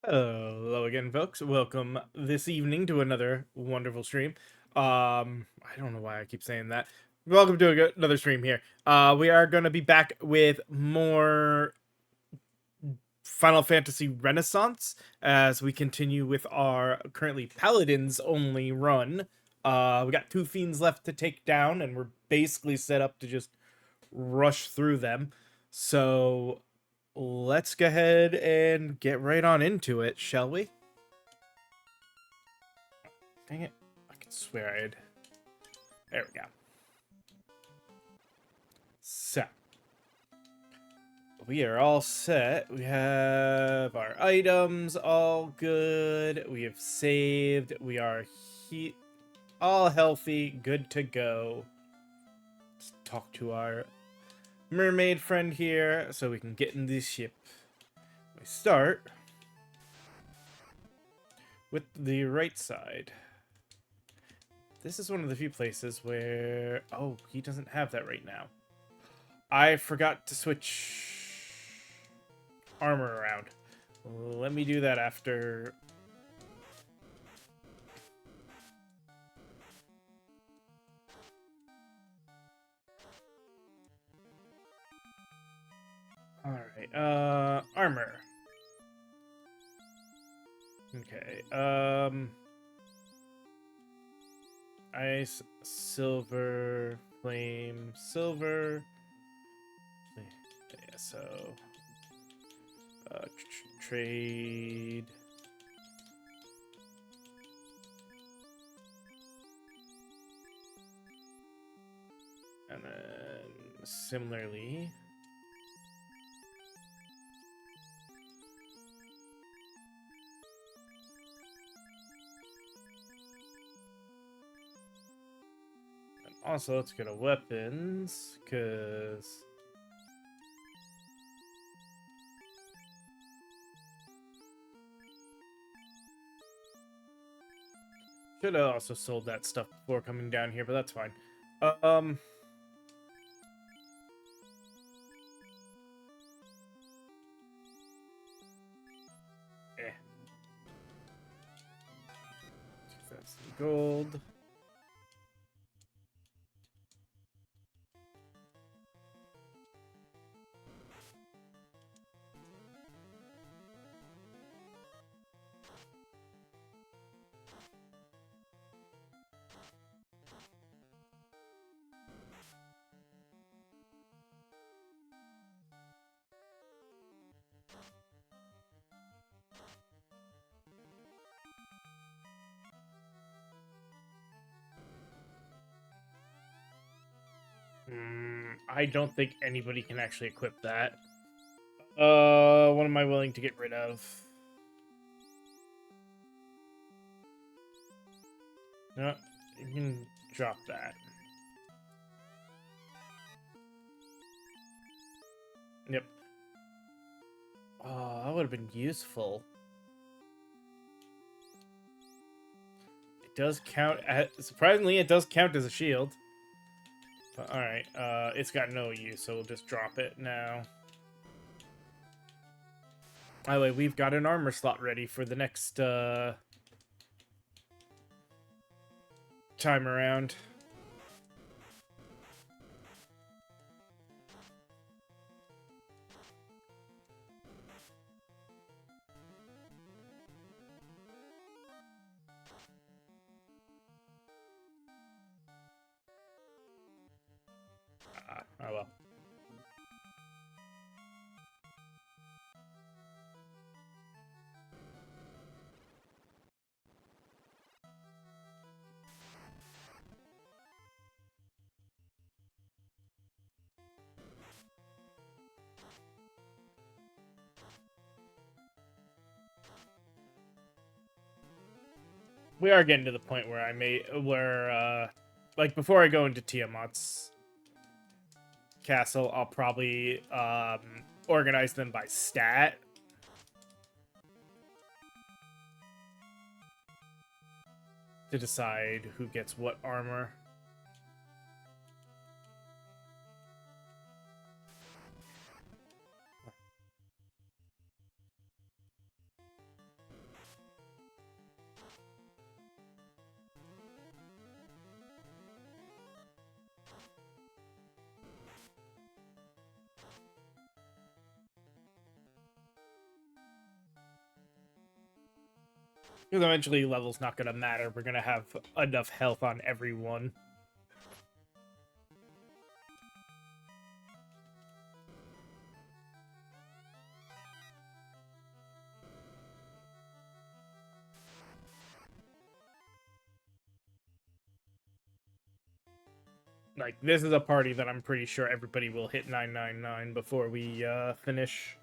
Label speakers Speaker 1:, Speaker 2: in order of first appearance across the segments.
Speaker 1: Hello again, folks. Welcome this evening to another wonderful stream. I don't know why I keep saying that. Welcome to another stream here. We are going to be back with more Final Fantasy Renaissance as we continue with our currently Paladins only run. We got two fiends left to take down, and we're basically set up to just rush through them. So let's go ahead and get right on into it, shall we? Dang it. I could swear I had... There we go. So, we are all set. We have our items all good. We have saved. We are all healthy, good to go. Let's talk to our mermaid friend here so we can get in the ship. We start with the right side. This is one of the few places where... Oh, he doesn't have that right now. I forgot to switch armor around. Let me do that after... Alright, armor. Okay, ice, silver, flame, silver. Yeah, so... trade... And then, similarly... And also, let's go to weapons, because... Should have also sold that stuff before coming down here, but that's fine. That's the gold. I don't think anybody can actually equip that. What am I willing to get rid of? No, you can drop that. Yep. Oh, that would have been useful. It does count surprisingly, it does count as a shield. But alright, it's got no use, so we'll just drop it now. By the way, we've got an armor slot ready for the next, time around. Oh well. We are getting to the point where like, before I go into Tiamat's castle, I'll probably, organize them by stat. To decide who gets what armor. Because eventually level's not going to matter. We're going to have enough health on everyone. Like, this is a party that I'm pretty sure everybody will hit 999 before we finish.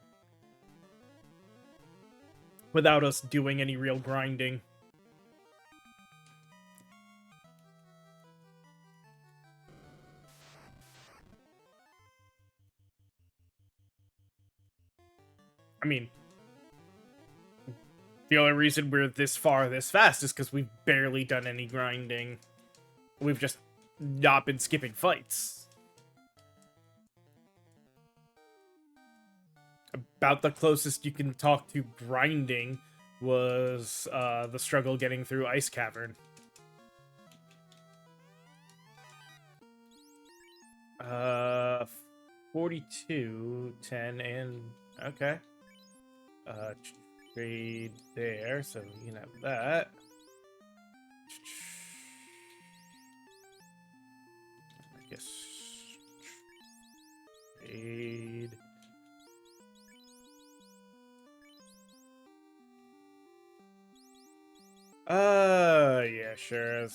Speaker 1: Without us doing any real grinding. I mean, the only reason we're this far this fast is because we've barely done any grinding. We've just not been skipping fights. About the closest you can talk to grinding was the struggle getting through Ice Cavern. 42, 10, and okay. Trade there, so you can have that. I guess trade. Yeah, sure.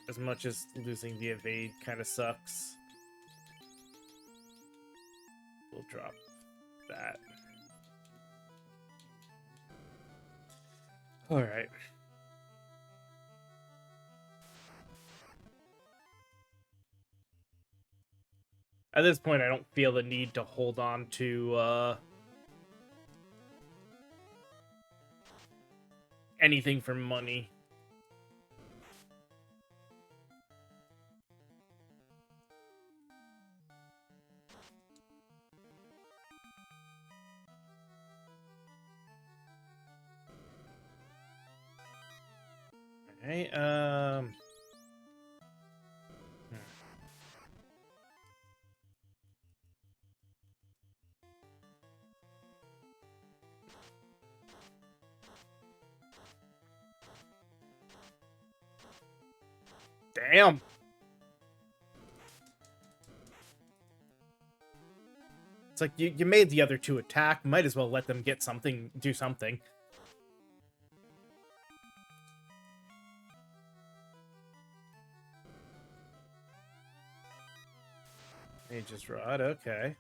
Speaker 1: As much as losing the evade kind of sucks, we'll drop that. All right. At this point, I don't feel the need to hold on to anything for money. Alright, Damn! It's like, you made the other two attack, might as well let them get something, do something. Mage's Rod, okay.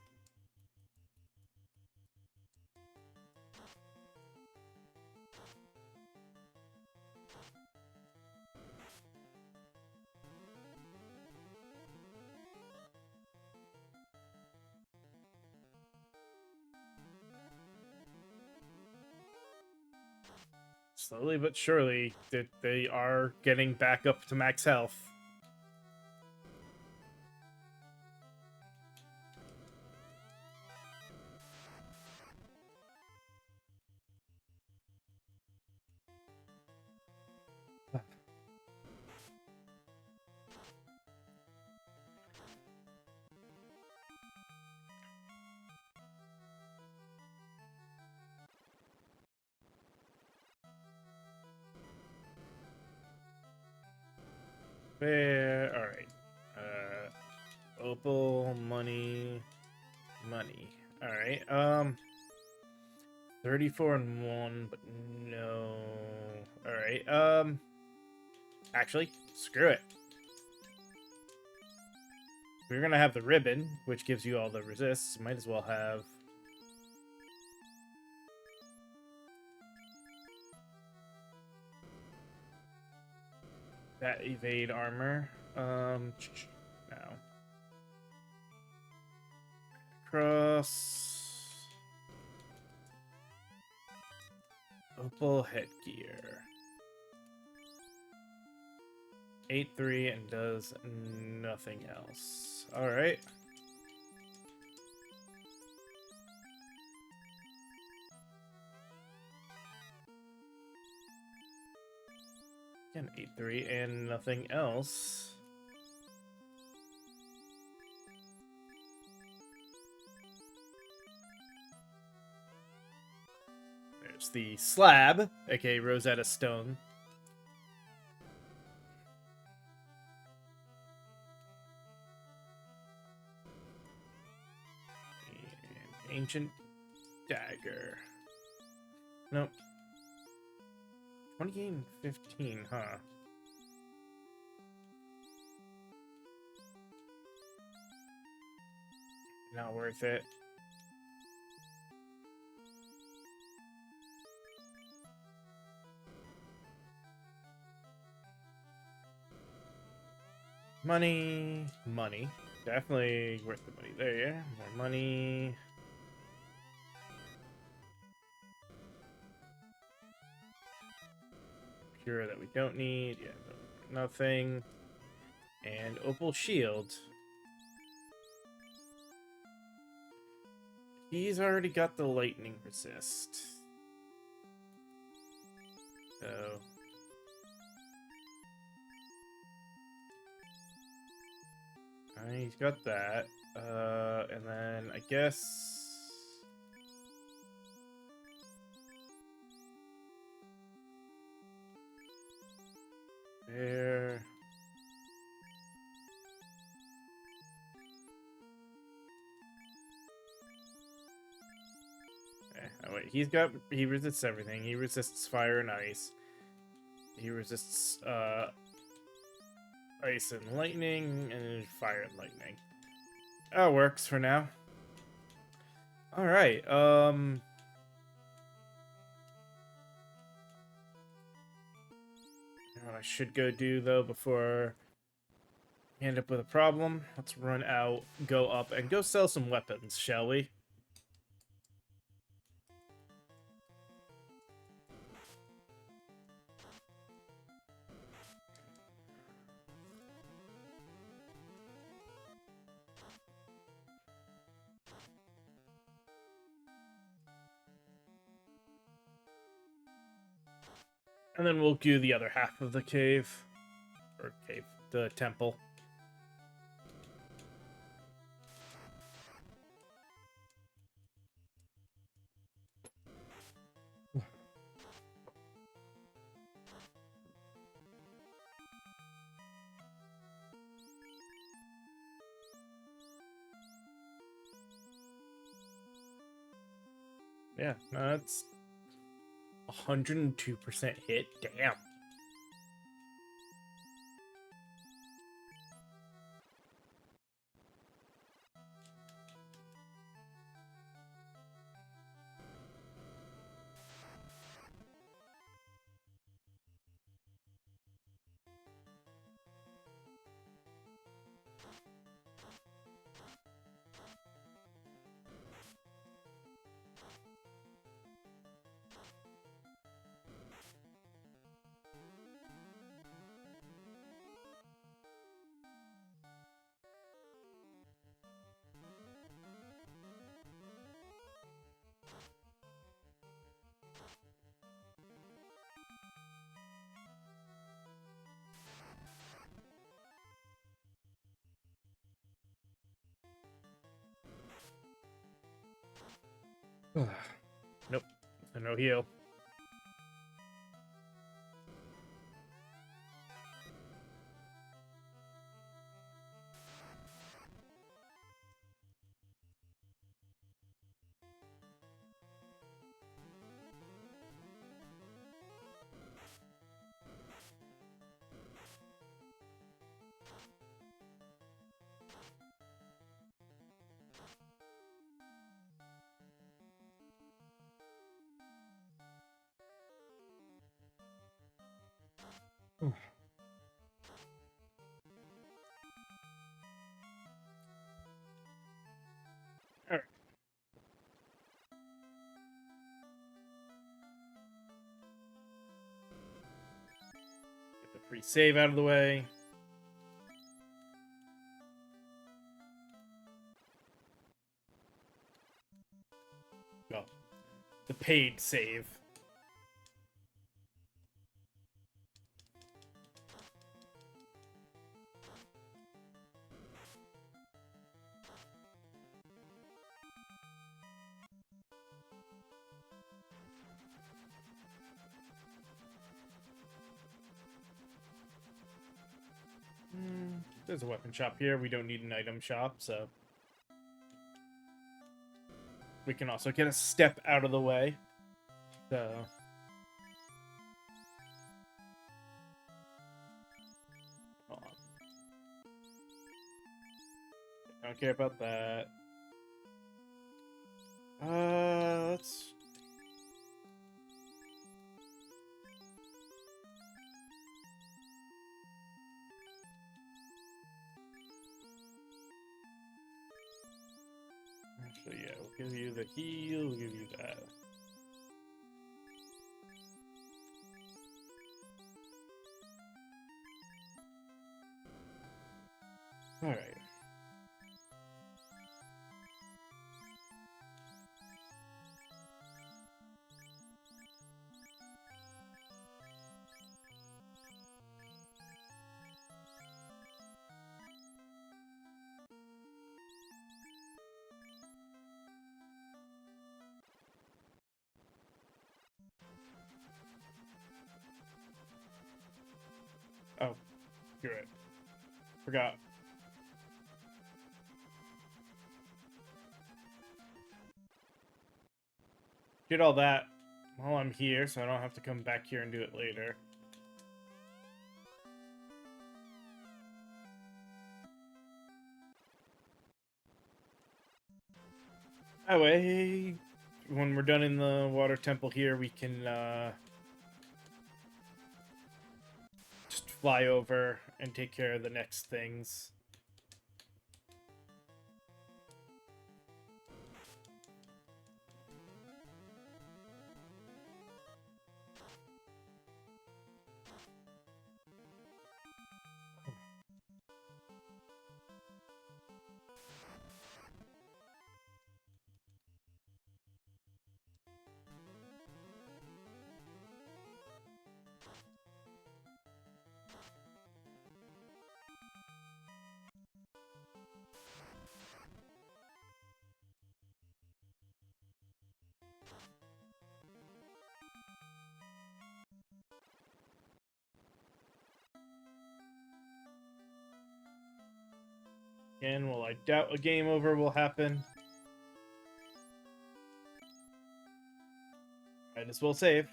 Speaker 1: Slowly but surely, they are getting back up to max health. Fair. Alright. Opal, money. Alright, 34 and 1, but no. Alright, actually, screw it. We're gonna have the ribbon, which gives you all the resists. Might as well have... that evade armor. Now. Cross. Opal headgear. 8-3 and does nothing else. Alright. Again, 8-3 and nothing else. There's the slab, aka Rosetta Stone. Ancient dagger. Nope. 28 and 15, huh? Not worth it. Money. Money. Definitely worth the money there, yeah. More money. Pure that we don't need. Yeah, nothing. And Opal Shield. He's already got the lightning resist. So... he's got that. And then I guess... there... oh wait, he resists everything. He resists fire and ice. He resists, ice and lightning, and fire and lightning. That works for now. Alright, you know what I should go do, though, before I end up with a problem? Let's run out, go up, and go sell some weapons, shall we? And then we'll do the other half of the cave. Or cave. The temple. Yeah, no, that's 102% hit. Damn. Nope. No heal. Alright. Get the free save out of the way. Well, the paid save. There's a weapon shop here. We don't need an item shop, so... we can also get a step out of the way. So... hold on. Don't care about that. Let's... actually, yeah, we'll give you the heal, we'll give you that. Alright. Oh, you're right. Forgot. Did all that while I'm here, so I don't have to come back here and do it later. That way, when we're done in the water temple here, we can just fly over and take care of the next things. Again, well, I doubt a game over will happen. Might as well save.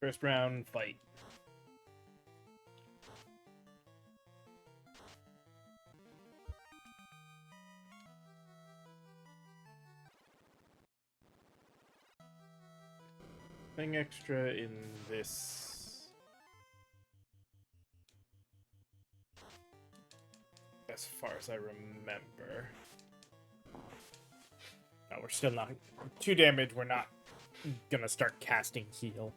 Speaker 1: First round, fight. Thing extra in this. As far as I remember. No, we're still not. 2 damage, we're not gonna start casting heal.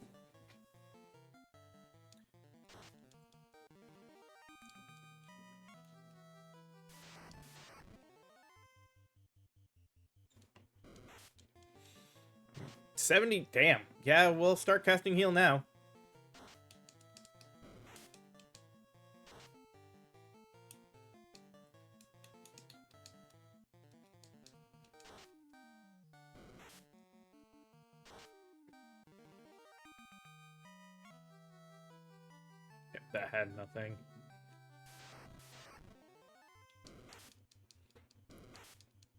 Speaker 1: $70, damn. Yeah, we'll start casting heal now. Yep, that had nothing.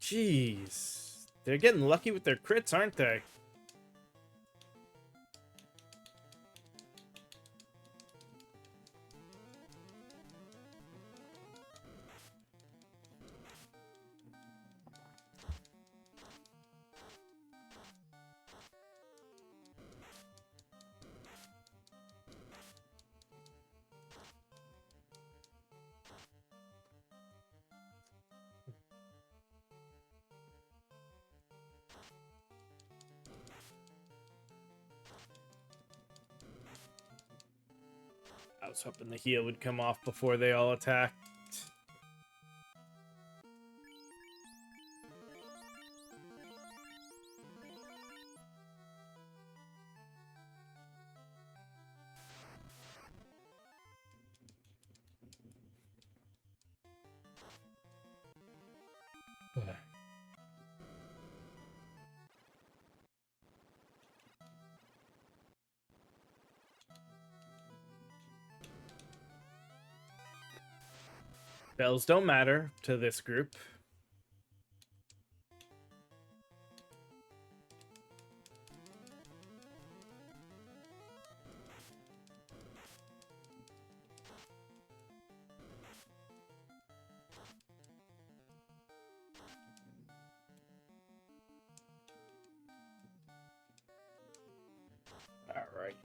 Speaker 1: Jeez. They're getting lucky with their crits, aren't they? I was hoping the heal would come off before they all attacked. Bells don't matter to this group. All right.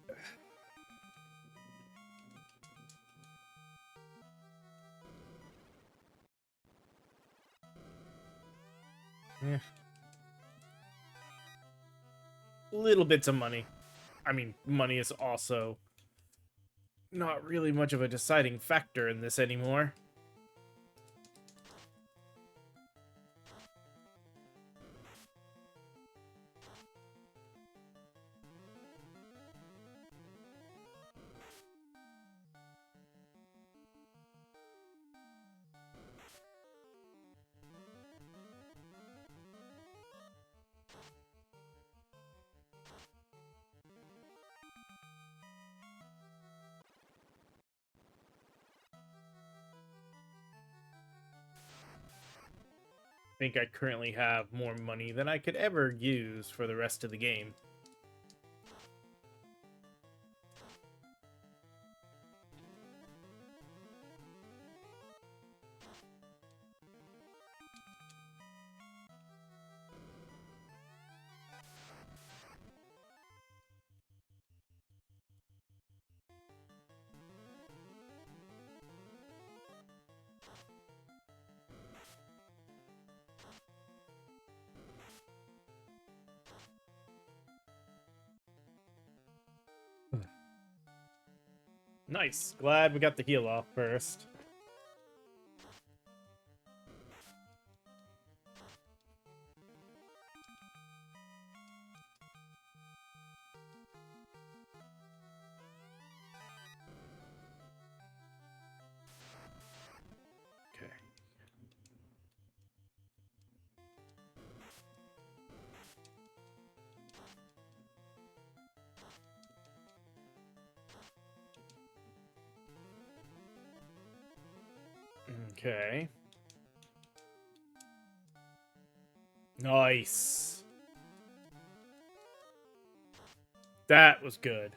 Speaker 1: Yeah. Little bits of money. I mean, money is also not really much of a deciding factor in this anymore. I think I currently have more money than I could ever use for the rest of the game. Nice. Glad we got the heal off first. Okay. Okay. Nice. That was good.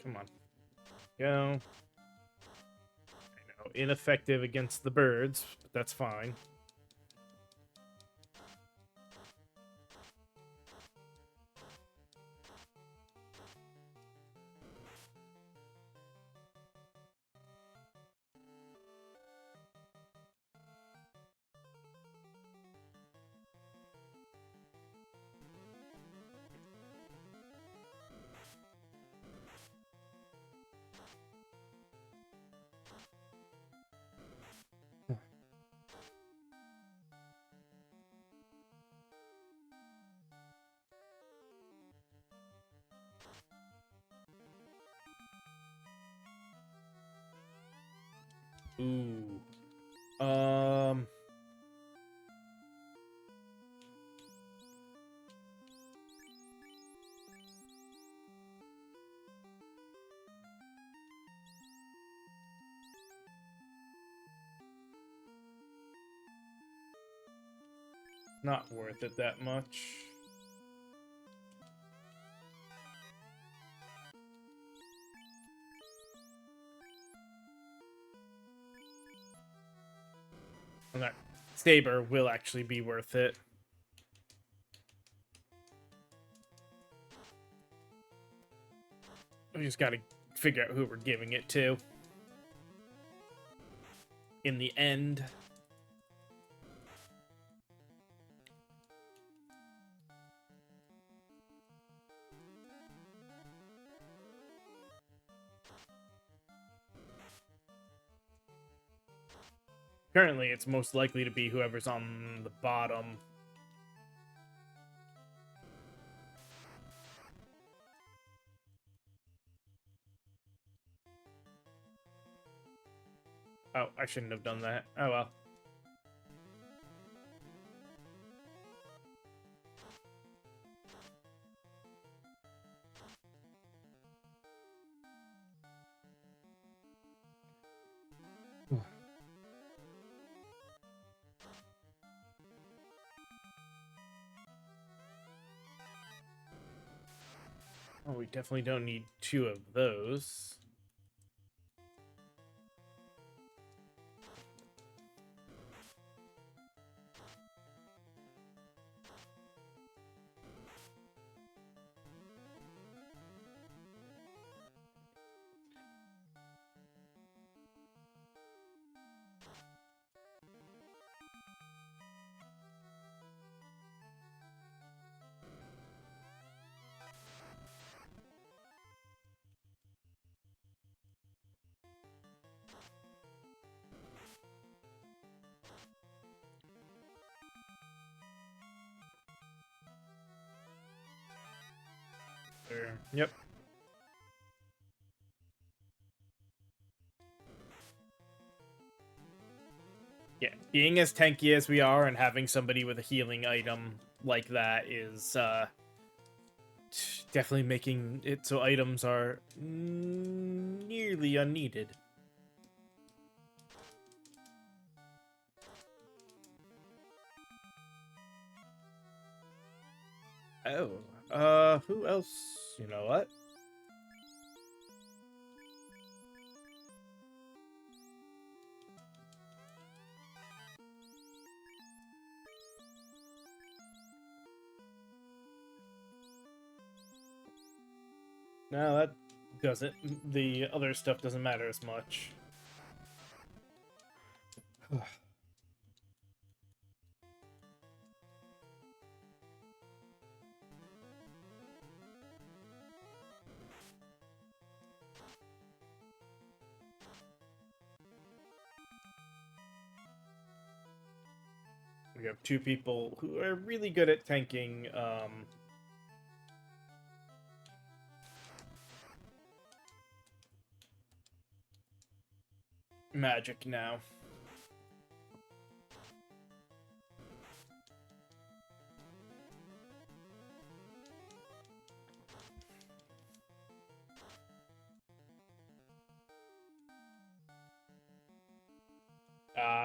Speaker 1: Come on. Go. I know, ineffective against the birds, but that's fine. Ooh. Not worth it that much. And that saber will actually be worth it. We just gotta figure out who we're giving it to. In the end. Currently, it's most likely to be whoever's on the bottom. Oh, I shouldn't have done that. Oh well. Oh, we definitely don't need 2 of those. Yep. Yeah, being as tanky as we are and having somebody with a healing item like that is definitely making it so items are nearly unneeded. Oh, who else? You know what? No, that doesn't. The other stuff doesn't matter as much. We have 2 people who are really good at tanking magic now.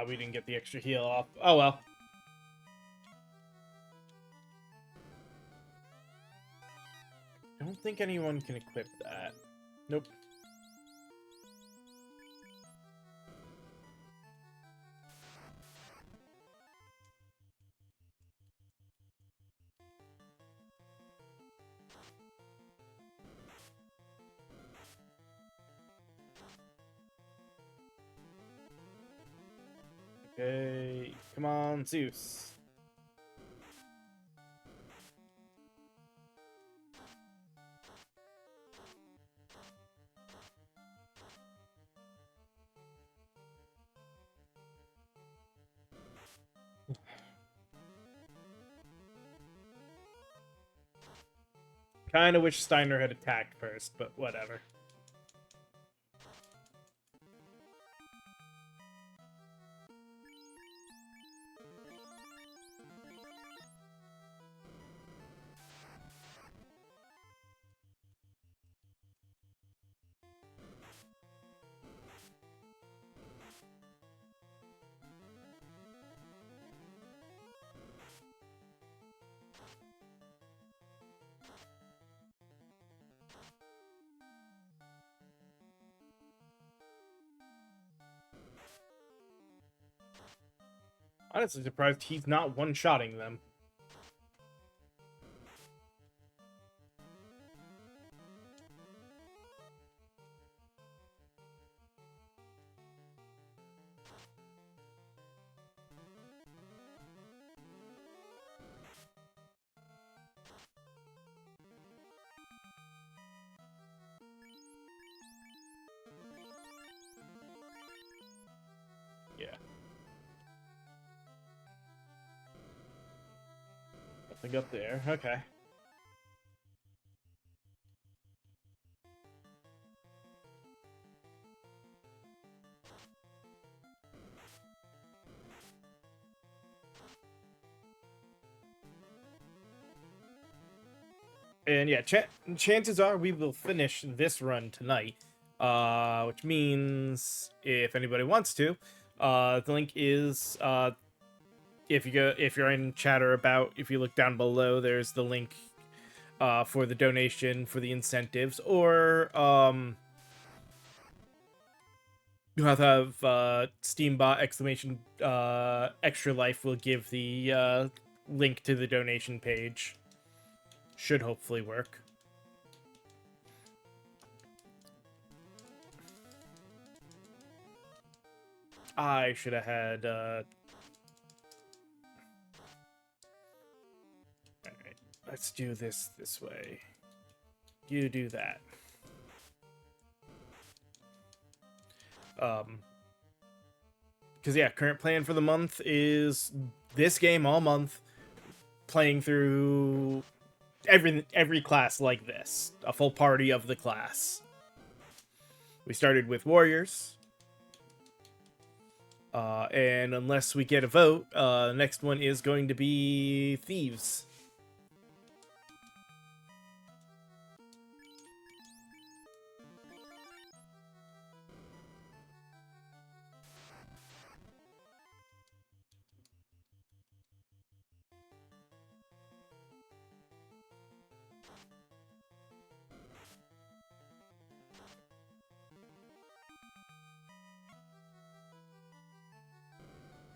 Speaker 1: We didn't get the extra heal off. Oh well. I don't think anyone can equip that. Nope. Okay, come on, Zeus. Kind of wish Steiner had attacked first, but whatever. Honestly surprised he's not one-shotting them. Yeah. Nothing up there. Okay. And yeah, chances are we will finish this run tonight. Which means if anybody wants to, the link is if you're in chatter about, if you look down below, there's the link for the donation for the incentives, or you have to have Steambot exclamation extra life will give the link to the donation page. Should hopefully work. I should have had alright, let's do this way. You do that. Because yeah, current plan for the month is this game all month, playing through every class like this, a full party of the class. We started with warriors, and unless we get a vote, the next one is going to be thieves.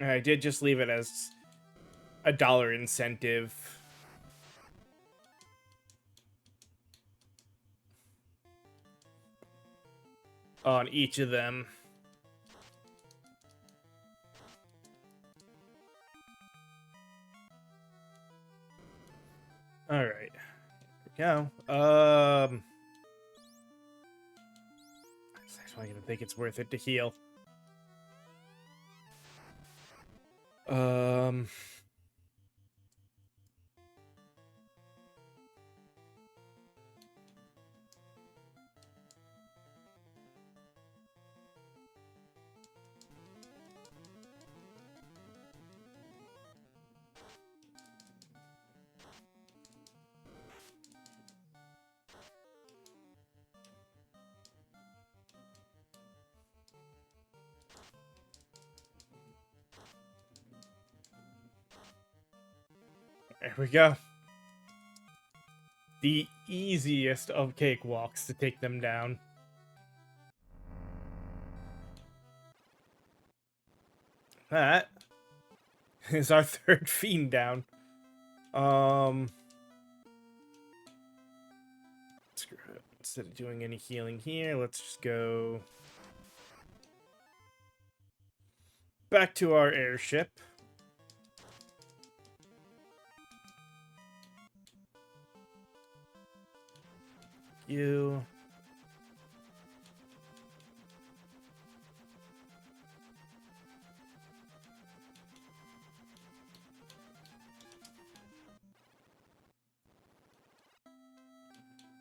Speaker 1: I did just leave it as $1 incentive. On each of them. Alright. Here we go. I don't even think it's worth it to heal. There we go. The easiest of cakewalks to take them down. That is our third fiend down. Screw it. Instead of doing any healing here, let's just go back to our airship. You.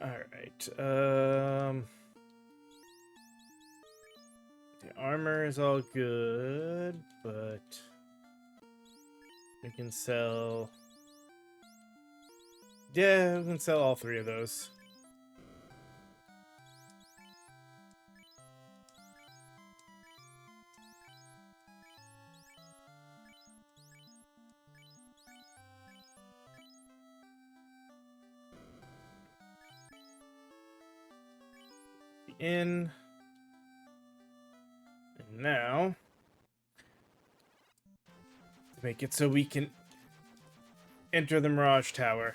Speaker 1: Alright, the armor is all good, but we can sell... Yeah, we can sell all 3 of those. In. And now, make it so we can enter the Mirage Tower.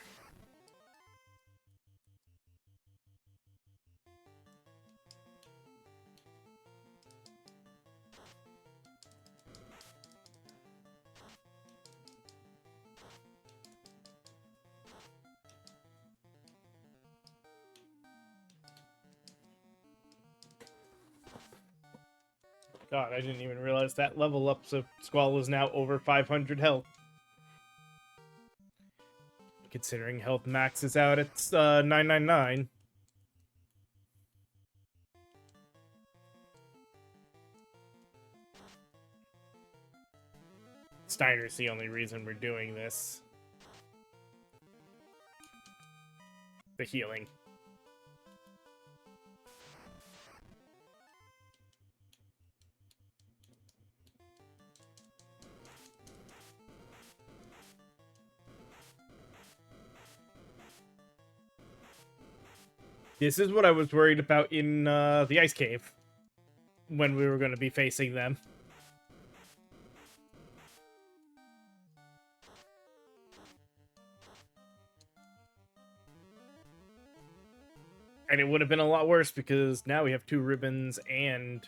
Speaker 1: God, I didn't even realize that level up, so Squall is now over 500 health. considering health maxes out at 999. Steiner's the only reason we're doing this. The healing. This is what I was worried about in the ice cave when we were going to be facing them. And it would have been a lot worse because now we have 2 ribbons and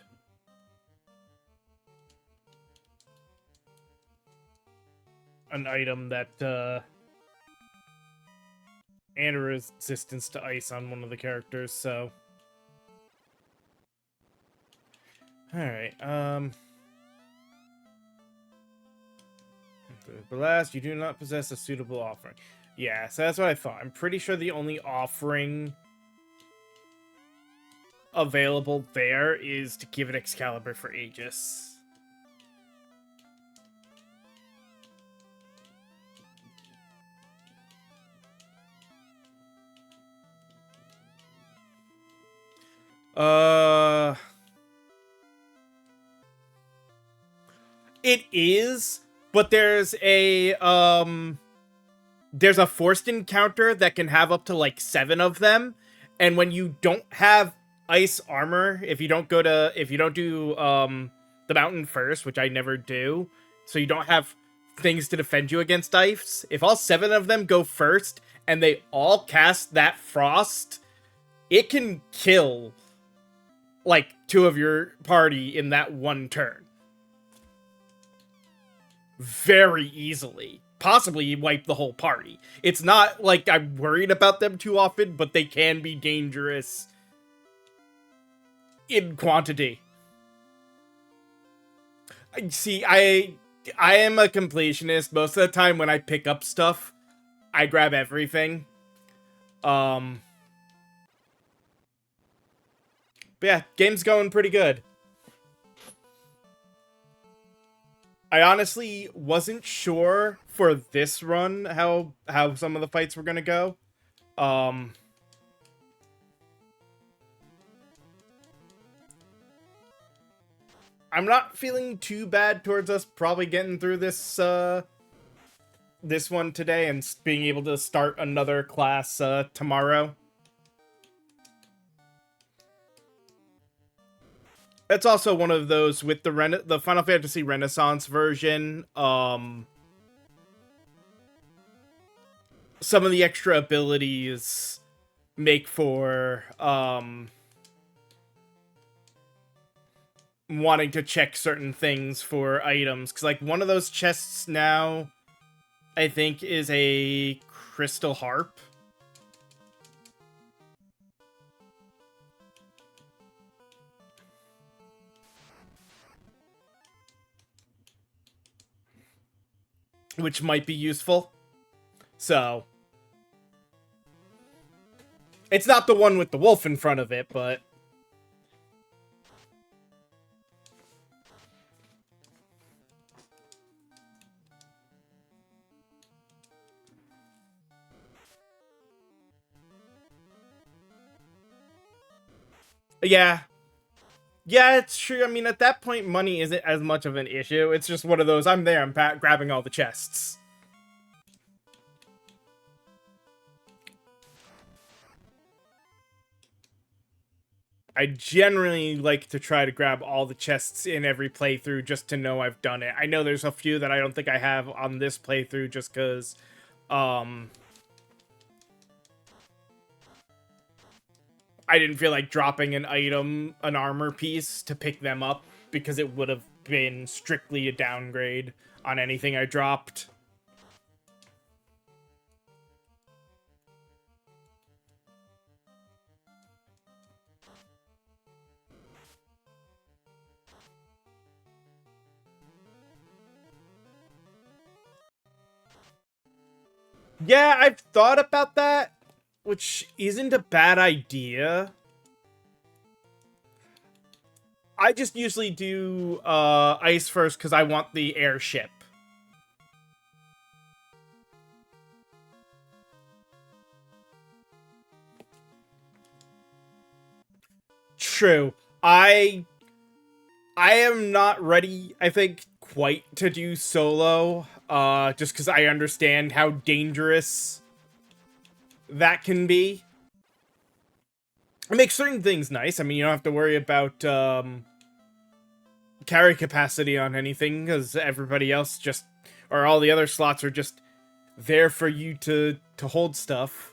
Speaker 1: an item that and a resistance to ice on one of the characters, so alright, but last, you do not possess a suitable offering. Yeah, so that's what I thought. I'm pretty sure the only offering available there is to give it Excalibur for Aegis. It is, but there's a forced encounter that can have up to like 7 of them, and when you don't have ice armor, if you don't do the mountain first, which I never do, so you don't have things to defend you against ice, if all 7 of them go first and they all cast that frost, it can kill like 2 of your party in that one turn. Very easily. Possibly wipe the whole party. It's not like I'm worried about them too often, but they can be dangerous in quantity. See, I am a completionist. Most of the time when I pick up stuff, I grab everything. But yeah, game's going pretty good. I honestly wasn't sure for this run how some of the fights were gonna go. I'm not feeling too bad towards us probably getting through this this one today and being able to start another class tomorrow. It's also one of those with the Final Fantasy Renaissance version. Some of the extra abilities make for wanting to check certain things for items, because like one of those chests now, I think, is a crystal harp. Which might be useful. So, it's not the one with the wolf in front of it, but yeah. Yeah, it's true. I mean, at that point, money isn't as much of an issue. It's just one of those, I'm there, I'm grabbing all the chests. I generally like to try to grab all the chests in every playthrough just to know I've done it. I know there's a few that I don't think I have on this playthrough just because, I didn't feel like dropping an armor piece to pick them up because it would have been strictly a downgrade on anything I dropped. Yeah, I've thought about that, which isn't a bad idea. I just usually do ice first because I want the airship. True. I am not ready, I think, quite to do solo, just because I understand how dangerous that can be. It makes certain things nice. I mean, you don't have to worry about carry capacity on anything, because everybody else just, or all the other slots are just there for you to hold stuff.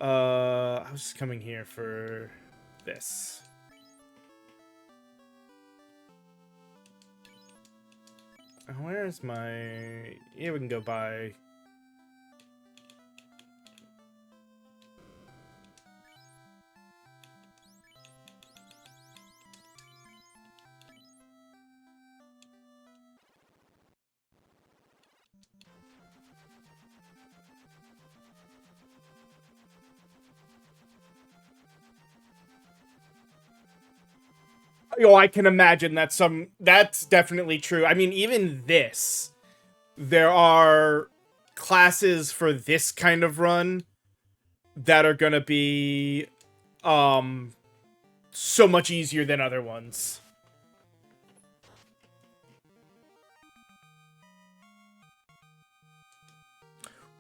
Speaker 1: I was just coming here for this. Where's my... Yeah, we can go by... Oh, I can imagine that's definitely true. I mean, even this, there are classes for this kind of run that are gonna be, so much easier than other ones.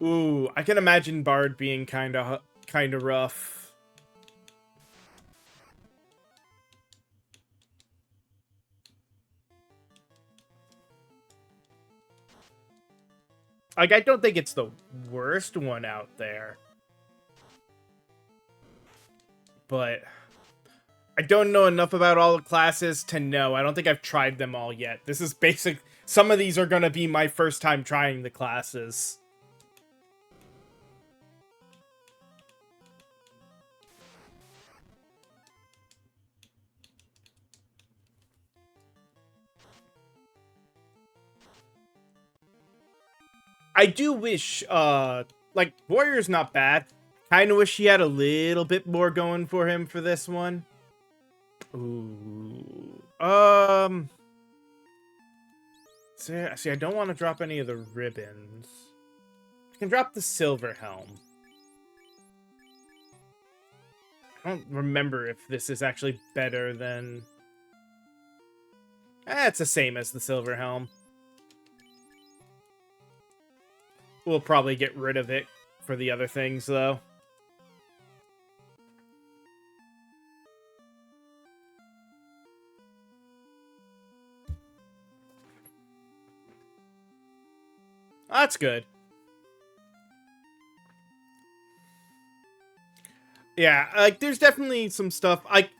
Speaker 1: Ooh, I can imagine Bard being kinda rough. Like, I don't think it's the worst one out there. But I don't know enough about all the classes to know. I don't think I've tried them all yet. This is basic. Some of these are going to be my first time trying the classes. I do wish, like, Warrior's not bad. Kind of wish he had a little bit more going for him for this one. Ooh. See, I don't want to drop any of the ribbons. I can drop the silver helm. I don't remember if this is actually better than... it's the same as the silver helm. We'll probably get rid of it for the other things, though. That's good. Yeah, like, there's definitely some stuff. I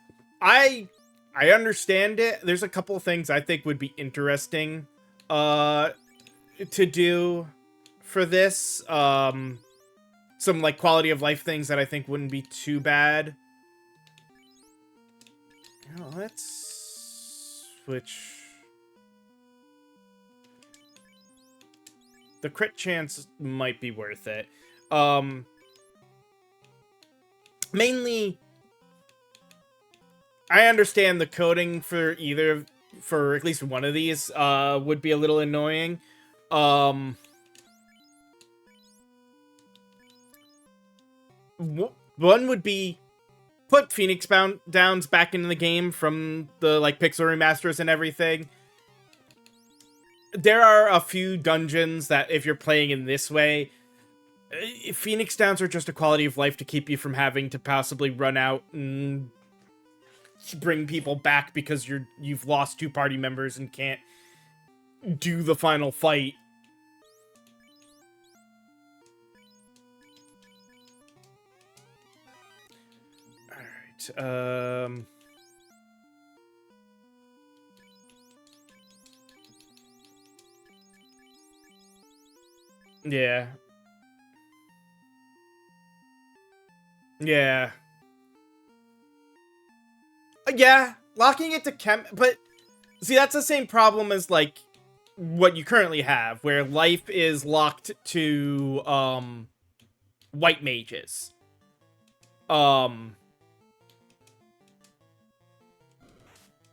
Speaker 1: understand it. There's a couple things I think would be interesting to do for this. Some, like, quality of life things that I think wouldn't be too bad. You know, let's switch. The crit chance might be worth it. Mainly, I understand the coding for at least one of these, would be a little annoying. One would be put Phoenix Downs back into the game from the, like, pixel remasters and everything. There are a few dungeons that, if you're playing in this way, Phoenix Downs are just a quality of life to keep you from having to possibly run out and bring people back because you've lost 2 party members and can't do the final fight. Alright, yeah. Yeah. Yeah, locking it to chem... But, see, that's the same problem as, like, what you currently have, where life is locked to, white mages. Um,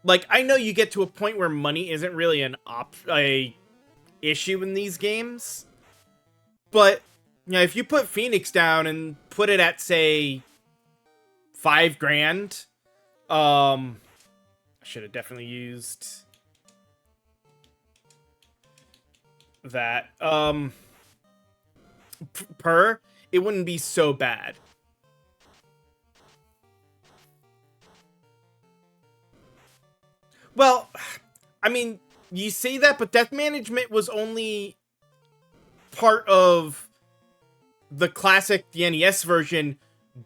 Speaker 1: like, I know you get to a point where money isn't really a issue in these games, but you know, if you put Phoenix down and put it at, say, 5 grand, I should have definitely used that. Per, it wouldn't be so bad. Well, I mean, you say that, but death management was only part of the classic, the NES version,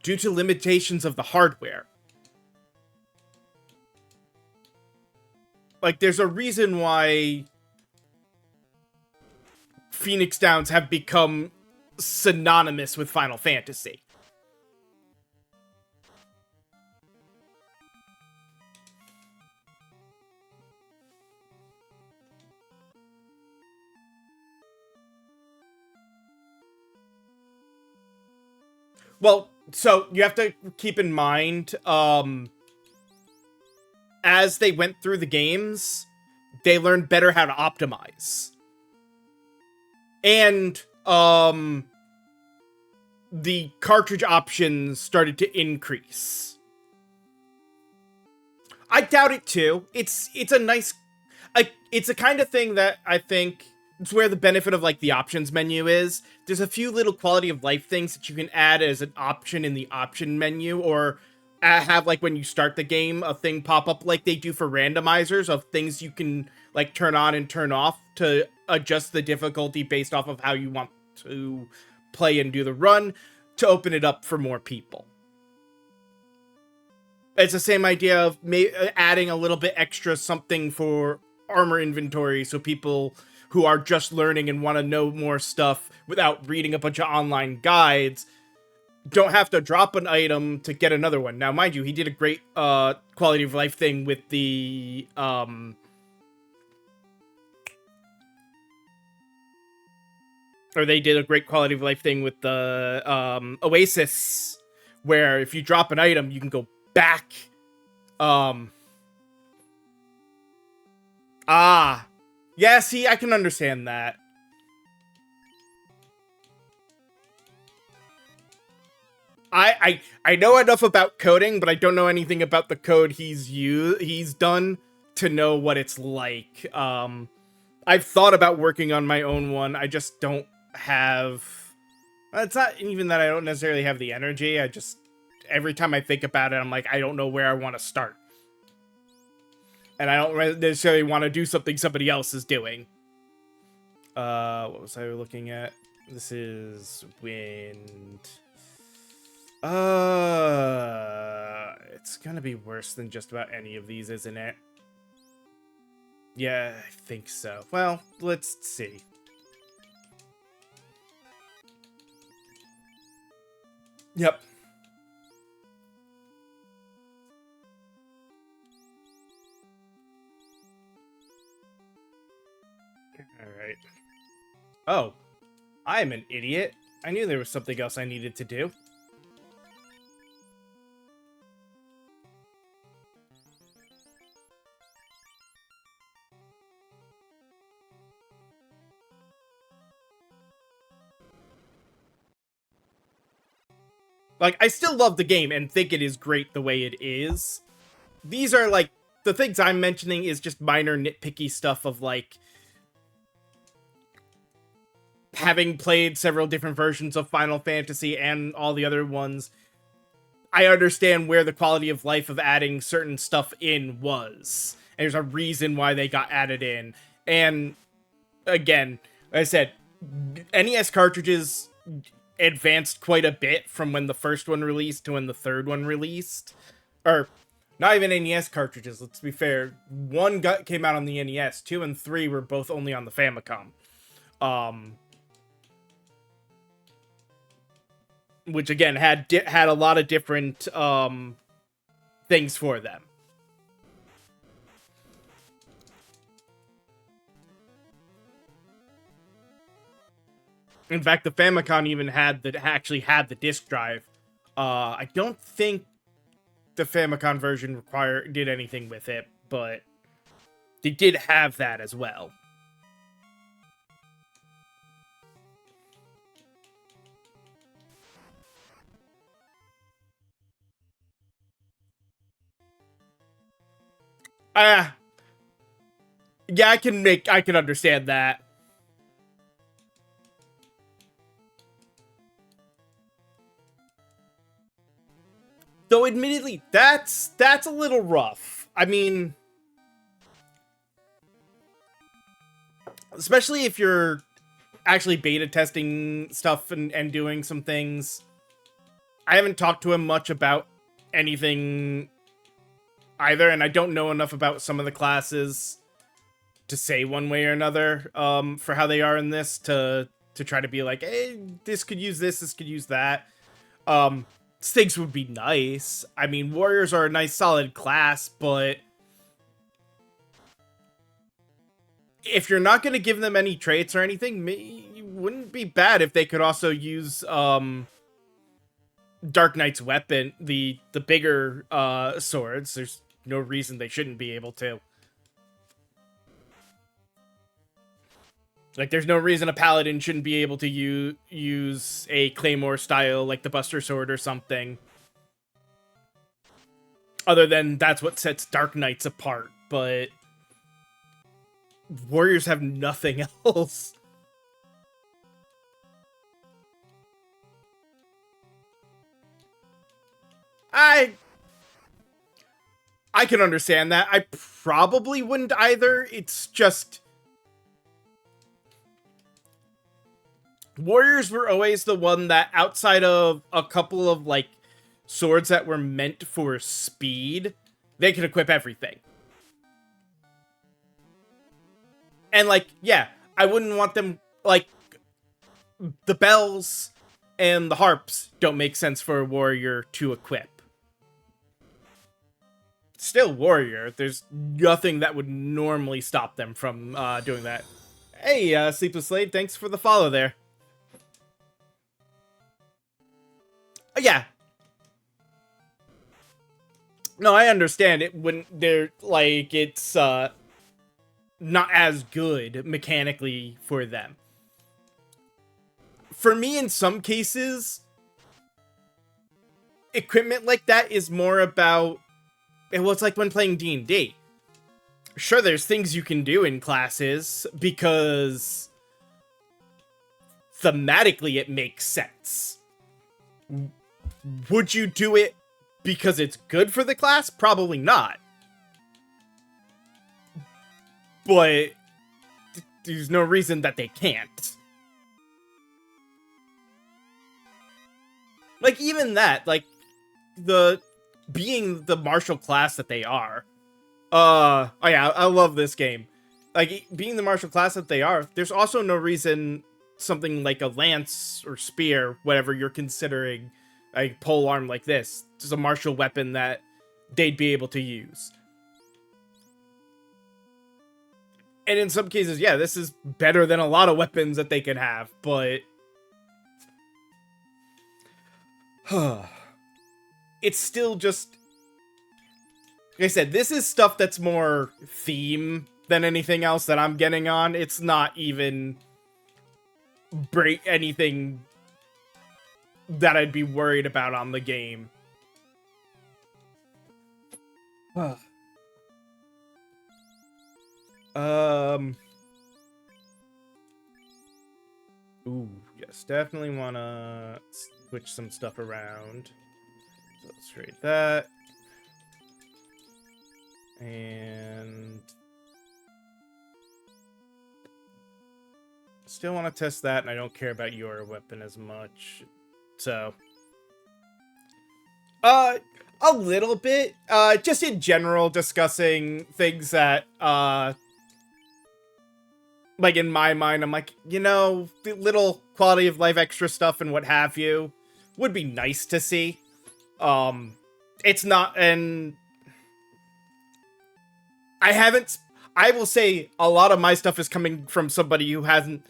Speaker 1: due to limitations of the hardware. Like, there's a reason why Phoenix Downs have become synonymous with Final Fantasy. Well, so you have to keep in mind, as they went through the games, they learned better how to optimize. And, the cartridge options started to increase. I doubt it too. It's a nice, it's a kind of thing that I think it's where the benefit of like the options menu is. There's a few little quality of life things that you can add as an option in the option menu, or have like when you start the game a thing pop up like they do for randomizers of things you can like turn on and turn off to adjust the difficulty based off of how you want to play and do the run to open it up for more people. It's the same idea of adding a little bit extra something for armor inventory so people who are just learning and want to know more stuff without reading a bunch of online guides don't have to drop an item to get another one. Now, mind you, he did a great quality of life thing with the or they did a great quality of life thing with the Oasis, where if you drop an item, you can go back. Yeah, see, I can understand that. I know enough about coding, but I don't know anything about the code he's done to know what it's like. I've thought about working on my own one. I just don't have. It's not even that I don't necessarily have the energy. I just every time I think about it, I'm like, I don't know where I want to start, and I don't necessarily want to do something somebody else is doing. What was I looking at? This is wind. It's gonna be worse than just about any of these, isn't it? Yeah, I think so. Well, let's see. Yep. Alright. Oh. I'm an idiot. I knew there was something else I needed to do. Like, I still love the game and think it is great the way it is. These are, like, the things I'm mentioning is just minor nitpicky stuff of, like, having played several different versions of Final Fantasy and all the other ones, I understand where the quality of life of adding certain stuff in was. And there's a reason why they got added in. And, again, like I said, NES cartridges advanced quite a bit from when the first one released to when the third one released. Or, not even NES cartridges, let's be fair. One came out on the NES, 2 and 3 were both only on the Famicom. Which, again, had a lot of different things for them. In fact, the Famicom even actually had the disk drive. I don't think the Famicom version did anything with it, but they did have that as well. Yeah, I can understand that. Though admittedly, that's a little rough. I mean, especially if you're actually beta testing stuff and doing some things. I haven't talked to him much about anything either, and I don't know enough about some of the classes to say one way or another for how they are in this to try to be like, hey, this could use this could use that. Stigs would be nice. I mean, warriors are a nice solid class, but if you're not going to give them any traits or anything, it wouldn't be bad if they could also use Dark Knight's weapon, the bigger swords. There's no reason they shouldn't be able to. Like, there's no reason a paladin shouldn't be able to use a claymore style, like the Buster Sword or something. Other than that's what sets Dark Knights apart, but warriors have nothing else. I can understand that. I probably wouldn't either. It's just warriors were always the one that, outside of a couple of like swords that were meant for speed, they could equip everything. And like, yeah, I wouldn't want them, like, the bells and the harps don't make sense for a warrior to equip. Still warrior, there's nothing that would normally stop them from doing that. Hey, Sleepless Slade, thanks for the follow there. Yeah. No, I understand it when they're like, it's not as good mechanically for them. For me, in some cases, equipment like that is more about, well, it's like when playing D&D. Sure, there's things you can do in classes because thematically it makes sense. Would you do it because it's good for the class? Probably not. But there's no reason that they can't. Like, even that, like, being the martial class that they are. Oh yeah, I love this game. Like, being the martial class that they are, there's also no reason something like a lance or spear, whatever you're considering a pole arm like this, is a martial weapon that they'd be able to use. And in some cases, yeah, this is better than a lot of weapons that they could have, but it's still just, like I said, this is stuff that's more theme than anything else that I'm getting on. It's not even break anything that I'd be worried about on the game. Ooh, yes, definitely want to switch some stuff around. So let's trade that. And still want to test that, and I don't care about your weapon as much. So, a little bit, just in general, discussing things that, like, in my mind, I'm like, you know, the little quality of life extra stuff and what have you would be nice to see. It's not, and I will say a lot of my stuff is coming from somebody who hasn't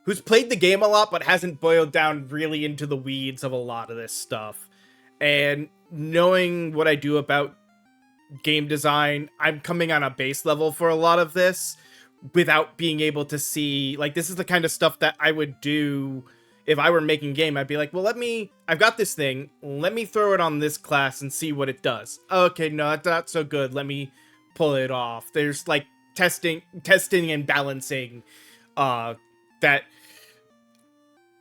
Speaker 1: who's played the game a lot but hasn't boiled down really into the weeds of a lot of this stuff. And knowing what I do about game design, I'm coming on a base level for a lot of this without being able to see, like, this is the kind of stuff that I would do if I were making a game. I'd be like, well, I've got this thing, let me throw it on this class and see what it does. Okay, no, that's not so good, let me pull it off. There's like testing and balancing, that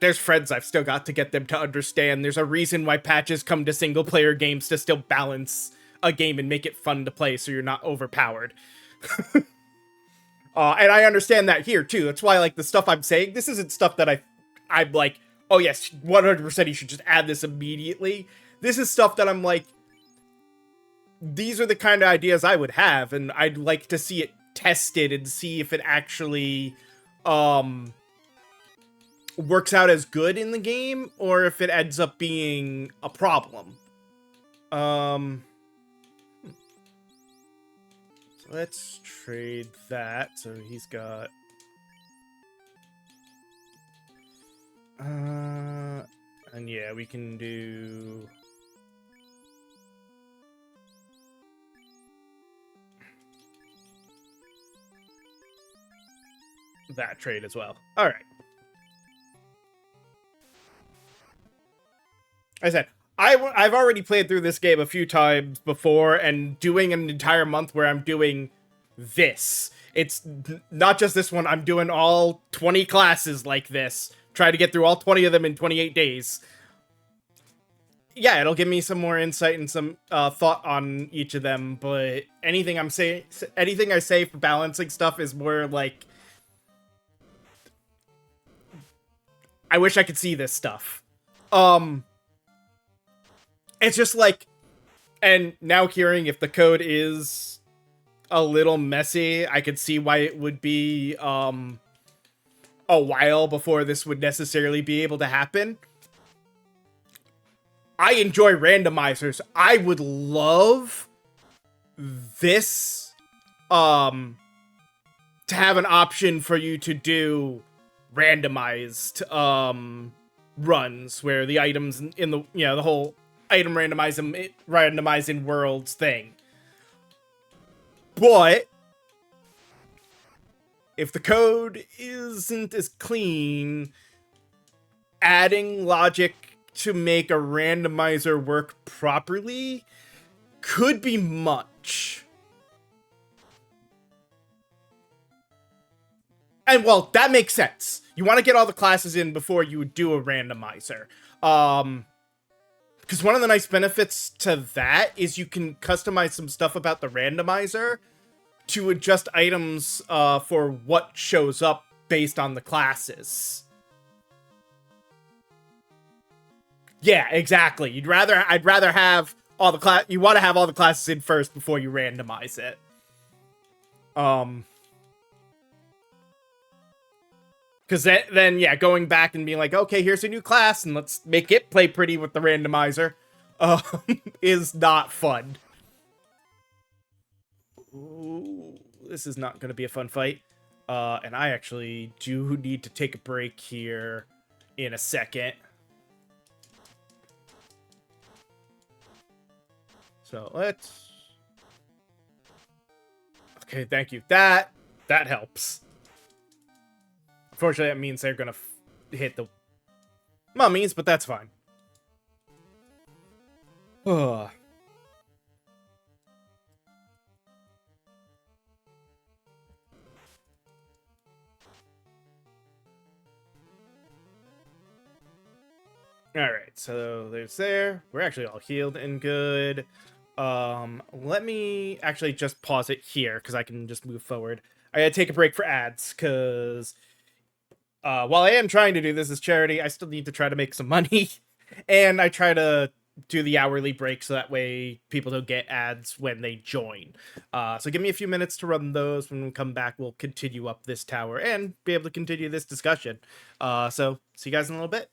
Speaker 1: there's friends I've still got to get them to understand. There's a reason why patches come to single player games, to still balance a game and make it fun to play so you're not overpowered. And I understand that here too. That's why, like, the stuff I'm saying, this isn't stuff that I'm like, oh yes, 100% you should just add this immediately. This is stuff that I'm like, these are the kind of ideas I would have, and I'd like to see it tested and see if it actually works out as good in the game, or if it ends up being a problem. So let's trade that. So he's got and yeah, we can do that trade as well. All right. I said, I've already played through this game a few times before, and doing an entire month where I'm doing this. It's not just this one, I'm doing all 20 classes like this. Try to get through all 20 of them in 28 days. Yeah, it'll give me some more insight and some thought on each of them, but anything I say for balancing stuff is more like, I wish I could see this stuff. It's just like, and now hearing if the code is a little messy, I could see why it would be a while before this would necessarily be able to happen. I enjoy randomizers. I would love this to have an option for you to do randomized runs where the items in the, you know, the whole item randomizing worlds thing. But if the code isn't as clean, adding logic to make a randomizer work properly could be much. And well, that makes sense. You want to get all the classes in before you do a randomizer. Because one of the nice benefits to that is you can customize some stuff about the randomizer to adjust items for what shows up based on the classes. Yeah, exactly. I'd rather have all the you want to have all the classes in first before you randomize it. Because then, yeah, going back and being like, okay, here's a new class, and let's make it play pretty with the randomizer, is not fun. Ooh, this is not going to be a fun fight. And I actually do need to take a break here in a second. So let's... Okay, thank you. That helps. Unfortunately, that means they're gonna hit the mummies, but that's fine. Ugh. Alright, so there's there. We're actually all healed and good. Let me actually just pause it here, because I can just move forward. I gotta take a break for ads, because while I am trying to do this as charity, I still need to try to make some money. And I try to do the hourly break so that way people don't get ads when they join. So give me a few minutes to run those. When we come back, we'll continue up this tower and be able to continue this discussion. So see you guys in a little bit.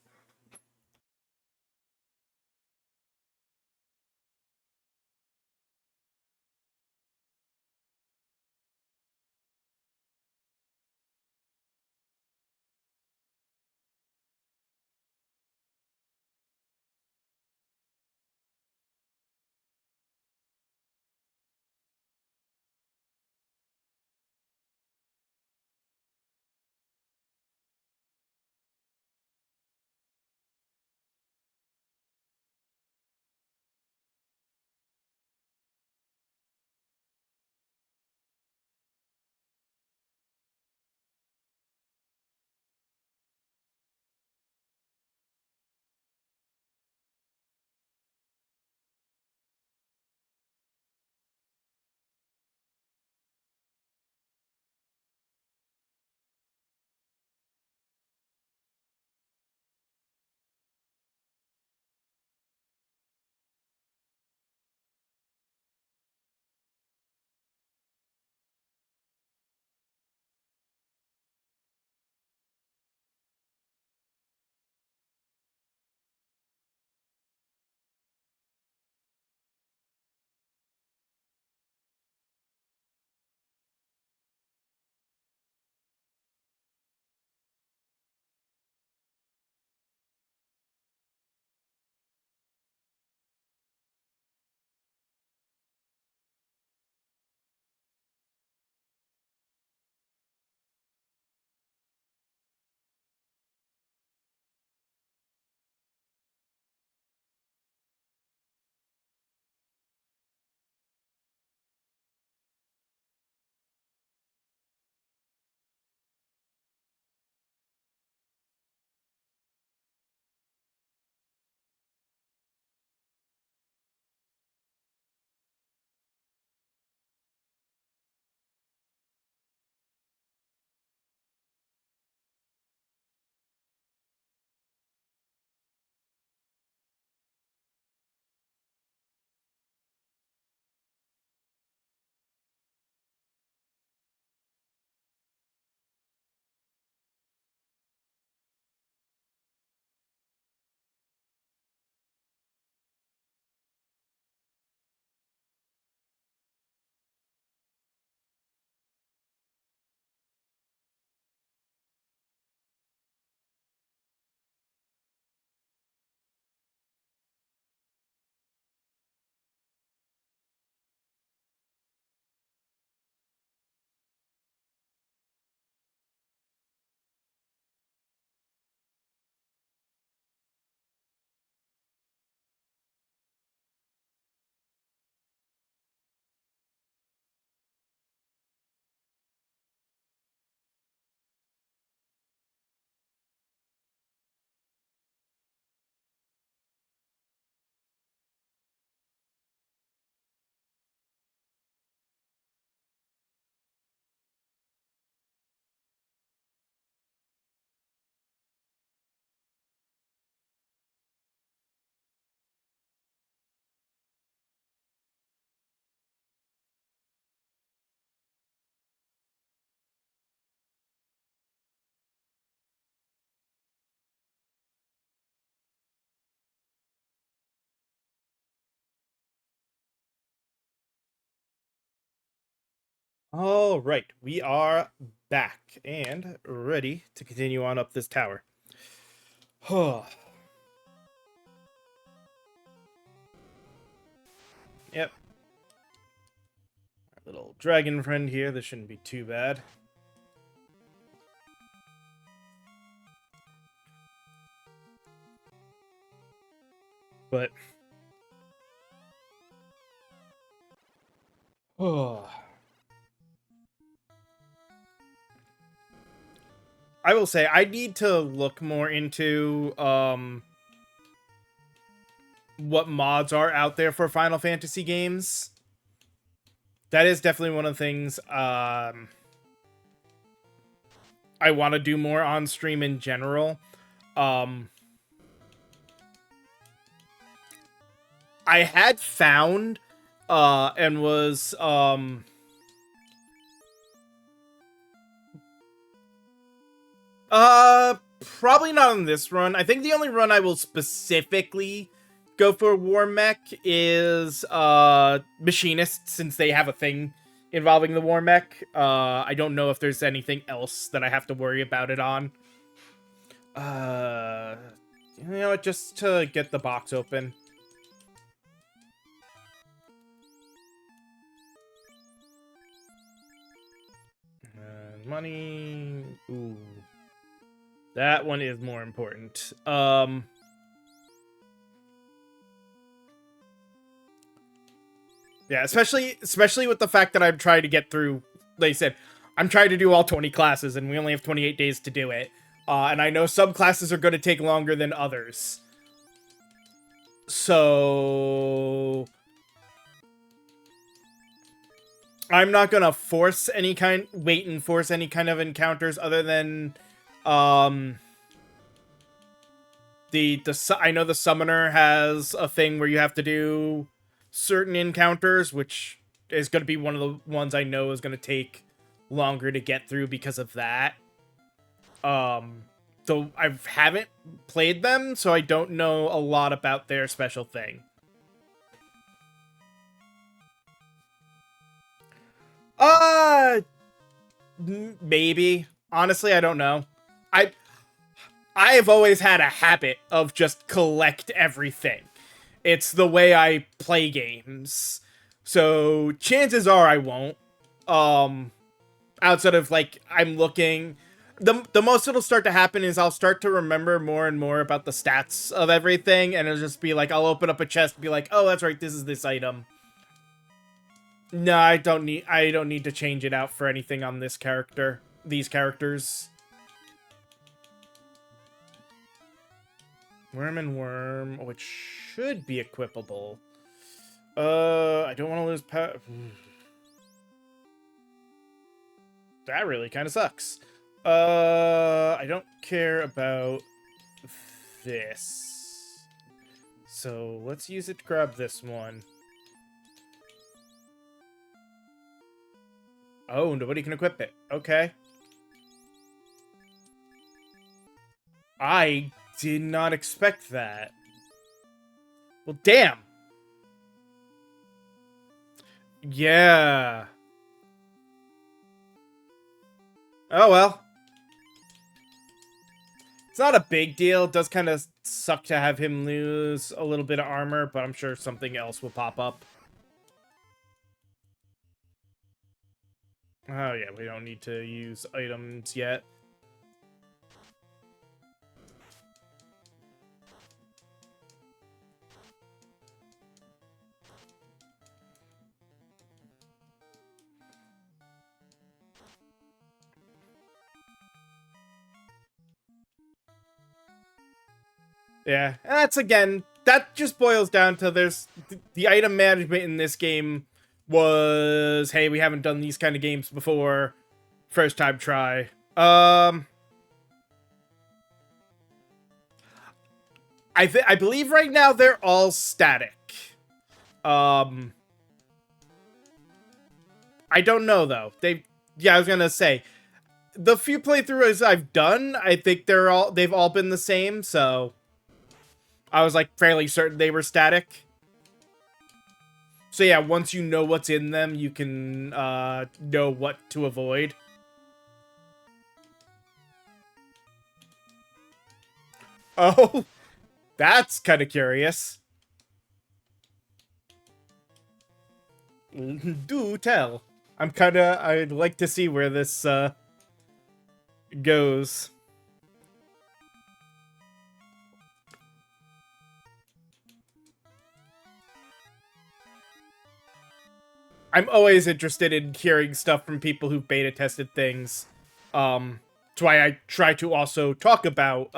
Speaker 1: All right, we are back and ready to continue on up this tower. Yep. Our little dragon friend here, this shouldn't be too bad. But I will say I need to look more into what mods are out there for Final Fantasy games. That is definitely one of the things I want to do more on stream in general. I had found and was probably not on this run. I think the only run I will specifically go for War Mech is Machinist, since they have a thing involving the War Mech. I don't know if there's anything else that I have to worry about it on. You know, just to get the box open. Money. Ooh. That one is more important. Yeah, especially with the fact that I'm trying to get through, like I said, I'm trying to do all 20 classes, and we only have 28 days to do it. And I know some classes are going to take longer than others. So I'm not gonna wait and force any kind of encounters other than, I know the summoner has a thing where you have to do certain encounters, which is going to be one of the ones I know is going to take longer to get through because of that. Though I haven't played them, so I don't know a lot about their special thing. Maybe. Honestly, I don't know. I've always had a habit of just collect everything. It's the way I play games. So chances are I won't. Outside of, like, I'm looking, the most it'll start to happen is I'll start to remember more and more about the stats of everything, and it'll just be like, I'll open up a chest and be like, oh, that's right, this is this item. No, I don't need to change it out for anything on these characters. Worm and Worm, which should be equipable. I don't want to lose power. That really kind of sucks. I don't care about this. So let's use it to grab this one. Oh, nobody can equip it. Okay. I did not expect that. Well, damn. Yeah. Oh, well. It's not a big deal. It does kind of suck to have him lose a little bit of armor, but I'm sure something else will pop up. Oh, yeah, we don't need to use items yet. Yeah, that just boils down to the item management in this game was, hey, we haven't done these kind of games before, first time try. I believe right now they're all static. I don't know though. I was gonna say, the few playthroughs I've done, I think they've all been the same, so I was like fairly certain they were static. So yeah, once you know what's in them, you can know what to avoid. Oh, that's kind of curious. Do tell. I'd like to see where this goes. I'm always interested in hearing stuff from people who've beta tested things. That's why I try to also talk about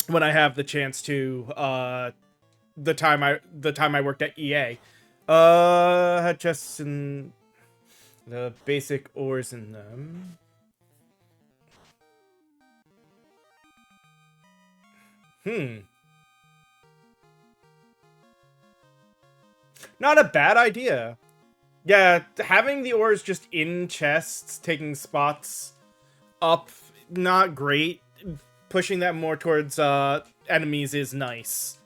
Speaker 1: when I have the chance to the time I worked at EA. Had chests and the basic ores in them. Not a bad idea. Yeah, having the ores just in chests, taking spots up, not great. Pushing that more towards enemies is nice.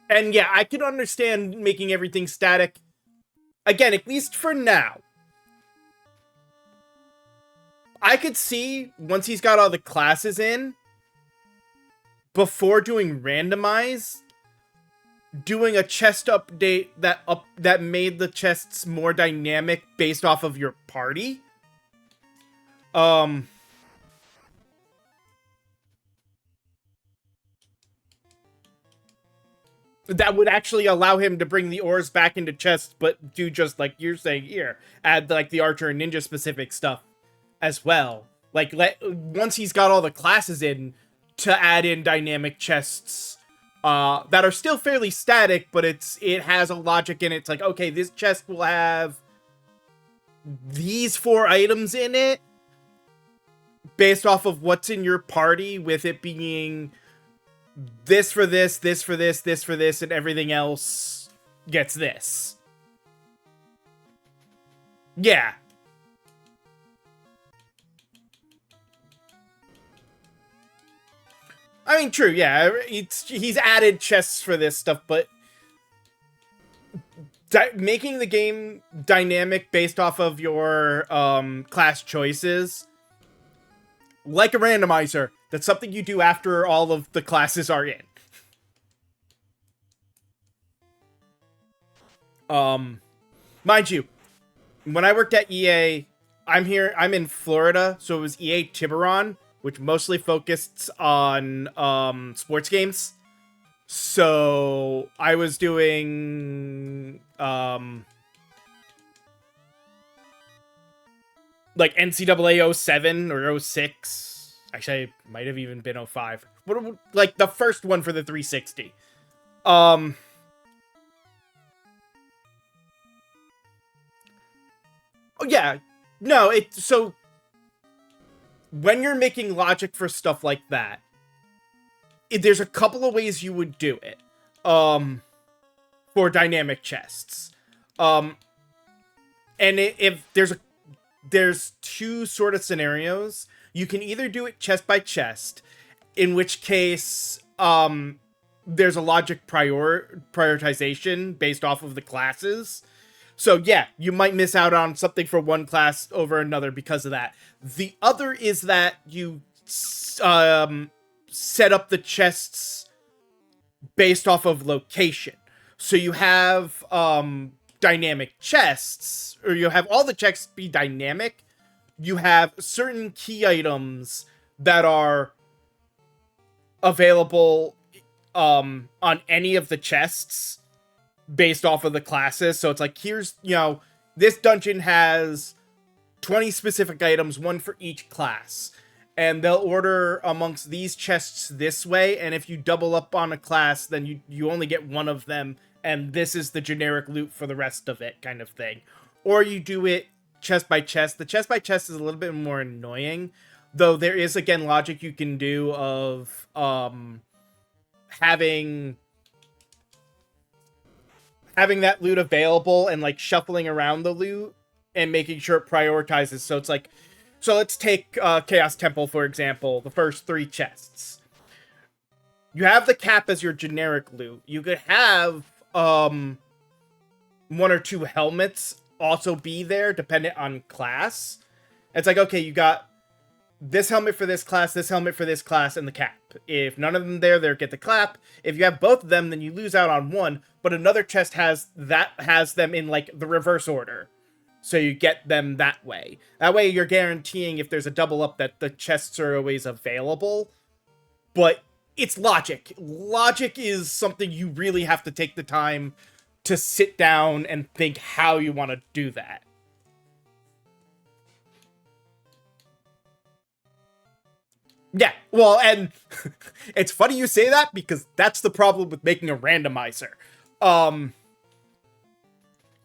Speaker 1: And yeah, I can understand making everything static. Again, at least for now. I could see, once he's got all the classes in, before doing randomize, doing a chest update that made the chests more dynamic based off of your party. That would actually allow him to bring the ores back into chests, but do just like you're saying here, add like the archer and ninja specific stuff as well. Like once he's got all the classes in, to add in dynamic chests that are still fairly static, but it has a logic in it. It's like, okay, this chest will have these 4 items in it based off of what's in your party, with it being this for this, this for this, this for this, and everything else gets this. Yeah. I mean, true, yeah. He's added chests for this stuff, but making the game dynamic based off of your class choices, like a randomizer, that's something you do after all of the classes are in. Mind you, when I worked at EA, I'm in Florida, so it was EA Tiburon, which mostly focused on sports games. So I was doing like NCAA 07 or 06. Actually, it might have even been 05. Like the first one for the 360. Oh yeah. No, so when you're making logic for stuff like that, there's a couple of ways you would do it for dynamic chests. And if there's 2 sort of scenarios. You can either do it chest by chest, in which case there's a logic prioritization based off of the classes. So yeah, you might miss out on something for one class over another because of that. The other is that you set up the chests based off of location. So you have dynamic chests, or you have all the chests be dynamic. You have certain key items that are available on any of the chests based off of the classes. So it's like, here's, this dungeon has 20 specific items, one for each class. And they'll order amongst these chests this way, and if you double up on a class, then you only get one of them, and this is the generic loot for the rest of it, kind of thing. Or you do it chest by chest. The chest by chest is a little bit more annoying, though there is, again, logic you can do of having that loot available and like shuffling around the loot and making sure it prioritizes. So it's like, So let's take Chaos Temple, for example, the first 3 chests. You have the cap as your generic loot. You could have 1 or 2 helmets also be there, dependent on class. It's like, okay, you got this helmet for this helmet for this class, and the cap. If none of them there, they get the clap. If you have both of them, then you lose out on one, but another chest has them in, like, the reverse order. So you get them that way. That way you're guaranteeing if there's a double up that the chests are always available. But it's logic. Logic is something you really have to take the time to sit down and think how you want to do that. Yeah, well, and it's funny you say that because that's the problem with making a randomizer.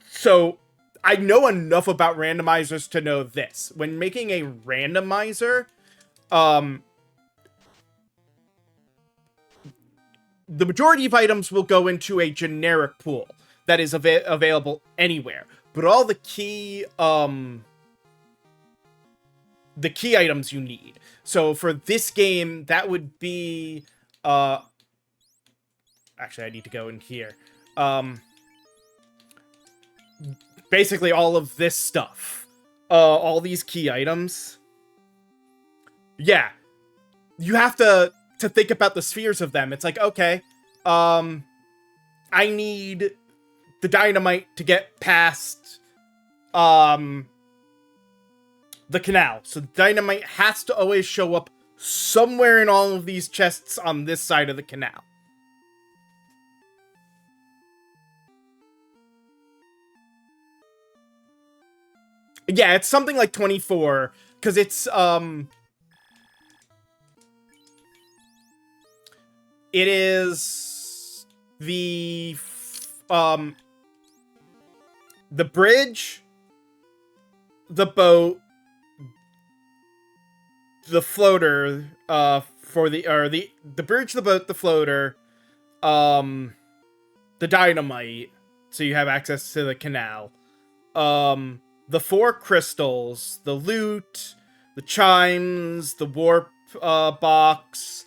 Speaker 1: So I know enough about randomizers to know this. When making a randomizer, the majority of items will go into a generic pool that is available anywhere. But all the key items you need. So for this game, that would be actually I need to go in here. Basically all of this stuff. All these key items. Yeah. You have to think about the spheres of them. It's like, okay, I need the dynamite to get past the canal. So dynamite has to always show up somewhere in all of these chests on this side of the canal. Yeah, it's something like 24, because it's, it is the bridge, the boat, the floater, for the bridge, the boat, the floater, the dynamite, so you have access to the canal, the 4 crystals, the loot, the chimes, the warp, box,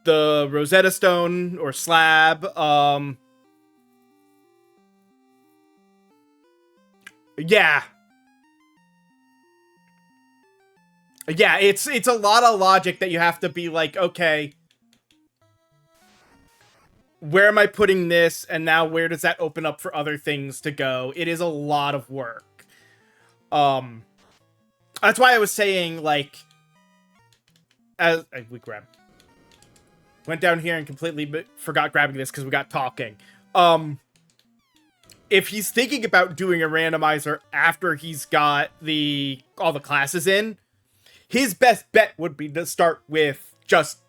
Speaker 1: the Rosetta Stone, or slab, yeah. Yeah, it's a lot of logic that you have to be like, okay, where am I putting this? And now where does that open up for other things to go? It is a lot of work. That's why I was saying, like, as we went down here and completely forgot grabbing this because we got talking. If he's thinking about doing a randomizer after he's got all the classes in, his best bet would be to start with just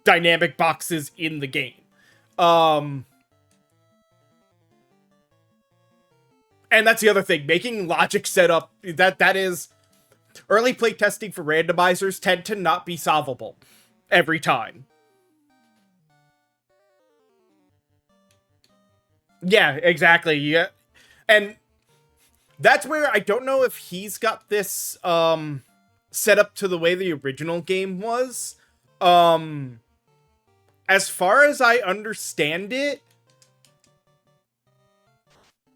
Speaker 1: dynamic boxes in the game. And that's the other thing, making logic setup, that is, early playtesting for randomizers tend to not be solvable every time. Yeah, exactly. Yeah. And that's where I don't know if he's got this set up to the way the original game was. As far as I understand it,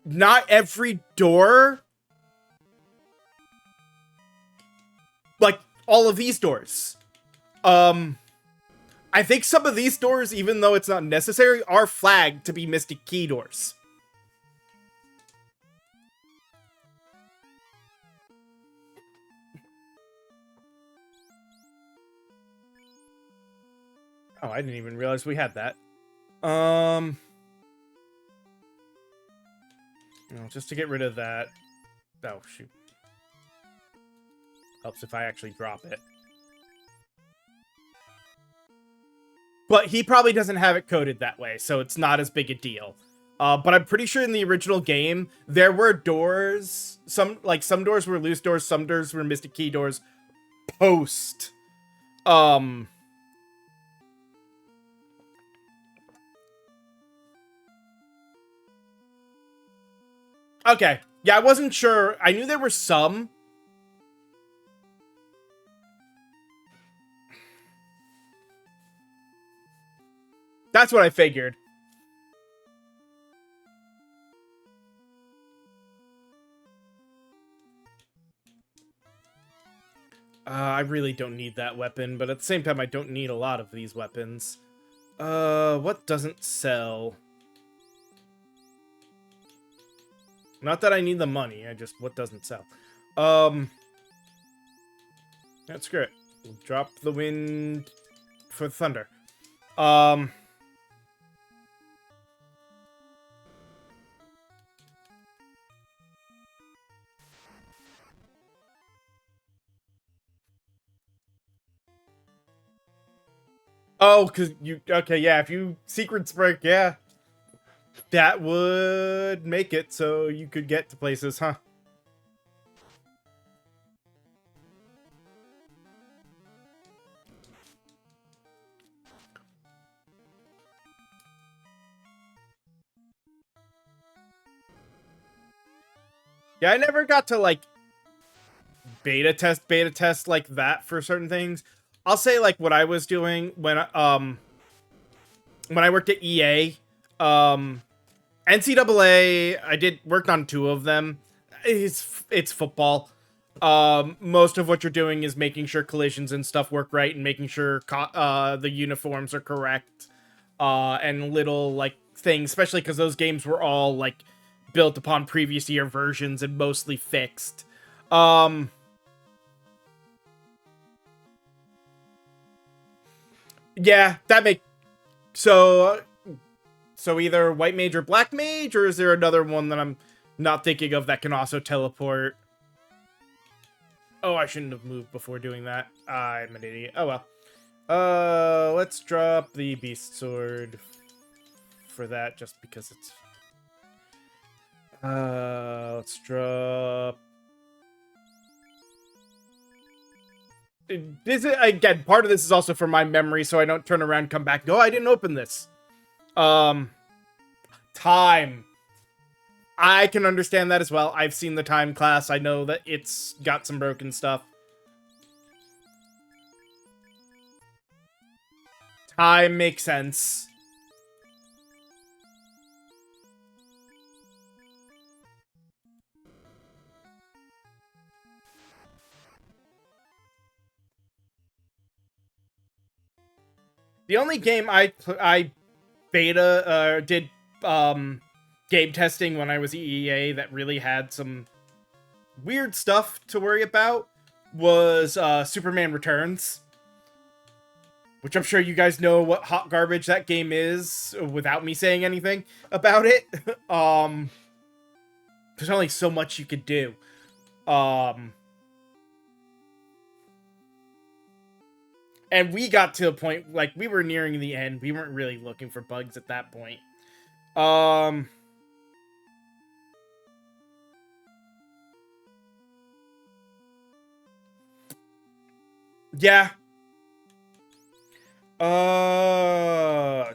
Speaker 1: not every door, like all of these doors, I think some of these doors, even though it's not necessary, are flagged to be Mystic Key doors. Oh, I didn't even realize we had that. Just to get rid of that. Oh, shoot. Helps if I actually drop it. But he probably doesn't have it coded that way, so it's not as big a deal. But I'm pretty sure in the original game, there were doors, some doors were loose doors, some doors were Mystic Key doors, post, okay, Yeah, I wasn't sure. I knew there were some. That's what I figured. I really don't need that weapon, but at the same time, I don't need a lot of these weapons. What doesn't sell? Not that I need the money, I just, what doesn't sell? That's great. We'll drop the wind for thunder. Um, oh, because you, okay, yeah, if you secrets break, yeah, that would make it so you could get to places, huh? Yeah, I never got to, like, beta test like that for certain things. I'll say, like, what I was doing when I worked at EA, NCAA, I did worked on 2 of them. It's football. Most of what you're doing is making sure collisions and stuff work right and making sure the uniforms are correct. And little, like, things, especially because those games were all, like, built upon previous year versions and mostly fixed. Yeah, that make so so either white mage or black mage, or is there another one that I'm not thinking of that can also teleport? Oh, I shouldn't have moved before doing that. I'm an idiot. Oh well. Let's drop the beast sword for that, just because it's. Let's drop. This is, again, part of this is also for my memory, so I don't turn around and come back and go, oh, I didn't open this. Time. I can understand that as well. I've seen the time class. I know that it's got some broken stuff. Time makes sense. The only game I beta did game testing when I was EEA that really had some weird stuff to worry about was Superman Returns, which I'm sure you guys know what hot garbage that game is without me saying anything about it. There's only so much you could do. And we got to a point, like, we were nearing the end. We weren't really looking for bugs at that point. Yeah.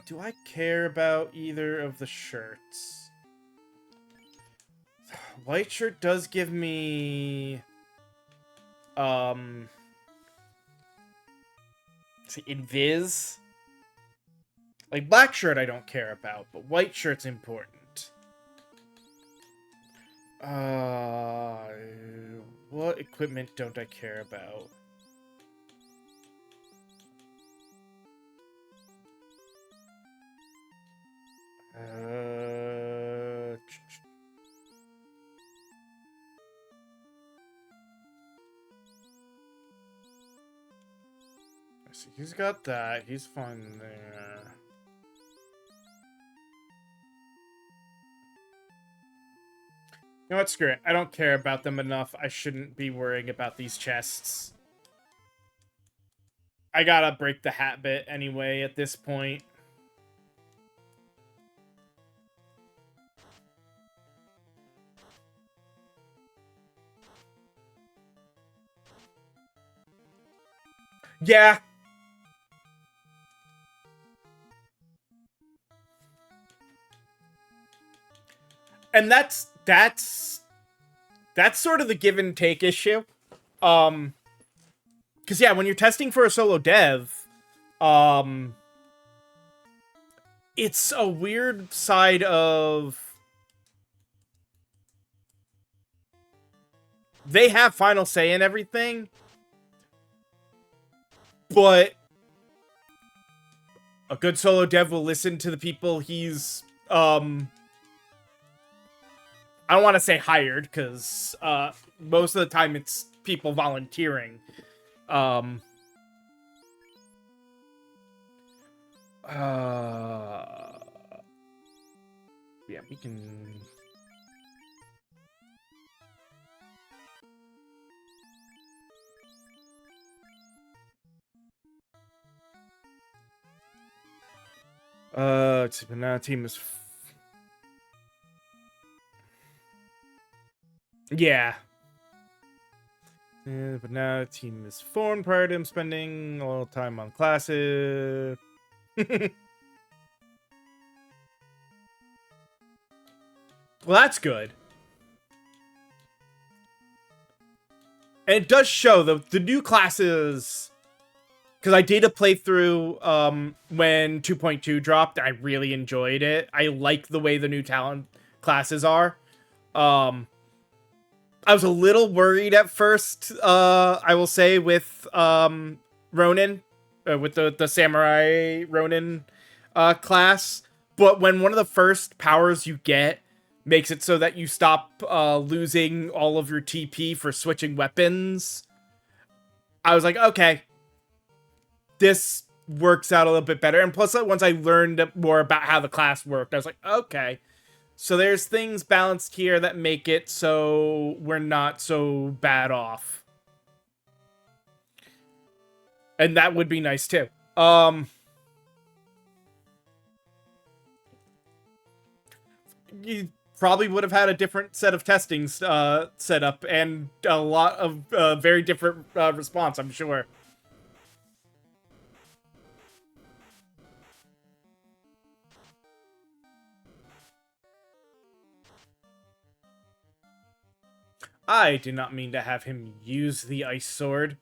Speaker 1: Do I care about either of the shirts? White shirt does give me, see, invis. Like, black shirt I don't care about, but white shirt's important. What equipment don't I care about? See, he's got that. He's fine there. You know what? Screw it. I don't care about them enough. I shouldn't be worrying about these chests. I gotta break the hat bit anyway at this point. Yeah. And that's That's sort of the give and take issue. Because yeah, when you're testing for a solo dev, it's a weird side of they have final say in everything, but a good solo dev will listen to the people he's I don't want to say hired, because most of the time it's people volunteering. Um, yeah, we can. But now team is. Yeah. But now team is formed prior to him spending a little time on classes. Well, that's good. And it does show the new classes, because I did a playthrough when 2.2 dropped. I really enjoyed it. I like the way the new talent classes are. I was a little worried at first, I will say, with Ronin, with the Samurai Ronin class. But when one of the first powers you get makes it so that you stop losing all of your TP for switching weapons, I was like, okay, this works out a little bit better. And plus, once I learned more about how the class worked, I was like, okay, so there's things balanced here that make it so we're not so bad off. And that would be nice too. You probably would have had a different set of testings set up and a lot of very different response, I'm sure. I did not mean to have him use the ice sword.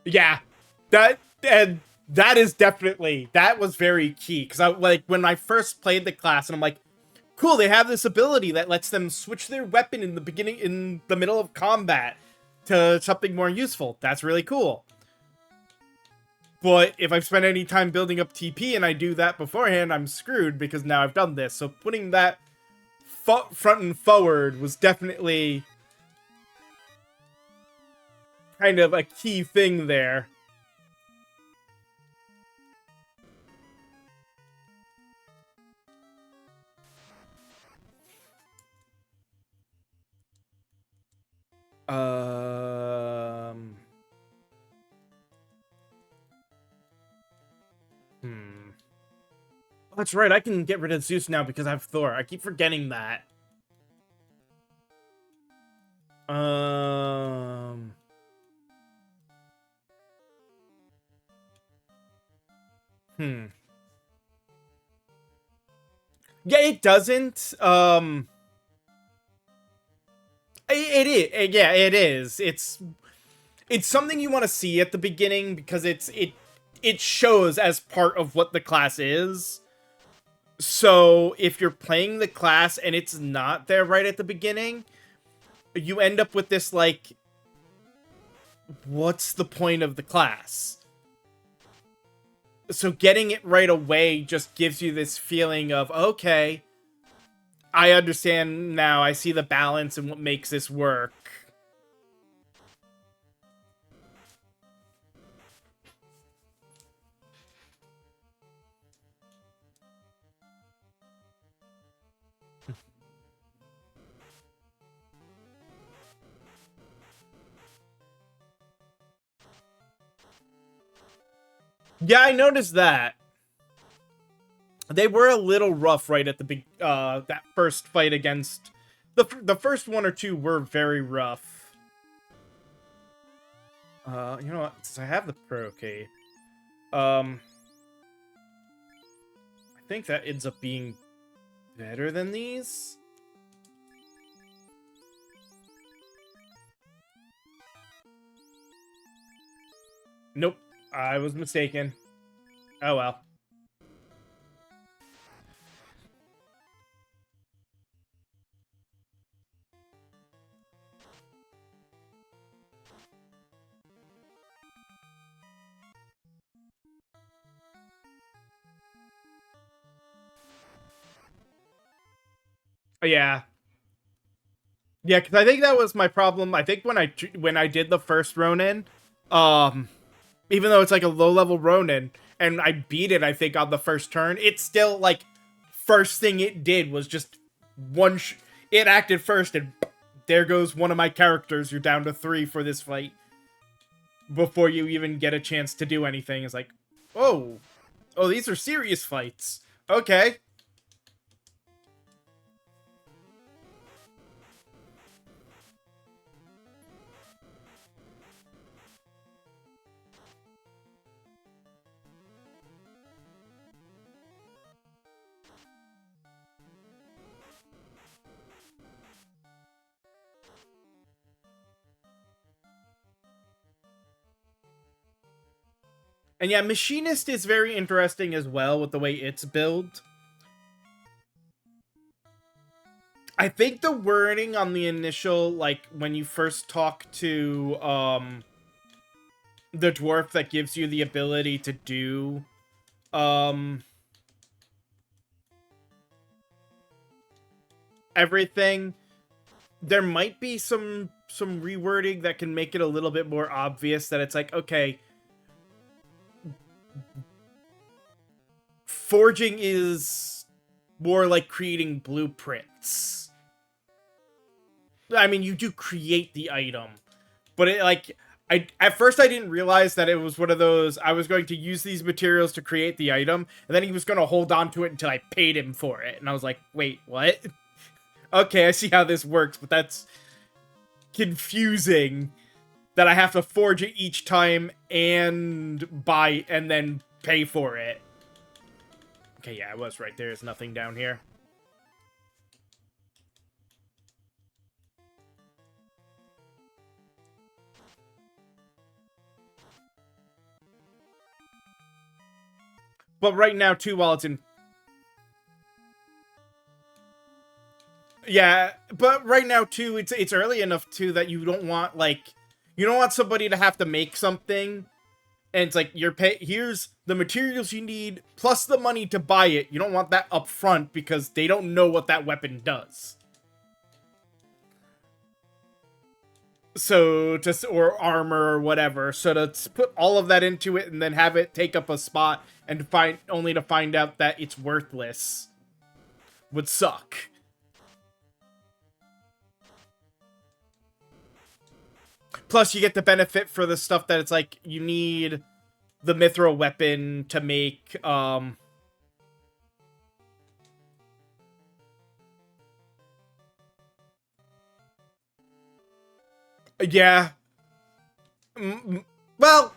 Speaker 1: Yeah, that is definitely, that was very key, because I, like, when I first played the class and I'm like, cool, they have this ability that lets them switch their weapon in the middle of combat to something more useful. That's really cool. But if I've spent any time building up TP and I do that beforehand, I'm screwed, because now I've done this. So putting that front and forward was definitely kind of a key thing there. That's right, I can get rid of Zeus now because I have Thor. I keep forgetting that. Yeah, it doesn't. It is. Yeah, it is. It's something you want to see at the beginning, because it shows as part of what the class is. So if you're playing the class and it's not there right at the beginning, you end up with this, like, what's the point of the class? So getting it right away just gives you this feeling of, okay, I understand now. I see the balance and what makes this work. Yeah, I noticed that. They were a little rough right at the big that first fight against the first one or two were very rough. You know what? Since I have the pro key, I think that ends up being better than these. Nope, I was mistaken. Oh well. Yeah. Yeah, because I think that was my problem. I think when I did the first Ronin, um, even though it's like a low level Ronin, and I beat it, I think on the first turn, it's still like first thing it did was just one. It acted first, and there goes one of my characters. You're down to 3 for this fight before you even get a chance to do anything. It's like, oh, oh, these are serious fights. Okay. And yeah, Machinist is very interesting as well with the way it's built. I think the wording on the initial, like, when you first talk to, the dwarf that gives you the ability to do, everything, there might be some rewording that can make it a little bit more obvious that it's like, okay, forging is more like creating blueprints. I mean, you do create the item, but it, like, at first I didn't realize that it was one of those, I was going to use these materials to create the item, and then he was going to hold on to it until I paid him for it. And I was like, wait, what? Okay, I see how this works, but that's confusing that I have to forge it each time and buy and then pay for it. Okay, yeah, I was right. There is nothing down here. But right now, too, while it's in... Yeah, but right now, too, it's early enough, too, that you don't want, like... You don't want somebody to have to make something, and it's like, here's the materials you need, plus the money to buy it. You don't want that up front, because they don't know what that weapon does. So, or armor or whatever. So to put all of that into it and then have it take up a spot and only to find out that it's worthless would suck. Plus, you get the benefit for the stuff that it's like, you need the mithril weapon to make, yeah. Well,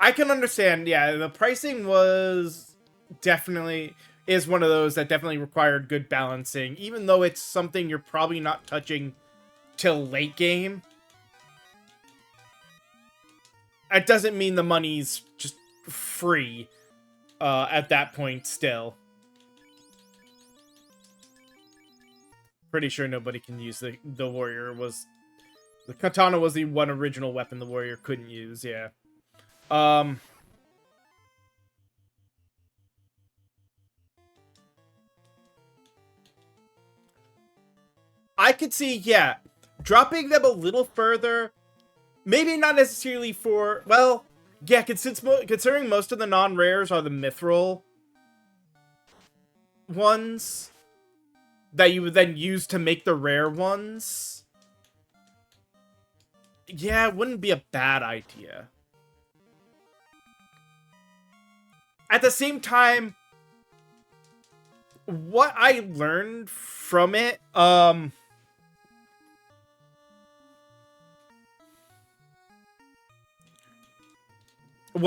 Speaker 1: I can understand, yeah, the pricing was definitely, is one of those that definitely required good balancing, even though it's something you're probably not touching till late game. That doesn't mean the money's just free at that point still. Pretty sure nobody can use the warrior was... The katana was the one original weapon the warrior couldn't use, yeah. I could see, yeah, dropping them a little further. Maybe not necessarily for, well, yeah, considering most of the non-rares are the mithril ones that you would then use to make the rare ones. Yeah, it wouldn't be a bad idea. at the same time, what I learned from it, what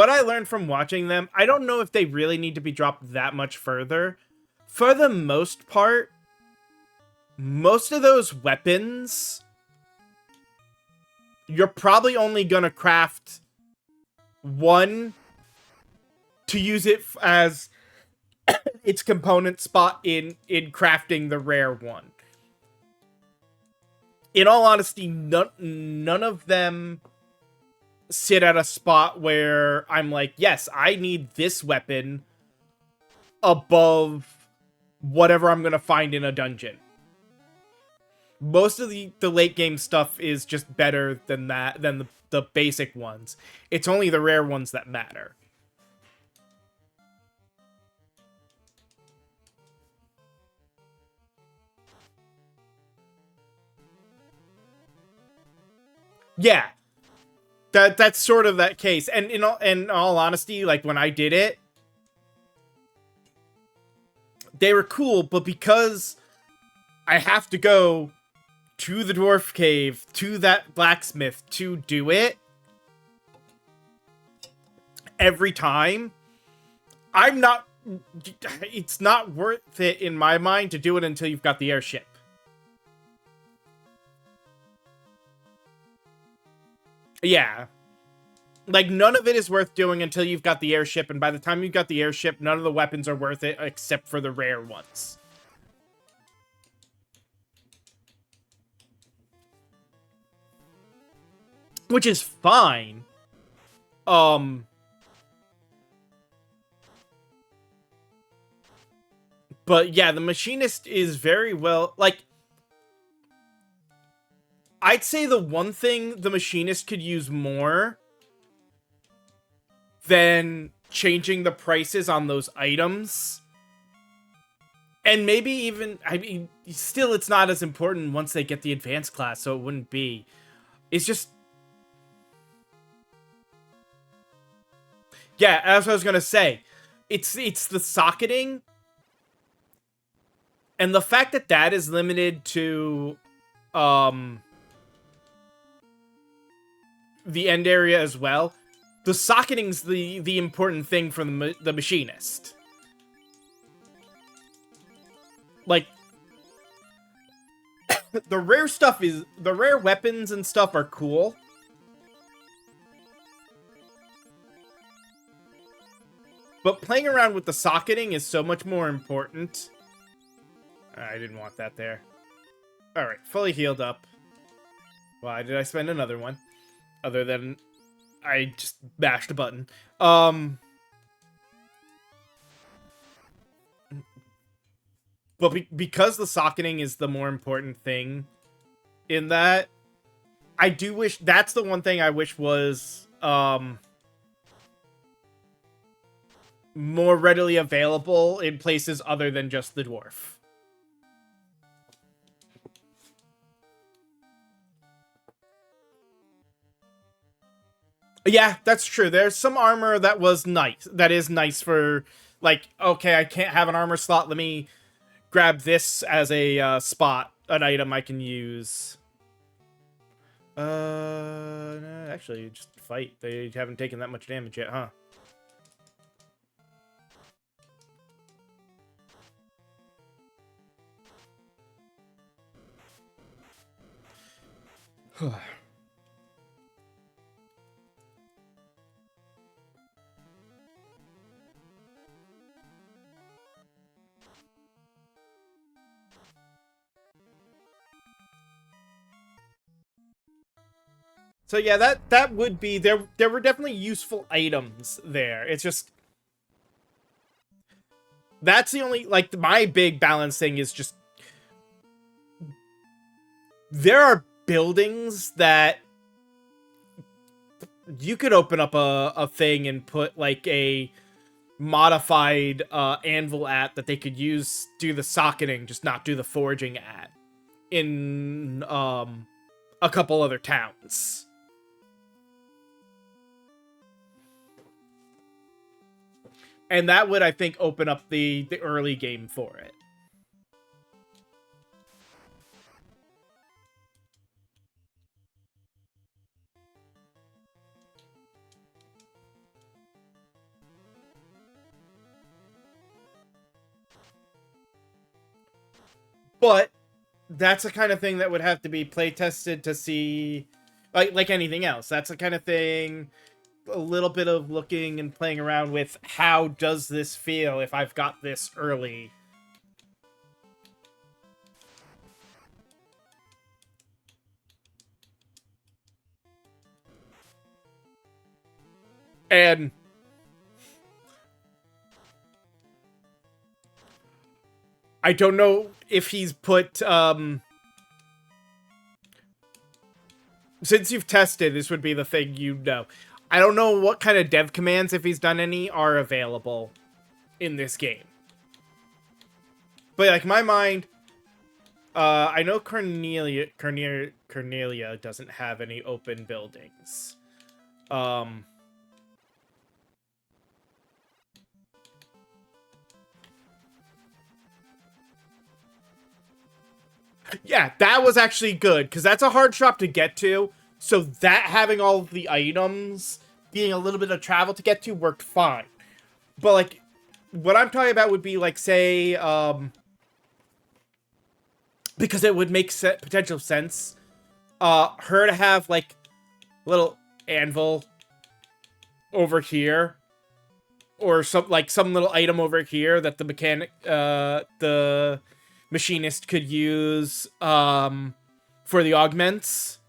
Speaker 1: I learned from watching them, I don't know if they really need to be dropped that much further. For the most part, most of those weapons, you're probably only gonna craft one to use it as its component spot in crafting the rare one. In all honesty, none of them sit at a spot where I'm like, yes, I need this weapon above whatever I'm gonna find in a dungeon. Most of the late game stuff is just better than that, than the basic ones. It's only the rare ones that matter. Yeah, that's sort of that case. And in all honesty, like when I did it, they were cool, but because I have to go to the dwarf cave, to that blacksmith to do it every time, it's not worth it in my mind to do it until you've got the airship. Yeah. Like, none of it is worth doing until you've got the airship, and by the time you've got the airship, none of the weapons are worth it except for the rare ones. Which is fine. But yeah, the machinist is very well, like, I'd say the one thing the machinist could use more than changing the prices on those items, and maybe even, I mean, still it's not as important once they get the advanced class, so it wouldn't be. It's just, yeah, as I was gonna say, it's the socketing, and the fact that that is limited to the end area as well. The socketing's the important thing for the machinist. Like, the rare stuff is, the rare weapons and stuff are cool. But playing around with the socketing is so much more important. I didn't want that there. Alright, fully healed up. Why did I spend another one? Other than I just mashed a button. But because the socketing is the more important thing in that, I do wish, that's the one thing I wish was more readily available in places other than just the dwarf. Yeah, that's true. There's some armor that was nice. That is nice for, like, okay, I can't have an armor slot. Let me grab this as a spot, an item I can use. No, actually, just fight. They haven't taken that much damage yet, huh? So yeah, that would be, there were definitely useful items there. It's just, that's the only, like, my big balance thing is just, there are buildings that you could open up a thing and put, like, a modified anvil at that they could use, do the socketing, just not do the forging at, in a couple other towns. And that would, I think, open up the early game for it. But that's the kind of thing that would have to be play tested to see, like anything else. That's the kind of thing, a little bit of looking and playing around with, how does this feel if I've got this early? And I don't know if he's put, since you've tested, this would be the thing you know. I don't know what kind of dev commands, if he's done any, are available in this game. But, like, my mind, I know Cornelia doesn't have any open buildings. Yeah, that was actually good, because that's a hard shop to get to. So that having all of the items, being a little bit of travel to get to, worked fine. But, like, what I'm talking about would be, like, say, because it would make potential sense, her to have, like, a little anvil over here, or some little item over here that the mechanic, the machinist could use, for the augments.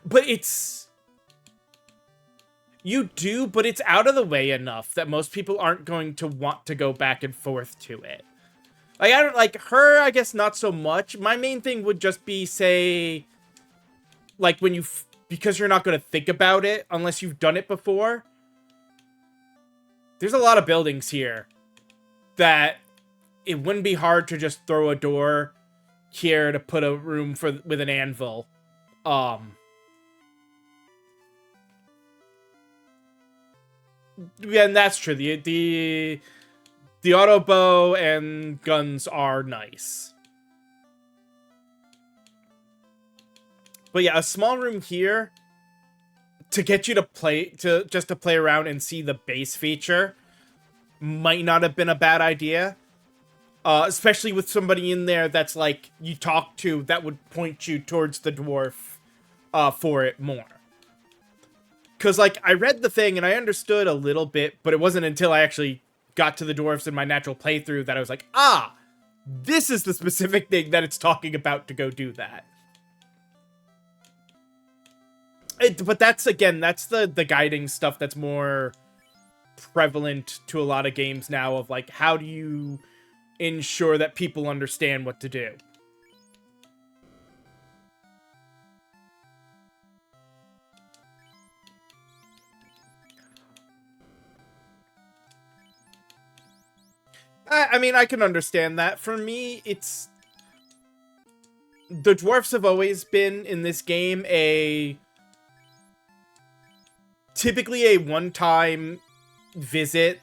Speaker 1: But it's... You do, but it's out of the way enough that most people aren't going to want to go back and forth to it. Like, I don't... Like, her, I guess not so much. My main thing would just be, say... Like, when you... Because you're not going to think about it unless you've done it before. There's a lot of buildings here that it wouldn't be hard to just throw a door here to put a room with an anvil. Yeah, and that's true. The auto bow and guns are nice. But yeah, a small room here to get you to play around and see the base feature might not have been a bad idea. Especially with somebody in there that's like you talk to that would point you towards the dwarf for it more. Because, like, I read the thing and I understood a little bit, but it wasn't until I actually got to the dwarves in my natural playthrough that I was like, ah, this is the specific thing that it's talking about to go do that. But that's, again, that's the guiding stuff that's more prevalent to a lot of games now of, like, how do you ensure that people understand what to do? I mean, I can understand that. For me, it's... The dwarfs have always been, in this game, typically a one-time visit.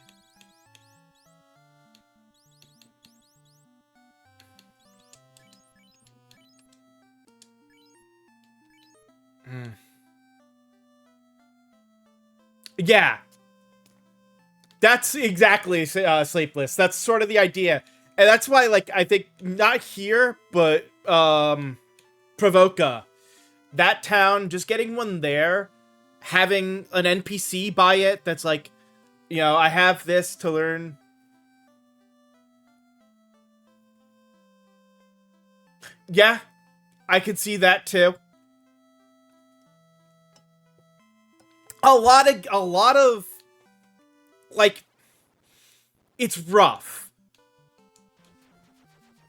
Speaker 1: Yeah. That's exactly Sleepless. That's sort of the idea. And that's why, like, I think, not here, but, Provoca. That town, just getting one there, having an NPC buy it that's like, you know, I have this to learn. Yeah, I could see that too. A lot of, like, it's rough.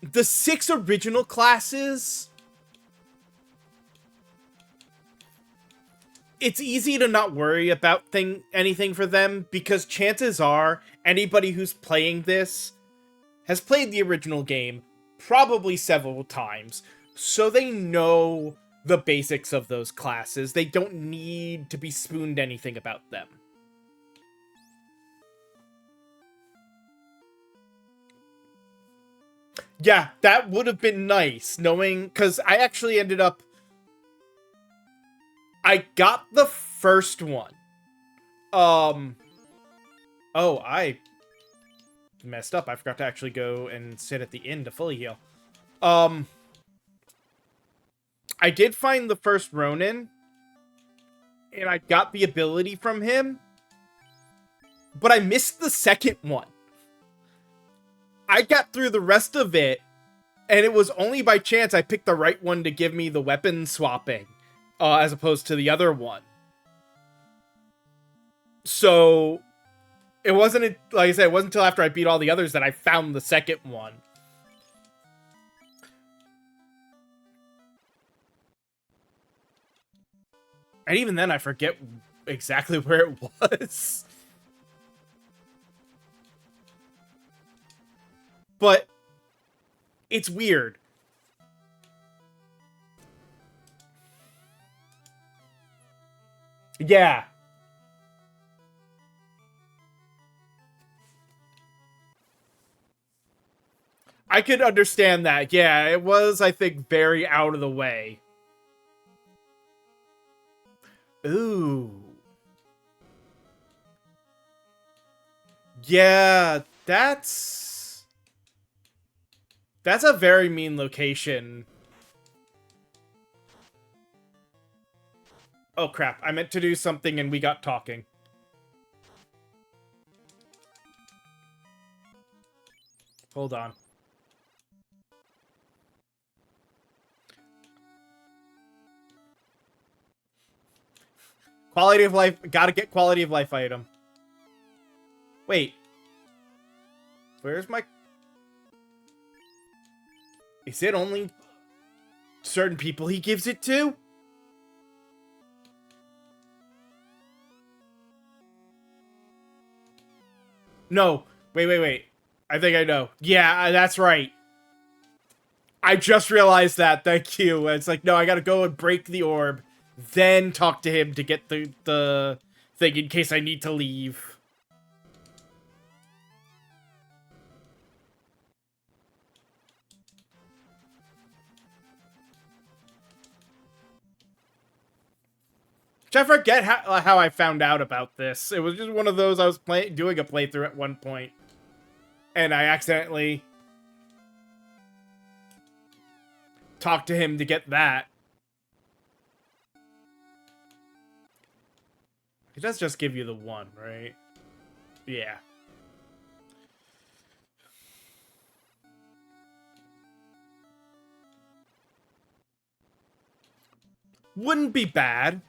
Speaker 1: The 6 original classes, it's easy to not worry about anything for them, because chances are anybody who's playing this has played the original game probably several times, so they know the basics of those classes. They don't need to be spooned anything about them. Yeah, that would have been nice, knowing, because I actually ended up, I got the first one. Oh, I messed up. I forgot to actually go and sit at the inn to fully heal. Um, I did find the first Ronin, and I got the ability from him, but I missed the second one. I got through the rest of it, and it was only by chance I picked the right one to give me the weapon swapping, as opposed to the other one. So, it wasn't, like I said, it wasn't until after I beat all the others that I found the second one. And even then, I forget exactly where it was. But it's weird. Yeah. I could understand that. Yeah, it was, I think, very out of the way. Ooh. Yeah, that's a very mean location. Oh crap, I meant to do something and we got talking. Hold on. Quality of life, gotta get quality of life item. Wait. Where's my... Is it only certain people he gives it to? No. Wait. I think I know. Yeah, that's right. I just realized that. Thank you. It's like, no, I gotta go and break the orb, then talk to him to get the thing in case I need to leave. Which I forget how I found out about this. It was just one of those, I was doing a playthrough at one point, and I accidentally talked to him to get that. It does just give you the one, right? Yeah. Wouldn't be bad.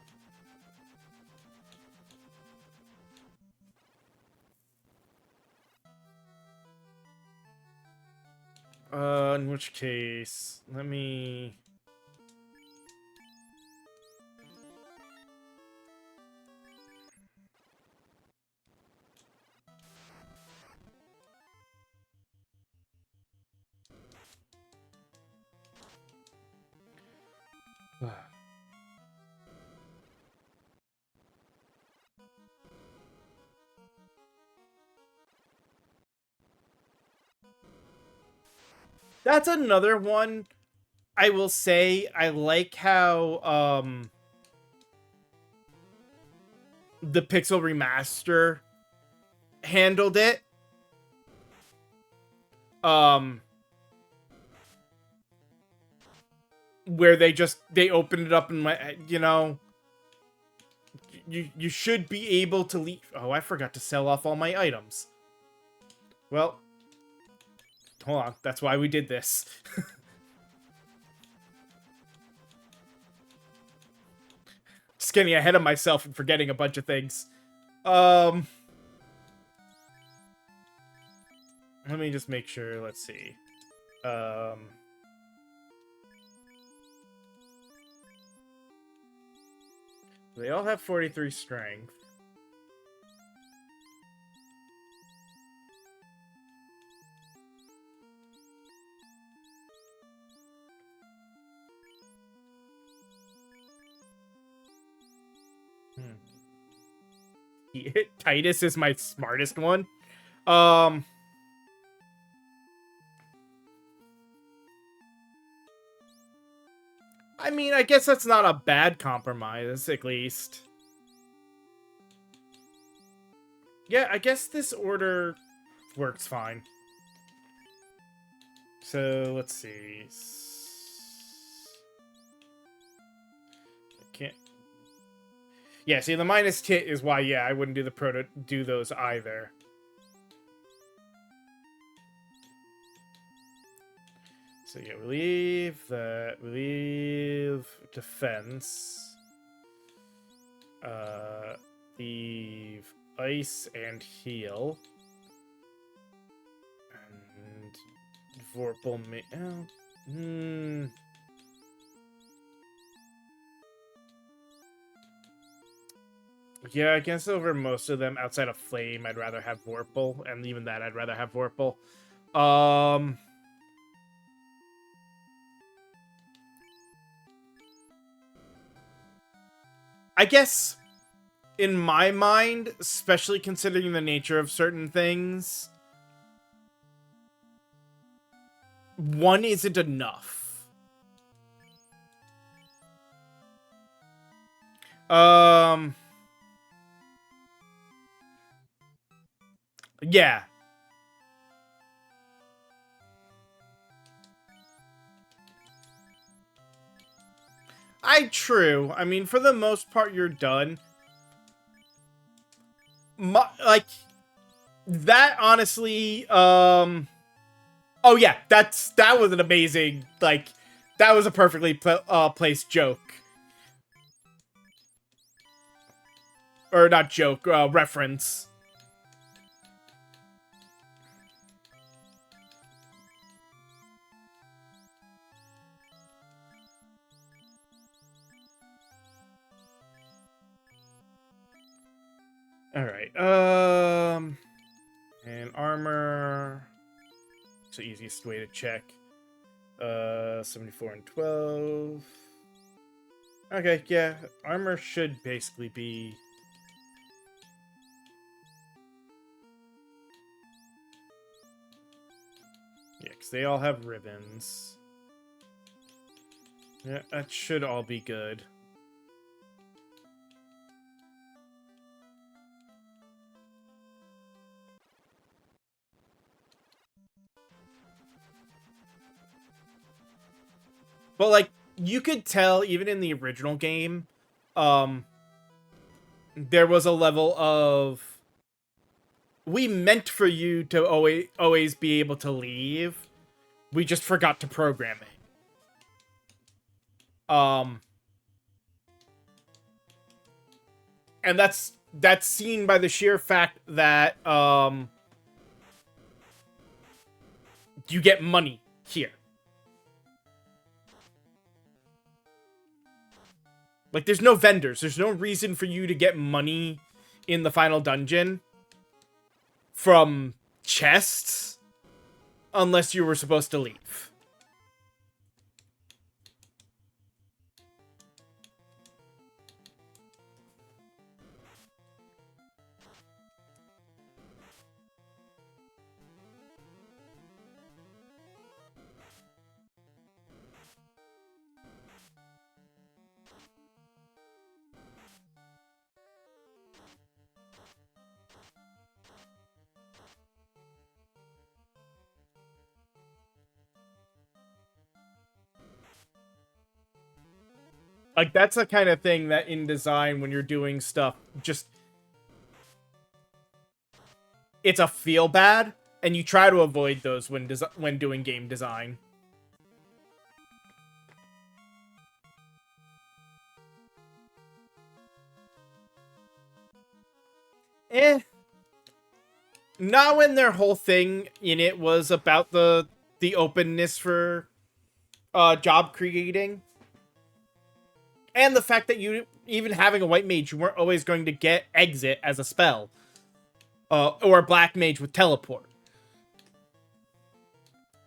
Speaker 1: In which case, let me... That's another one. I will say I like how the Pixel Remaster handled it. Where they opened it up and went, you know, you should be able to leave. Oh, I forgot to sell off all my items. Well, hold on. That's why we did this. Just getting ahead of myself and forgetting a bunch of things. Let me just make sure. Let's see. They all have 43 strength. Titus is my smartest one. I mean, I guess that's not a bad compromise, at least. Yeah, I guess this order works fine. So, let's see. I can't... Yeah, see, the minus tit is why, yeah, I wouldn't do those either. So yeah, we leave that. We leave defense. Leave ice and heal. And Vorpal Yeah, I guess over most of them outside of Flame, I'd rather have Vorpal, and even that, I'd rather have Vorpal. I guess in my mind, especially considering the nature of certain things, one isn't enough. Yeah. True. I mean, for the most part, you're done. Like, that honestly, oh yeah, that was an amazing, like, that was a perfectly placed joke. Or not joke, reference. Alright, and armor. It's the easiest way to check. 74 and 12. Okay, yeah, armor should basically be... Yeah, because they all have ribbons. Yeah, that should all be good. But, like, you could tell, even in the original game, there was a level of... We meant for you to always be able to leave. We just forgot to program it. And that's seen by the sheer fact that, you get money here. Like, there's no vendors. There's no reason for you to get money in the final dungeon from chests unless you were supposed to leave. Like, that's the kind of thing that in design, when you're doing stuff, just... It's a feel bad, and you try to avoid those when doing game design. Not when their whole thing in it was about the openness for job creating. And the fact that you, even having a white mage, you weren't always going to get exit as a spell. Or a black mage with teleport.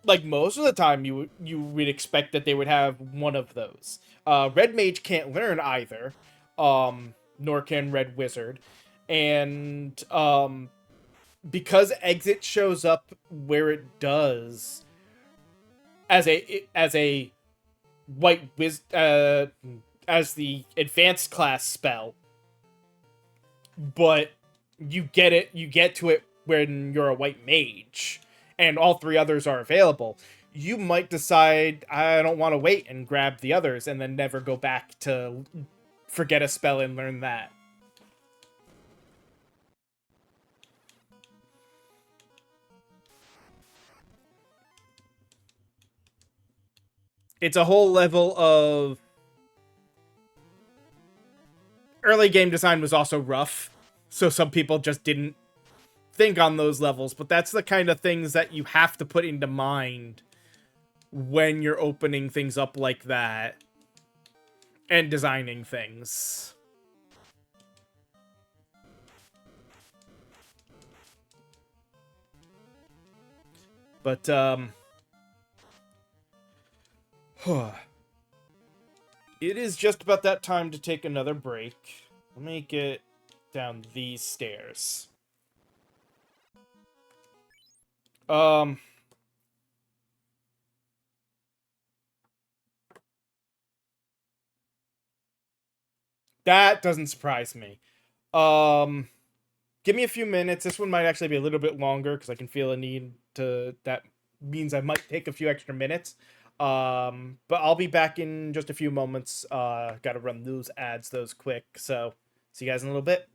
Speaker 1: Like, most of the time, you would expect that they would have one of those. Red mage can't learn either. Nor can red wizard. And, because exit shows up where it does as a as the advanced class spell, but you get to it when you're a white mage, and all three others are available. You might decide I don't want to wait and grab the others, and then never go back to forget a spell and learn that. It's a whole level of early game design was also rough, so some people just didn't think on those levels, but that's the kind of things that you have to put into mind when you're opening things up like that and designing things. But it is just about that time to take another break. Let me get down these stairs. Um that doesn't surprise me. Um Give me a few minutes. This one might actually be a little bit longer because I can feel a need to. That means I might take a few extra minutes. But I'll be back in just a few moments. Got to run those ads, those quick. So see you guys in a little bit.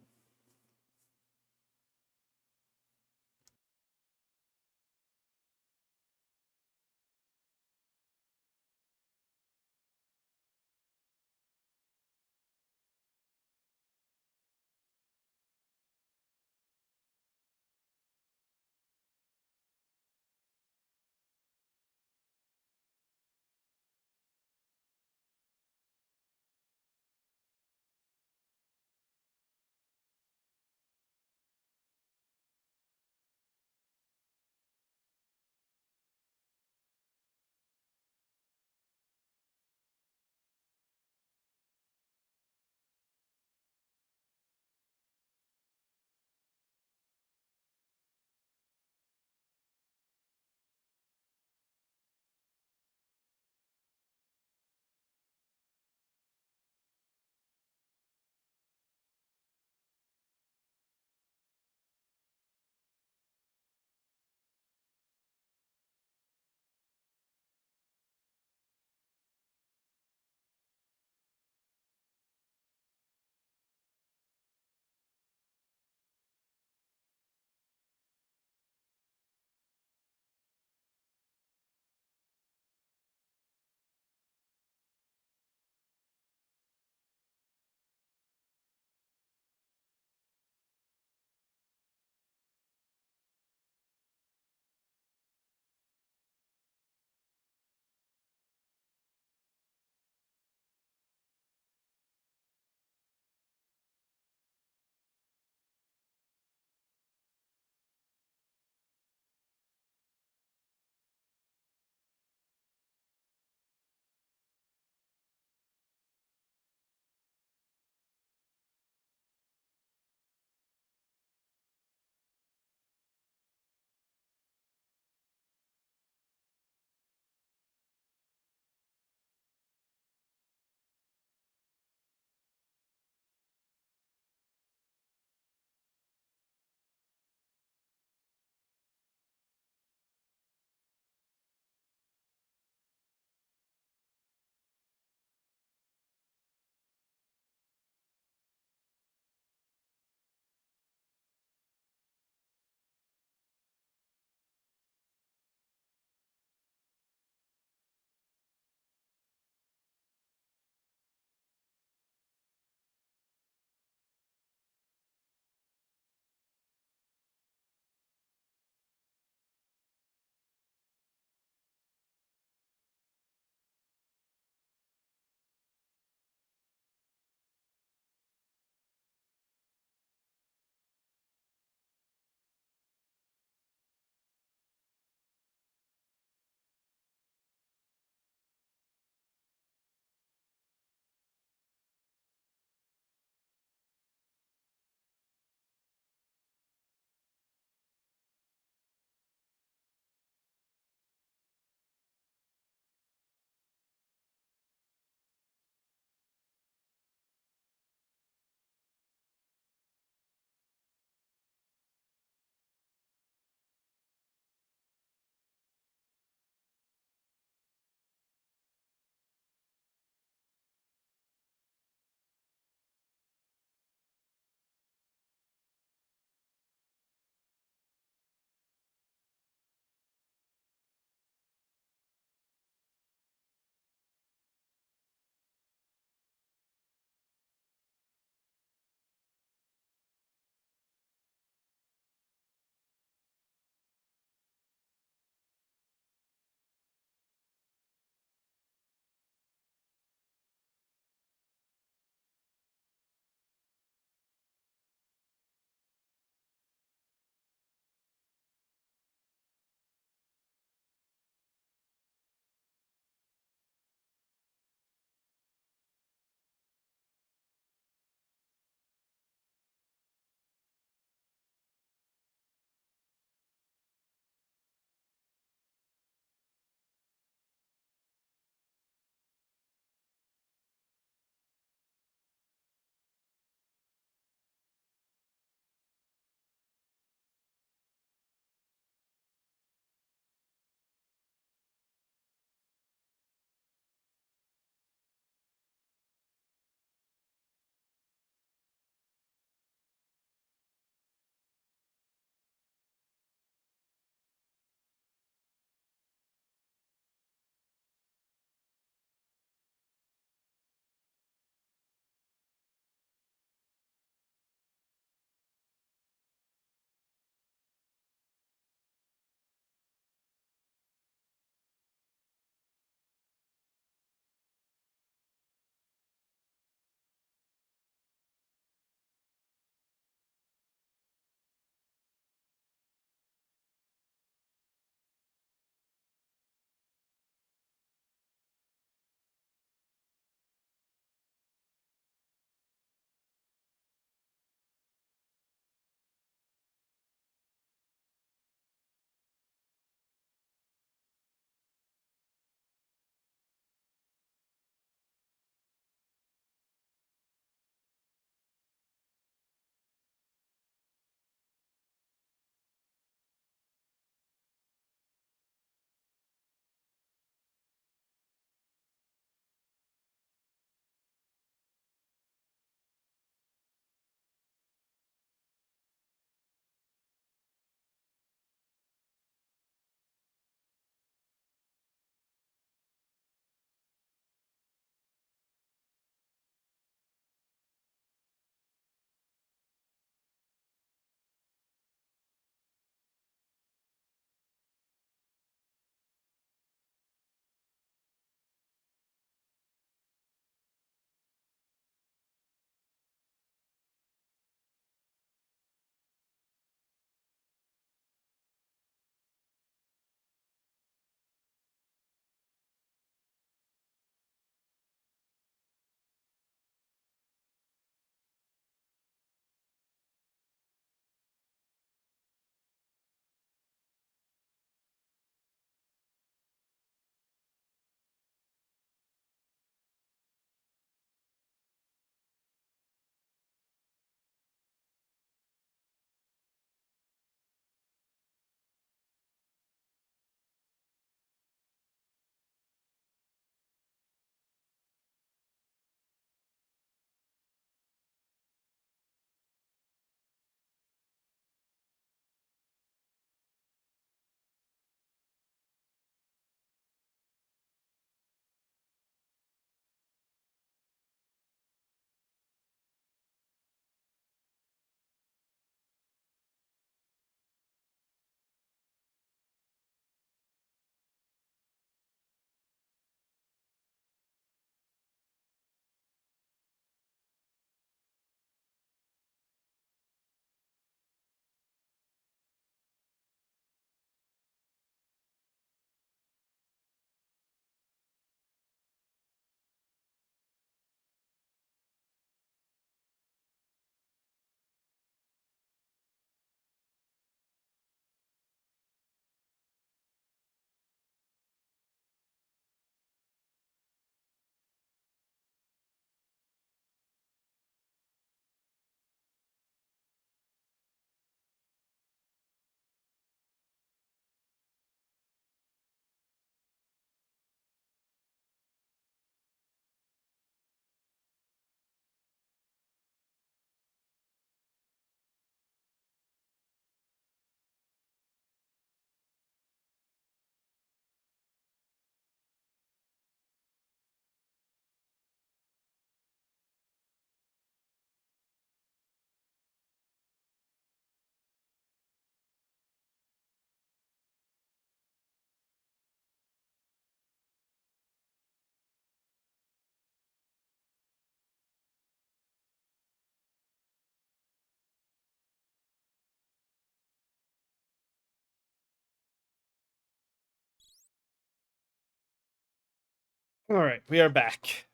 Speaker 1: All right, we are back.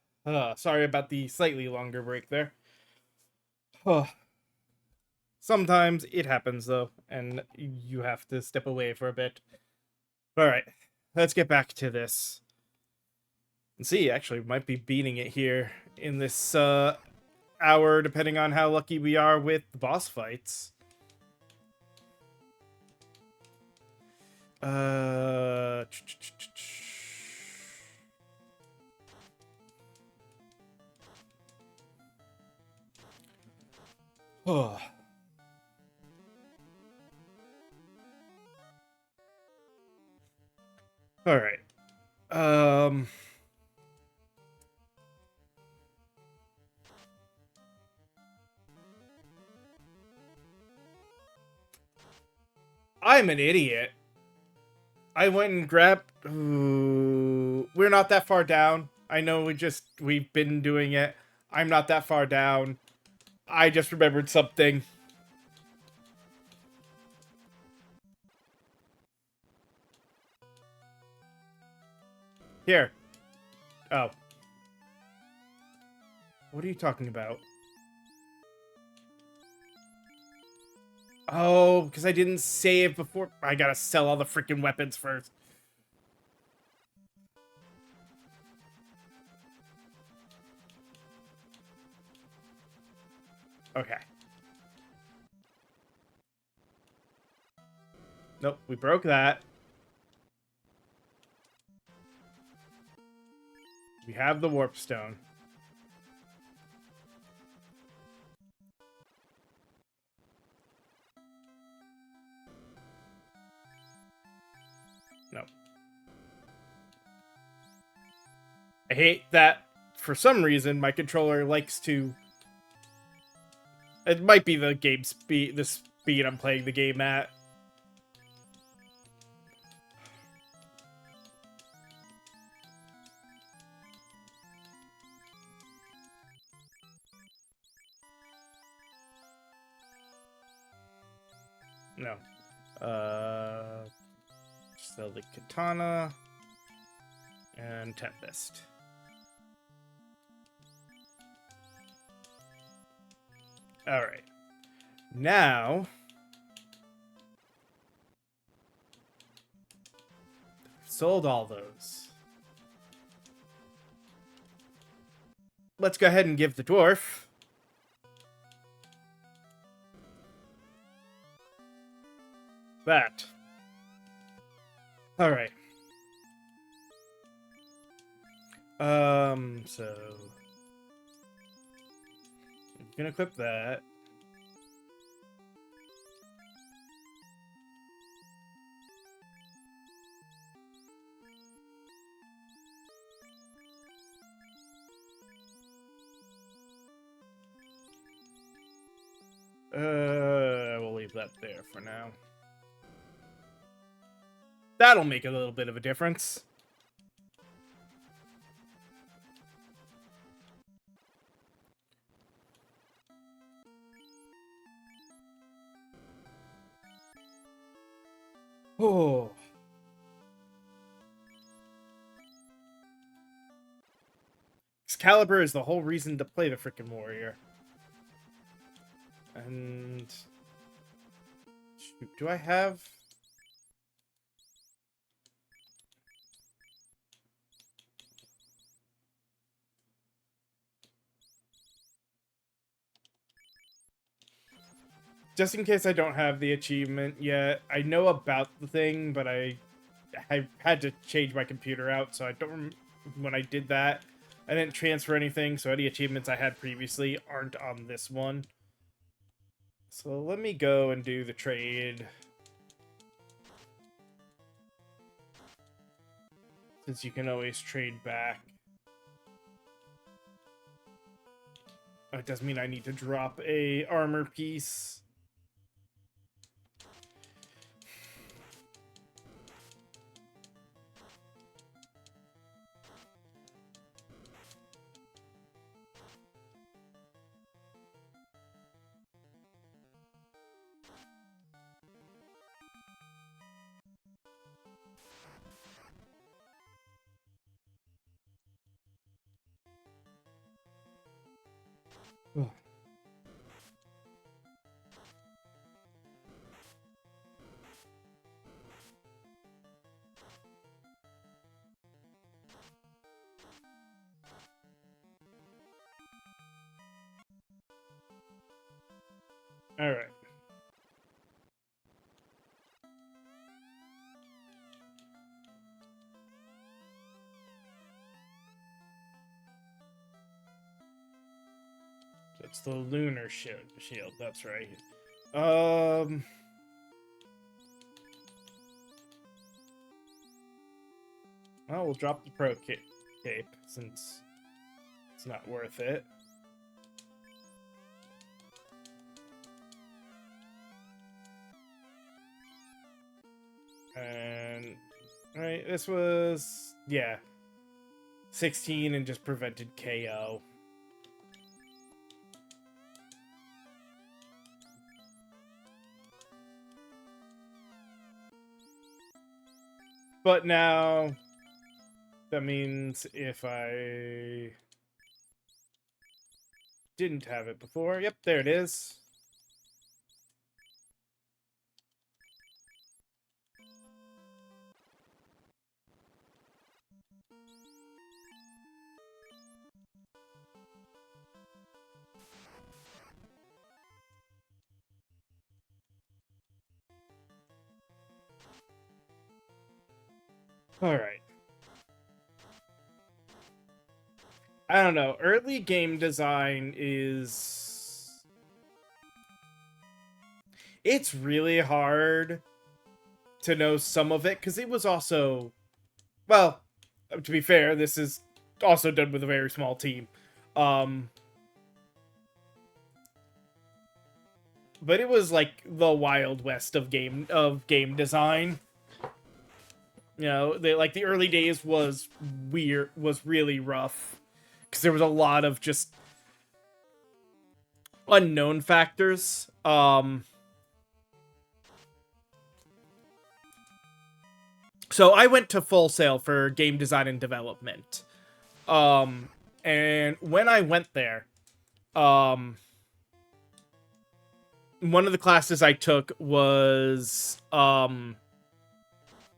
Speaker 1: Sorry about the slightly longer break there. Sometimes it happens though, and you have to step away for a bit. All right, let's get back to this. And see, actually, we might be beating it here in this hour, depending on how lucky we are with the boss fights. Uh. Oh. All right. I'm an idiot. I went and grabbed. Ooh, we're not that far down. I know we've been doing it. I'm not that far down. I just remembered something. Here. Oh. What are you talking about? Oh, because I didn't save before. I gotta sell all the freaking weapons first. Okay. Nope, we broke that. We have the warp stone. No. I hate that for some reason my controller likes to. It might be the game speed, the speed I'm playing the game at. No. Sell the katana and Tempest. All right. Now, sold all those. Let's go ahead and give the dwarf that. All right. So I'm gonna equip that. We'll leave that there for now. That'll make a little bit of a difference. Oh. Excalibur is the whole reason to play the freaking warrior. And shoot, do I have? Just in case I don't have the achievement yet, I know about the thing, but I had to change my computer out, so I don't. When I did that, I didn't transfer anything, so any achievements I had previously aren't on this one. So let me go and do the trade. Since you can always trade back. It doesn't mean I need to drop a armor piece. All right. It's the lunar shield. That's right. Well, we'll drop the pro cape since it's not worth it. And right, this was 16 and just prevented KO. But now that means if I didn't have it before, yep, there it is. All right. I don't know. Early game design is... It's really hard to know some of it, because it was also... Well, to be fair, this is also done with a very small team. But it was like the Wild West of game design. You know, the early days was weird, was really rough. Because there was a lot of just unknown factors. So I went to Full Sail for game design and development. And when I went there, one of the classes I took was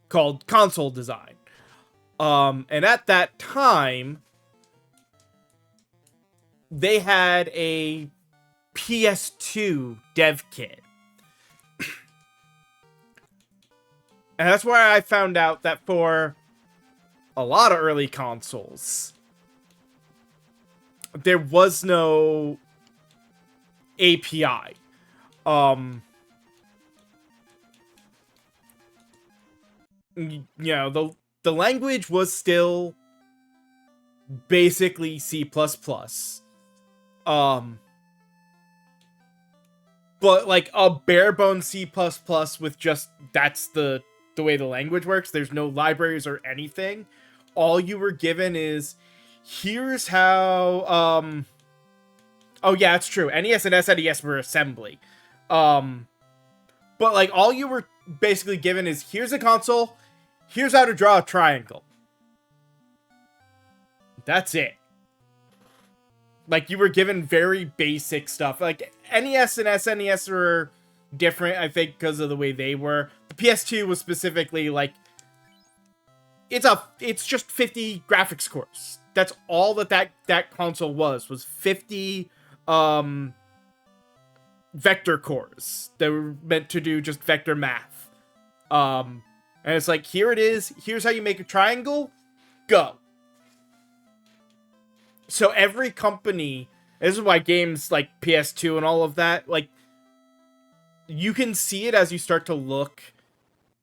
Speaker 1: called console design. And at that time, they had a PS2 dev kit. And that's where I found out that for a lot of early consoles, there was no API. You know, the language was still basically C++. But like a bare bones C++ with just that's the way the language works. There's no libraries or anything. All you were given is here's how oh yeah, it's true. NES and SNES were assembly. But like all you were basically given is here's a console, here's how to draw a triangle. That's it. Like, you were given very basic stuff. Like, NES and SNES were different, I think, because of the way they were. The PS2 was specifically, like... It's just 50 graphics cores. That's all that console was 50, vector cores. That were meant to do just vector math. And it's like, here it is. Here's how you make a triangle. Go. So every company, this is why games like PS2 and all of that, like, you can see it as you start to look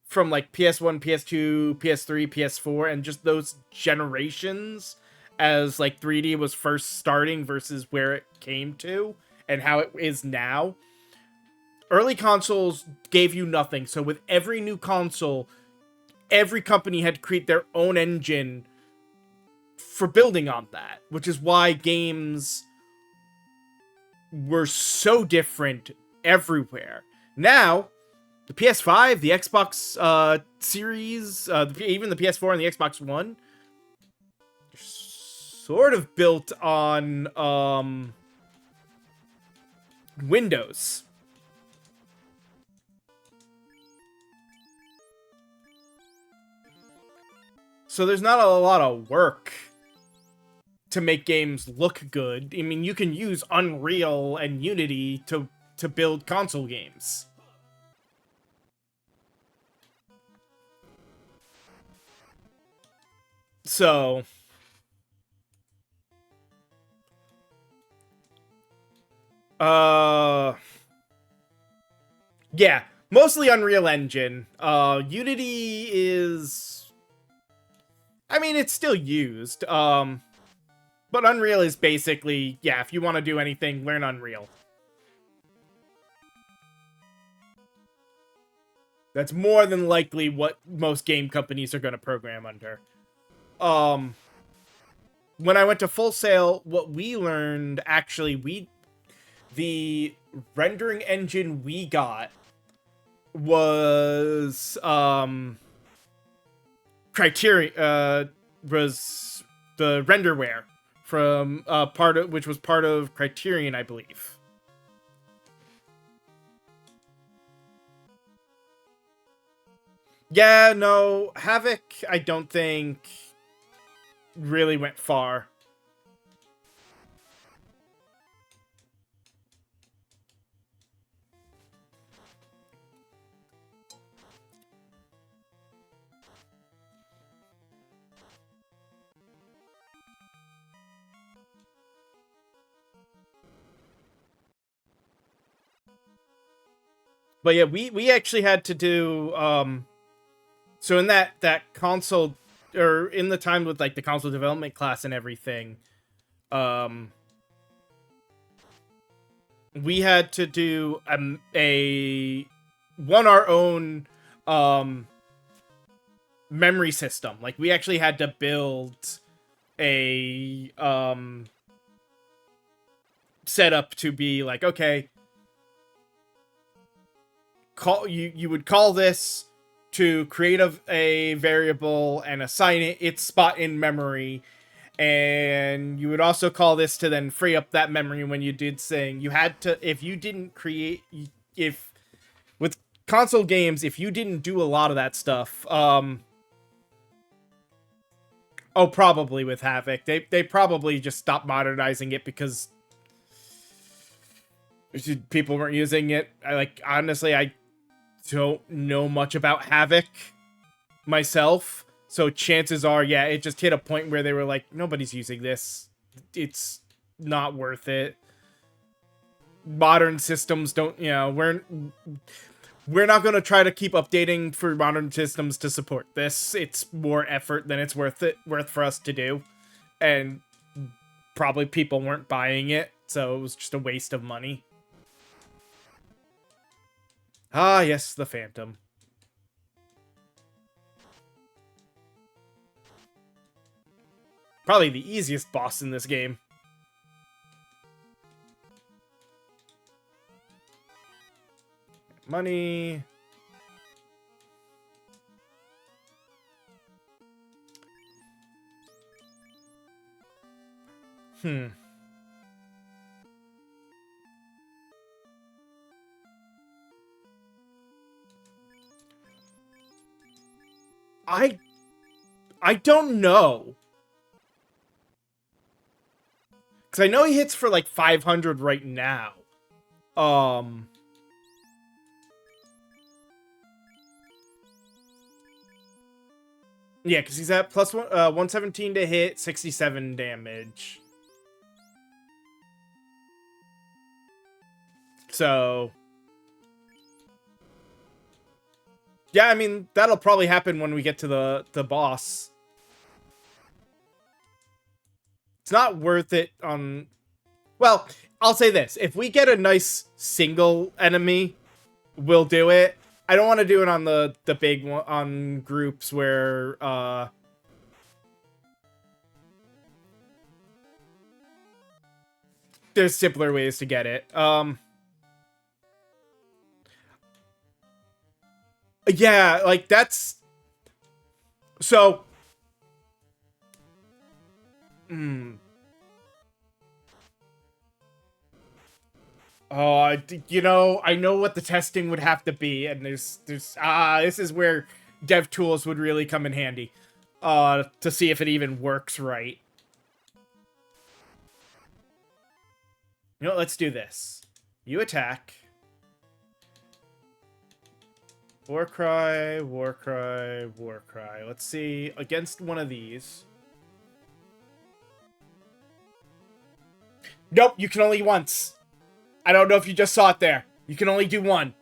Speaker 1: from like PS1, PS2, PS3, PS4, and just those generations as like 3D was first starting versus where it came to and how it is now. Early consoles gave you nothing. So with every new console, every company had to create their own engine for building on that, which is why games were so different everywhere. Now, the PS5, the Xbox Series, even the PS4 and the Xbox One, they're sort of built on Windows. So there's not a lot of work to make games look good. I mean, you can use Unreal and Unity to build console games. So yeah, mostly Unreal Engine. Unity is, I mean, it's still used. But Unreal is basically, yeah, if you want to do anything, learn Unreal. That's more than likely what most game companies are going to program under. When I went to Full Sail, what we learned, actually, the rendering engine we got was, Criterion, was the renderware from, which was part of Criterion, I believe. Yeah, no, Havoc, I don't think really went far. But yeah, we actually had to do, so in that console, or in the time with like the console development class and everything, we had to do our own memory system. Like, we actually had to build a setup to be like, okay, you would call this to create a variable and assign it its spot in memory, and you would also call this to then free up that memory when you did saying you had to, if you didn't create, if with console games, if you didn't do a lot of that stuff, probably with Havoc, they probably just stopped modernizing it because people weren't using it. Honestly, I don't know much about Havoc myself, so chances are, yeah, it just hit a point where they were like, nobody's using this. It's not worth it. Modern systems don't, we're not going to try to keep updating for modern systems to support this. It's more effort than it's worth for us to do. And probably people weren't buying it, so it was just a waste of money. Ah, yes, the Phantom. Probably the easiest boss in this game. Money. I don't know. Because I know he hits for like 500 right now. Yeah, because he's at plus 117 to hit, 67 damage. So yeah, I mean, that'll probably happen when we get to the boss. It's not worth it on... Well, I'll say this. If we get a nice single enemy, we'll do it. I don't want to do it on the big one, on groups where, there's simpler ways to get it. Yeah, like, that's... So... You know, I know what the testing would have to be, and this is where dev tools would really come in handy, to see if it even works right. You know, let's do this. You attack. War cry, war cry, war cry. Let's see, against one of these. Nope, you can only once. I don't know if you just saw it there. You can only do one.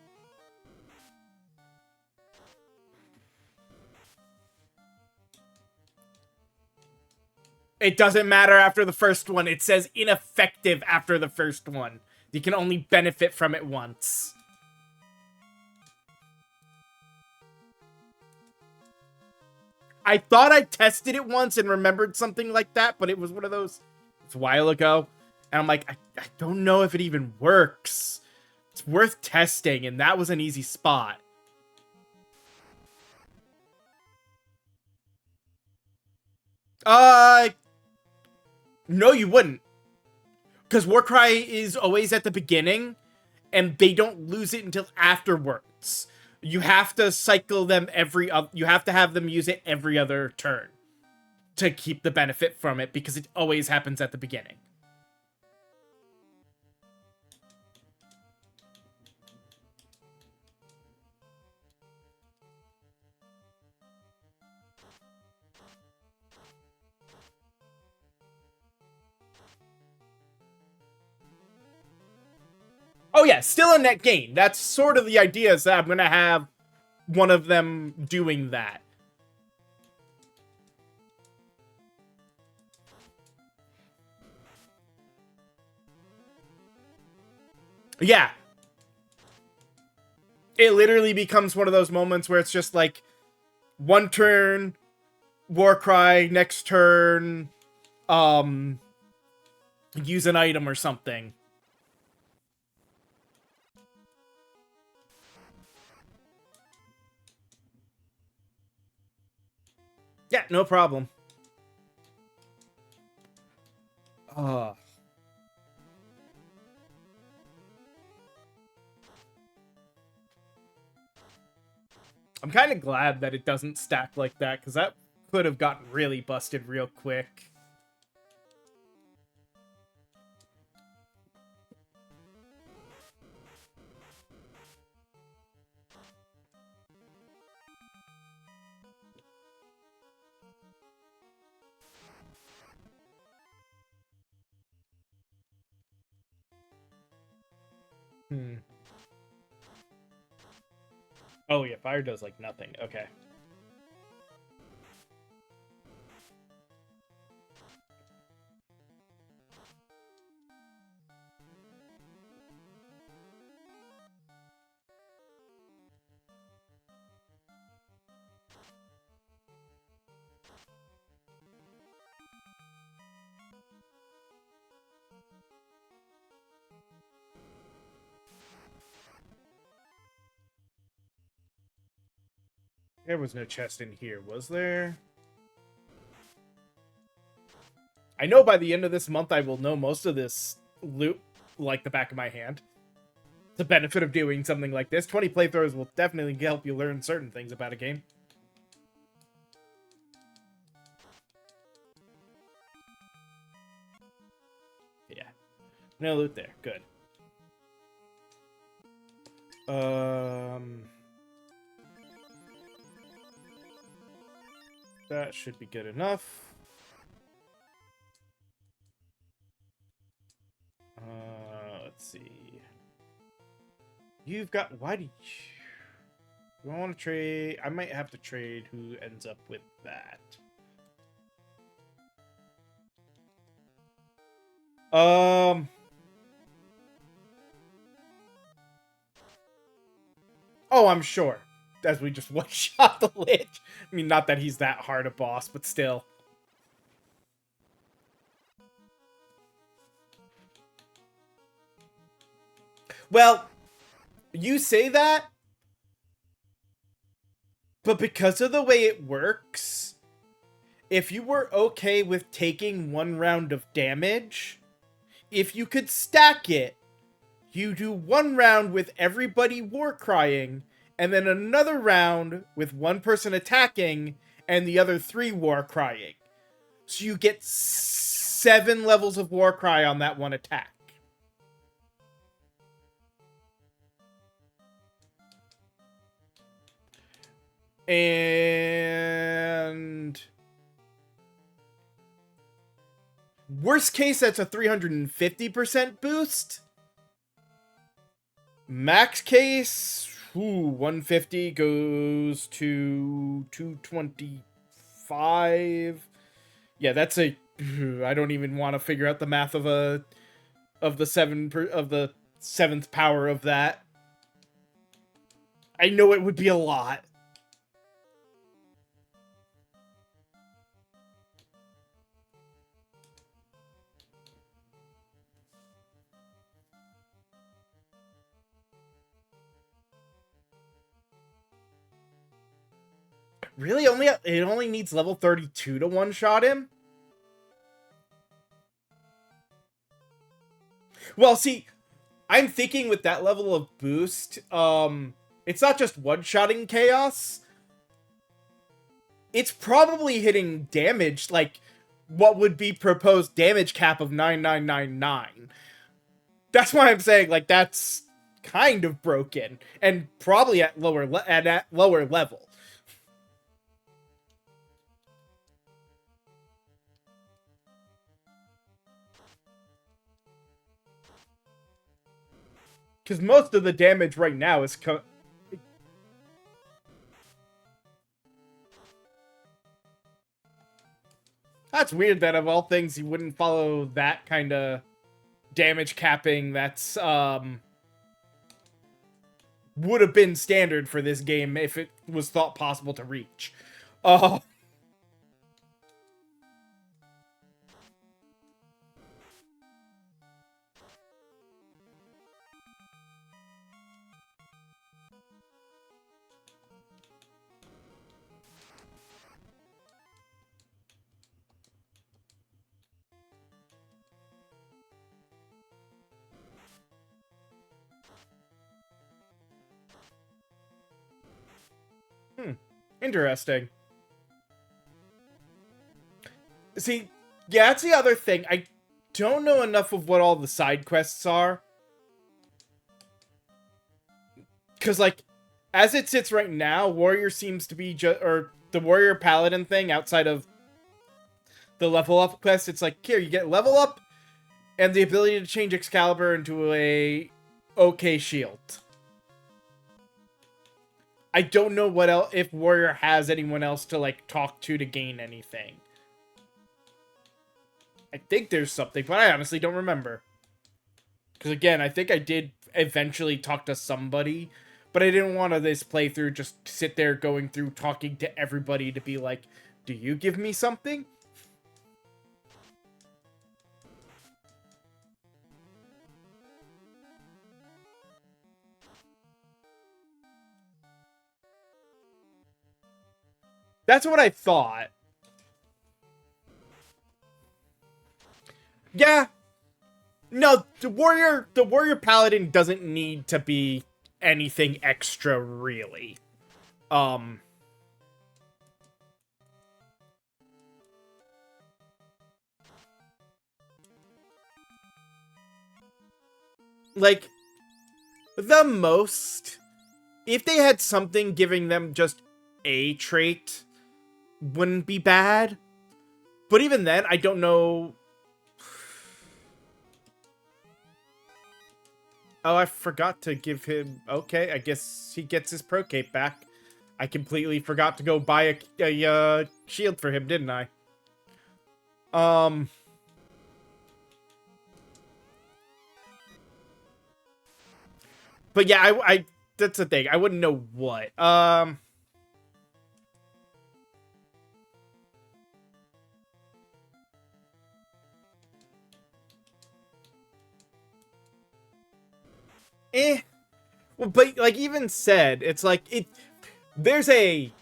Speaker 1: It doesn't matter after the first one. It says ineffective after the first one. You can only benefit from it once. I thought I tested it once and remembered something like that, but it was one of those... It's a while ago. And I'm like, I don't know if it even works. It's worth testing, and that was an easy spot. No, you wouldn't. Because Warcry is always at the beginning, and they don't lose it until afterwards. You have to cycle them you have to have them use it every other turn to keep the benefit from it, because it always happens at the beginning. Oh yeah, still a net gain. That's sort of the idea, is that I'm going to have one of them doing that. Yeah. It literally becomes one of those moments where it's just like, one turn, Warcry, next turn, use an item or something. Yeah, no problem. I'm kind of glad that it doesn't stack like that, because that could have gotten really busted real quick. Oh yeah, fire does like nothing. Okay. There was no chest in here, was there? I know by the end of this month I will know most of this loot like the back of my hand. The benefit of doing something like this. 20 playthroughs will definitely help you learn certain things about a game. Yeah. No loot there. Good. That should be good enough. Let's see. You've got... Why do you... Do I want to trade? I might have to trade who ends up with that. Oh, I'm sure. As we just one-shot the Lich. I mean, not that he's that hard a boss, but still. Well, you say that, but because of the way it works, if you were okay with taking one round of damage, if you could stack it, you do one round with everybody war crying, and then another round with one person attacking and the other 3 war crying. So you get 7 levels of war cry on that one attack. And worst case, that's a 350% boost. Max case, 150 goes to 225. Yeah, that's a. I don't even want to figure out the math of the 7th power of that. I know it would be a lot. Really? It only needs level 32 to one-shot him? Well, see, I'm thinking with that level of boost, it's not just one-shotting Chaos. It's probably hitting damage, like, what would be proposed damage cap of 9999. That's why I'm saying, like, that's kind of broken, and probably at lower level. Because most of the damage right now is That's weird that of all things you wouldn't follow that kind of damage capping that's would have been standard for this game if it was thought possible to reach. Oh. Interesting. See, yeah, that's the other thing. I don't know enough of what all the side quests are. Because, like, as it sits right now, Warrior seems to be or the Warrior Paladin thing outside of the level up quest, it's like, here, you get level up and the ability to change Excalibur into a okay shield. I don't know what else, if Warrior has anyone else to, like, talk to gain anything. I think there's something, but I honestly don't remember. Because, again, I think I did eventually talk to somebody, but I didn't want to this playthrough just sit there going through talking to everybody to be like, do you give me something? That's what I thought. Yeah. No, the warrior paladin doesn't need to be anything extra, really. Like, the most, if they had something giving them just a trait, wouldn't be bad. But even then, I don't know. Oh, I forgot to give him... Okay, I guess he gets his Pro Cape back. I completely forgot to go buy a shield for him, didn't I? But yeah, I that's the thing. I wouldn't know what. Well, but like even said, it's like there's a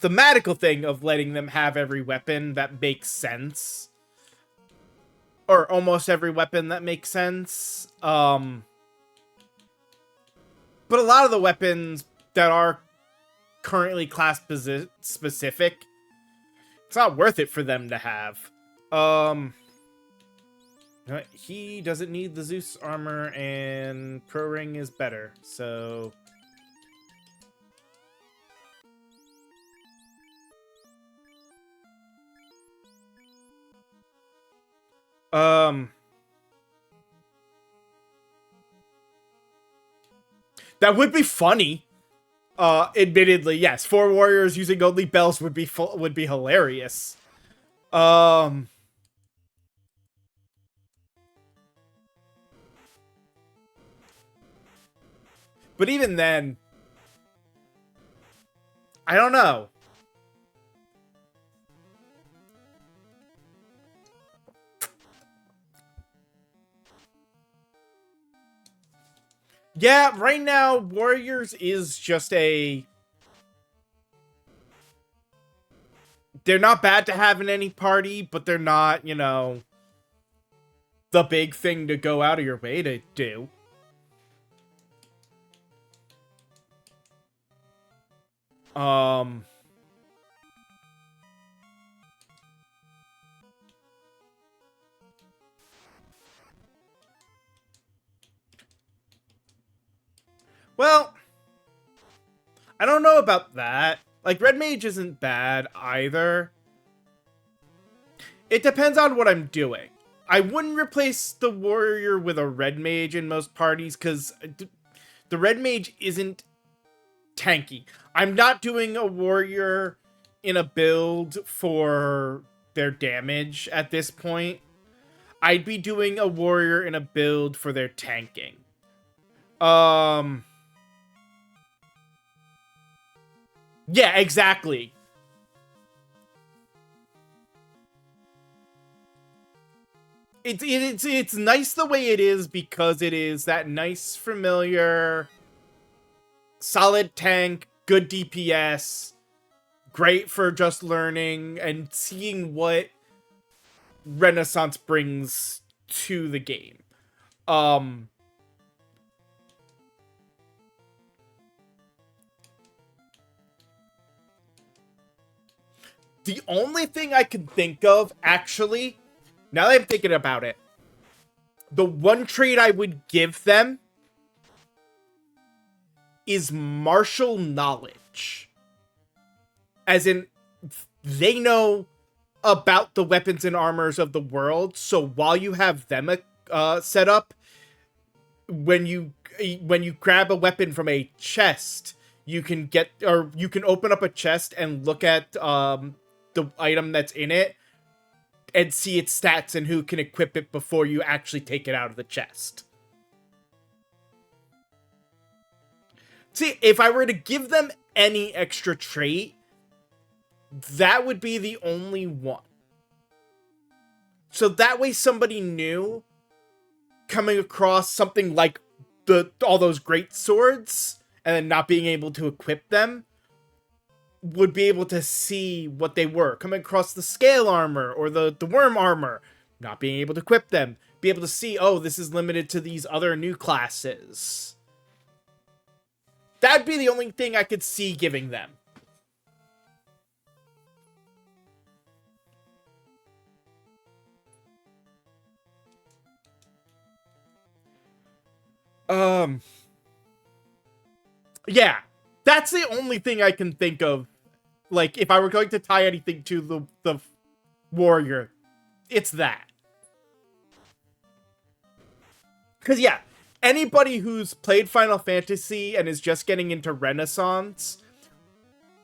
Speaker 1: thematical thing of letting them have every weapon that makes sense. Or almost every weapon that makes sense. But a lot of the weapons that are currently class specific, it's not worth it for them to have. He doesn't need the Zeus armor, and Pro Ring is better, so... That would be funny. Admittedly, yes. 4 warriors using only bells would be hilarious. But even then, I don't know. Yeah, right now, Warriors is just a... They're not bad to have in any party, but they're not, you know, the big thing to go out of your way to do. Well, I don't know about that. Like, Red Mage isn't bad either. It depends on what I'm doing. I wouldn't replace the Warrior with a Red Mage in most parties, because the Red Mage isn't tanky. I'm not doing a Warrior in a build for their damage at this point. I'd be doing a Warrior in a build for their tanking. Yeah, exactly. It's nice the way it is, because it is that nice, familiar, solid tank, good DPS, great for just learning and seeing what Renaissance brings to the game. The only thing I can think of, actually, now that I'm thinking about it, the one trait I would give them is martial knowledge. As in, they know about the weapons and armors of the world, so while you have them set up, when you grab a weapon from a chest, you can open up a chest and look at the item that's in it and see its stats and who can equip it before you actually take it out of the chest. See, if I were to give them any extra trait, that would be the only one. So that way somebody new coming across something like all those great swords and then not being able to equip them would be able to see what they were. Coming across the scale armor or the worm armor, not being able to equip them, be able to see, oh, this is limited to these other new classes. That'd be the only thing I could see giving them. Yeah, that's the only thing I can think of. Like, if I were going to tie anything to the warrior, it's that. Because, yeah, anybody who's played Final Fantasy and is just getting into Renaissance,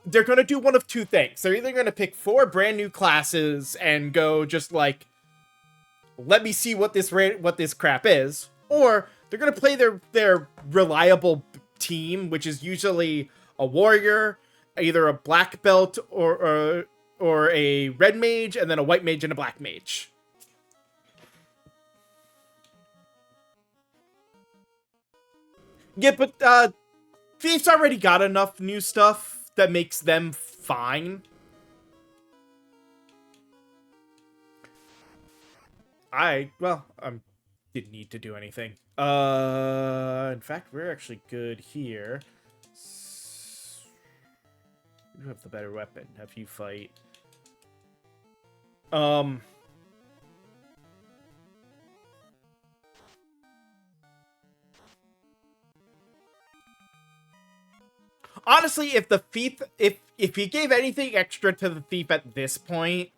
Speaker 1: they're going to do one of two things. They're either going to pick 4 brand new classes and go just like, let me see what this crap is, or they're going to play their reliable team, which is usually a warrior, either a black belt or a red mage, and then a white mage and a black mage. Yeah, but Thief's already got enough new stuff that makes them fine. Well, didn't need to do anything. In fact, we're actually good here. You have the better weapon. Have you fight? Honestly, if the thief, if he gave anything extra to the thief at this point,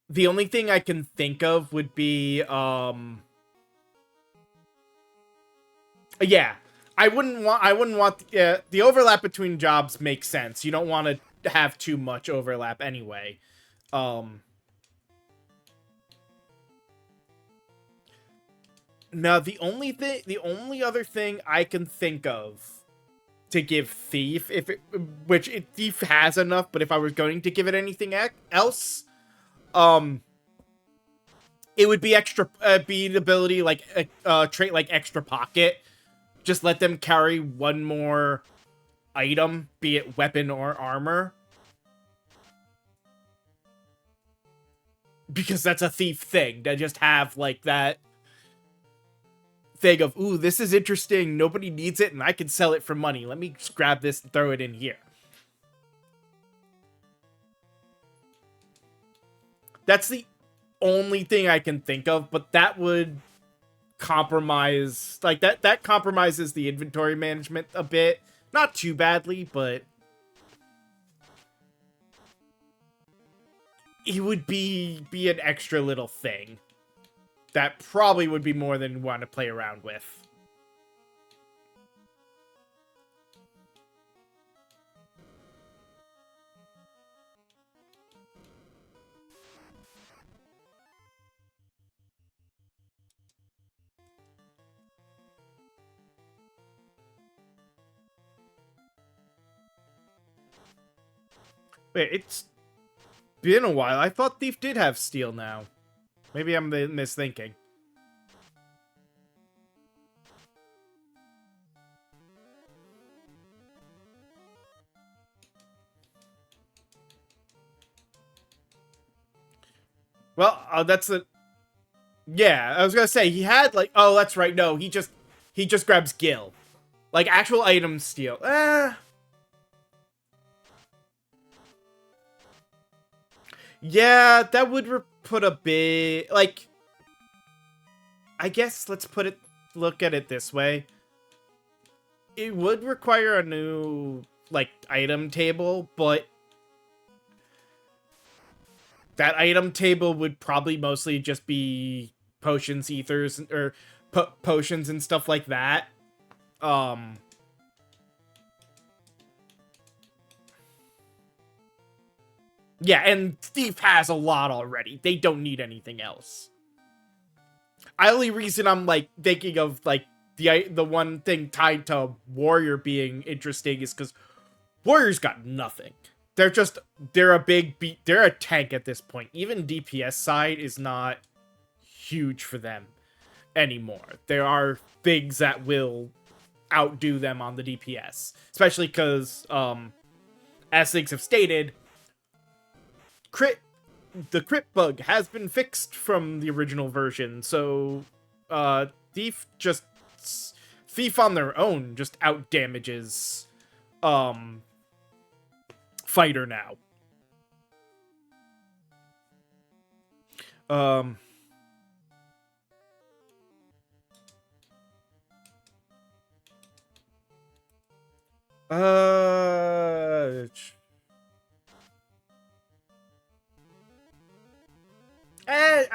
Speaker 1: the only thing I can think of would be, yeah, I wouldn't want, the overlap between jobs makes sense. You don't want to have too much overlap anyway. Now the only other thing I can think of to give Thief, Thief has enough, but if I was going to give it anything else, it would be be the ability like trait like extra pocket. Just let them carry one more item, be it weapon or armor, because that's a thief thing. They just have like that thing of, ooh, this is interesting, nobody needs it, and I can sell it for money. Let me just grab this and throw it in here. That's the only thing I can think of, but that would compromise, like, that compromises the inventory management a bit. Not too badly, but it would be an extra little thing that probably would be more than you want to play around with. Wait, it's been a while. I thought Thief did have steel now. Maybe I'm misthinking. Well, that's the... Yeah, I was gonna say, he had, like... Oh, that's right, no, he just grabs Gil. Like, actual item steal. Yeah, that would put a bit... Like... I guess, look at it this way. It would require a new, like, item table, but that item table would probably mostly just be potions, ethers, or potions and stuff like that. Yeah, and Thief has a lot already. They don't need anything else. The only reason I'm, like, thinking of, like, the one thing tied to Warrior being interesting is because Warrior's got nothing. They're a tank at this point. Even DPS side is not huge for them anymore. There are things that will outdo them on the DPS. Especially because, as things have stated, the crit bug has been fixed from the original version, so Thief on their own just out damages Fighter now.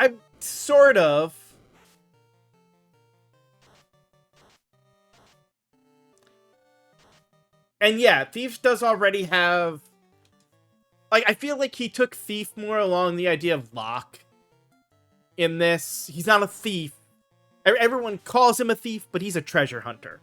Speaker 1: I'm sort of. And yeah, Thief does already have... Like, I feel like he took Thief more along the idea of Locke in this. He's not a thief. Everyone calls him a thief, but he's a treasure hunter.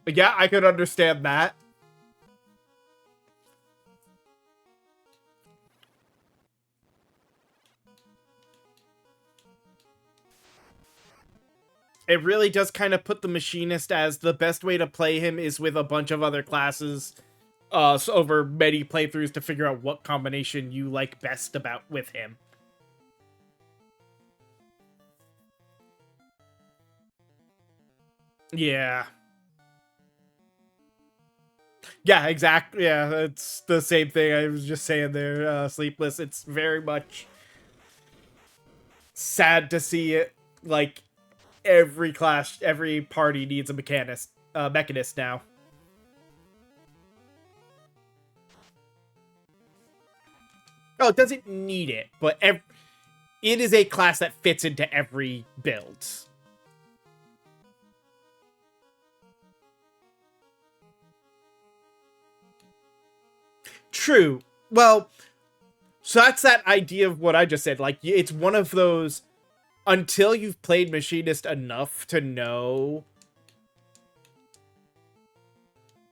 Speaker 1: Yeah, I could understand that. It really does kind of put the machinist as the best way to play him is with a bunch of other classes so over many playthroughs to figure out what combination you like best about with him. Yeah. Yeah, exactly. Yeah, it's the same thing I was just saying there, Sleepless. It's very much sad to see it, like, every class, every party needs a mechanist now. Oh, it doesn't need it, but it is a class that fits into every build. True. Well, so that's that idea of what I just said. Like, it's one of those, until you've played Machinist enough to know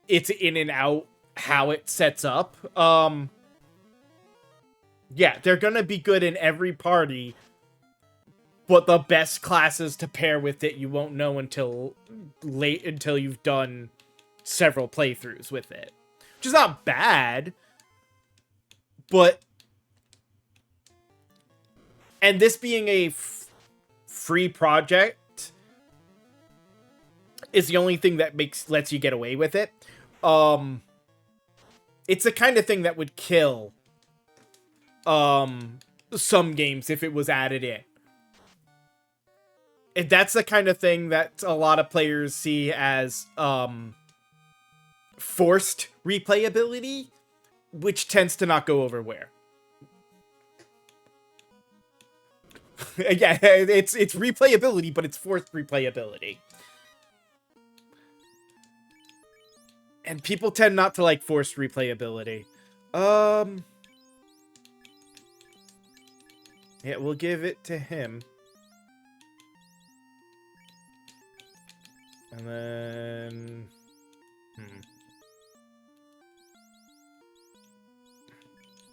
Speaker 1: it's in and out, how it sets up. Yeah, they're gonna be good in every party, but the best classes to pair with it, you won't know until you've done several playthroughs with it. Which is not bad, but... And this being a free project is the only thing that lets you get away with it. It's the kind of thing that would kill some games if it was added in. And that's the kind of thing that a lot of players see as forced replayability, which tends to not go over well. Yeah, it's replayability, but it's forced replayability. And people tend not to like forced replayability. Yeah, we'll give it to him. And then...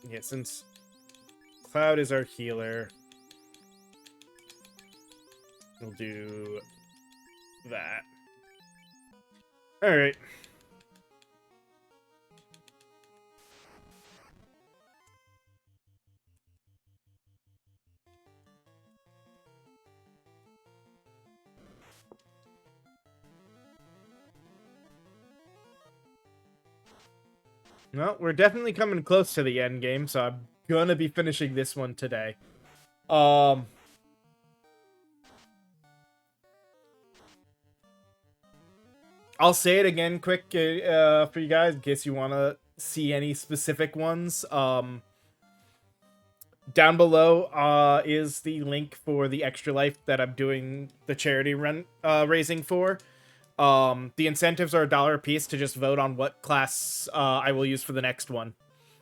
Speaker 1: Yeah, since Cloud is our healer, we'll do that. Alright. Well, we're definitely coming close to the end game, so I'm gonna be finishing this one today. I'll say it again quick for you guys in case you want to see any specific ones. Down below is the link for the Extra Life that I'm doing the charity run raising for. The incentives are $1 a piece to just vote on what class I will use for the next one,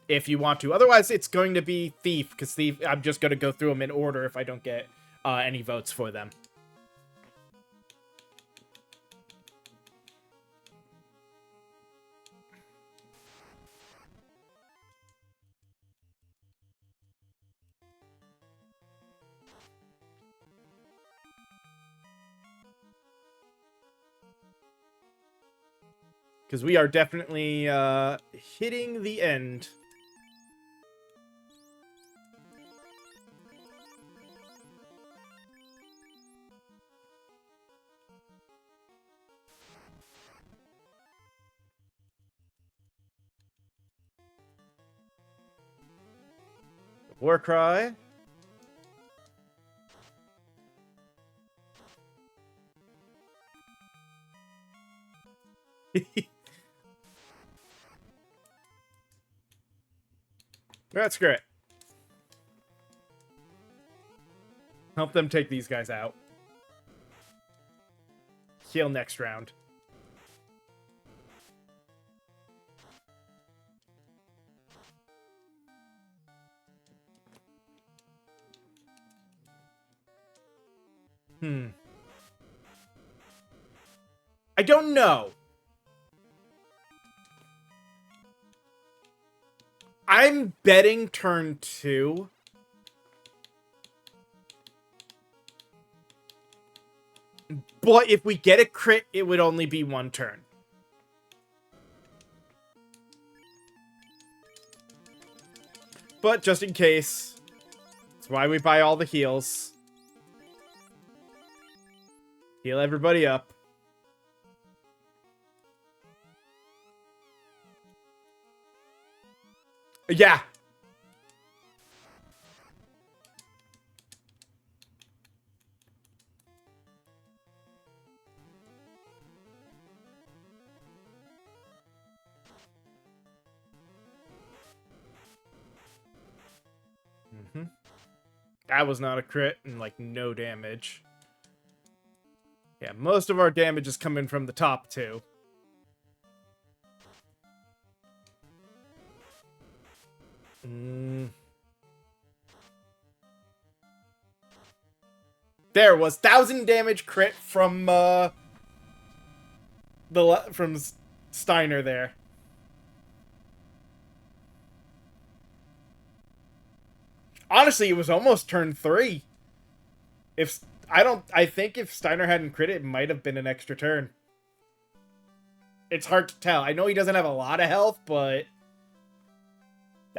Speaker 1: if you want to. Otherwise, it's going to be Thief, because Thief, I'm just going to go through them in order if I don't get any votes for them. Because we are definitely hitting the end. War Cry. That's great. Help them take these guys out. Heal next round. I don't know. I'm betting turn 2. But if we get a crit, it would only be 1 turn. But just in case, that's why we buy all the heals. Heal everybody up. Yeah. That was not a crit and like no damage. Yeah, most of our damage is coming from the top 2. There was 1,000 damage crit from from Steiner there. Honestly, it was almost turn 3. I think if Steiner hadn't crit, it might have been an extra turn. It's hard to tell. I know he doesn't have a lot of health, but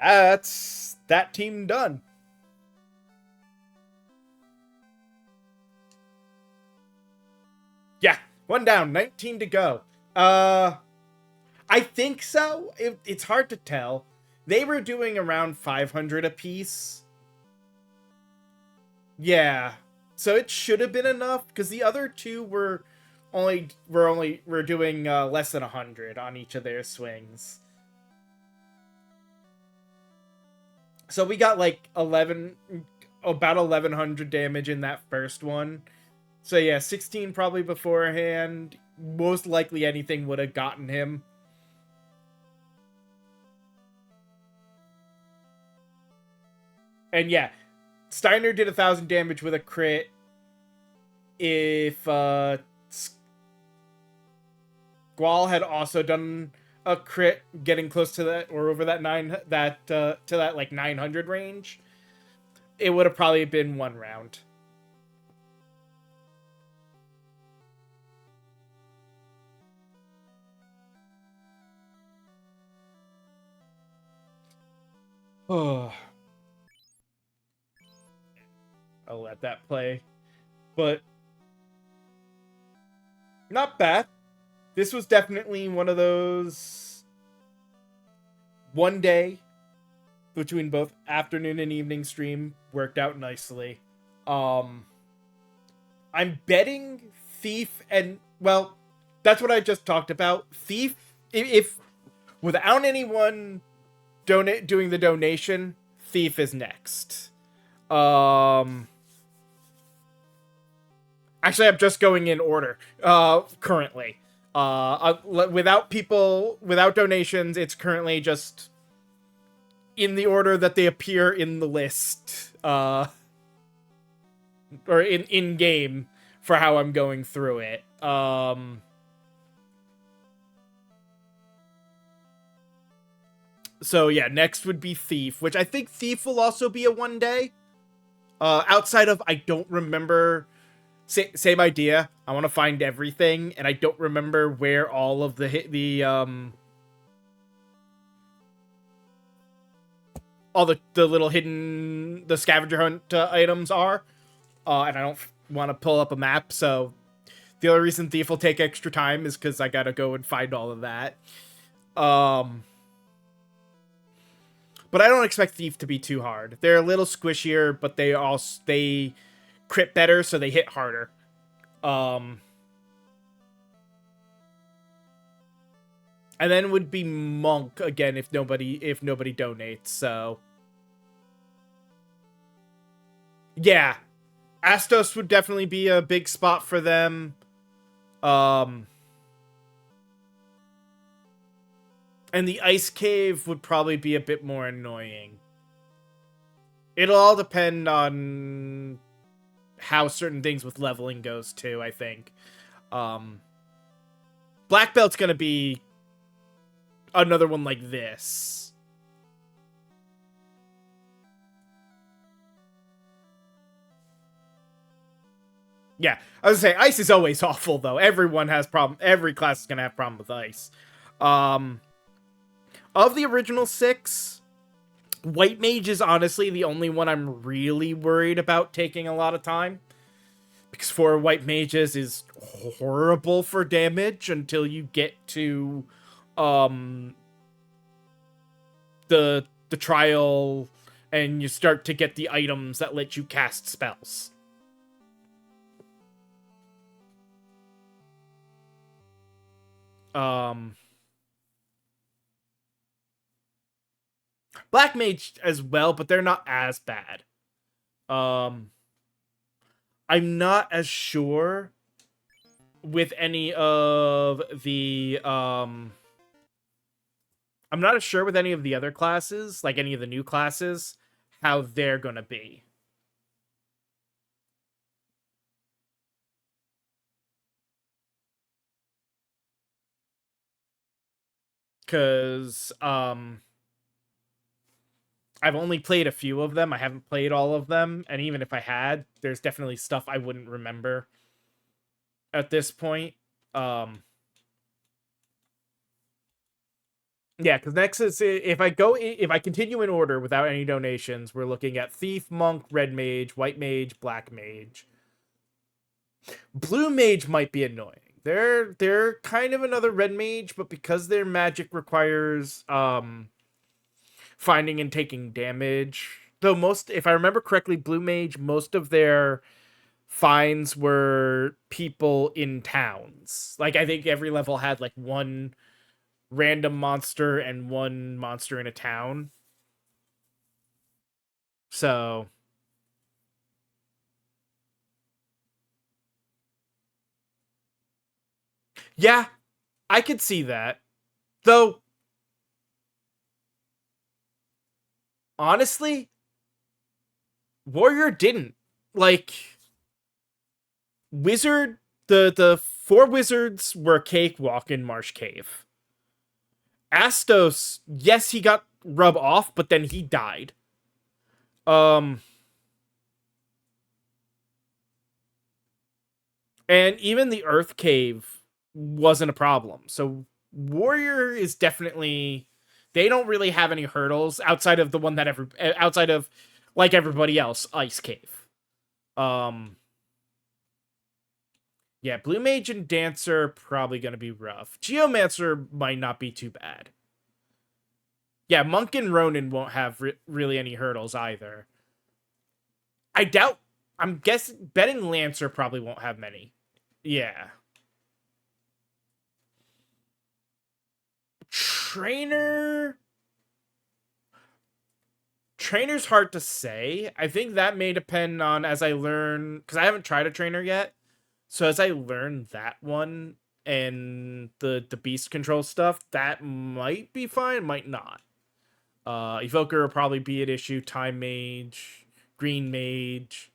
Speaker 1: that's that team done. Yeah, 1 down, 19 to go. I think so. It's hard to tell. They were doing around 500 apiece. Yeah, so it should have been enough because the other 2 were doing less than 100 on each of their swings. So we got like about 1100 damage in that first one. So yeah, 16 probably beforehand. Most likely anything would have gotten him. And yeah, Steiner did 1,000 damage with a crit. If Squall had also done a crit, getting close to that or over that to that like 900 range, it would have probably been 1 round. Oh. I'll let that play. But not bad. This was definitely one of those one day between both afternoon and evening stream worked out nicely. I'm betting Thief and, well, that's what I just talked about. Thief, if without anyone doing the donation, Thief is next. Actually, I'm just going in order currently. Without donations, it's currently just in the order that they appear in the list, or in game for how I'm going through it. So yeah, next would be Thief, which I think Thief will also be a 1 day. Outside of, I don't remember. Same idea. I want to find everything, and I don't remember where all of all the little hidden scavenger hunt items are, and I don't want to pull up a map. So the only reason Thief will take extra time is because I gotta go and find all of that. But I don't expect Thief to be too hard. They're a little squishier, but they crit better, so they hit harder. And then would be Monk again if nobody donates. So yeah, Astos would definitely be a big spot for them. And the Ice Cave would probably be a bit more annoying. It'll all depend on how certain things with leveling goes too, I think. Black belt's gonna be another one like this. Yeah, I was gonna say ice is always awful though. Everyone has problem. Every class is gonna have problem with ice. Of the original 6, white mage is honestly the only one I'm really worried about taking a lot of time, because 4 white mages is horrible for damage until you get to the trial and you start to get the items that let you cast spells. Black mage as well, but they're not as bad. I'm not as sure with any of the I'm not as sure with any of the other classes, like any of the new classes, how they're gonna be. Cause I've only played a few of them. I haven't played all of them, and even if I had, there's definitely stuff I wouldn't remember at this point. Yeah, because next is if I continue in order without any donations, we're looking at Thief, Monk, Red Mage, White Mage, Black Mage. Blue Mage might be annoying. They're kind of another Red Mage, but because their magic requires finding and taking damage, though most, if I remember correctly, Blue Mage, most of their finds were people in towns. Like I think every level had like one random monster and one monster in a town. So yeah, I could see that. Though honestly, Warrior didn't. Like Wizard, the 4 wizards were cakewalk in Marsh Cave. Astos, yes, he got rub off, but then he died. And even the Earth Cave wasn't a problem. So Warrior is definitely, they don't really have any hurdles outside of the one that outside of like everybody else, Ice Cave. Yeah, Blue Mage and Dancer probably gonna be rough. Geomancer might not be too bad. Yeah, Monk and Ronin won't have really any hurdles either. I doubt. I'm guessing betting Lancer probably won't have many. Yeah. Trainer. Trainer's hard to say. I think that may depend on as I learn, because I haven't tried a trainer yet. So as I learn that one and the beast control stuff, that might be fine, might not. Evoker will probably be an issue. Time Mage, Green Mage.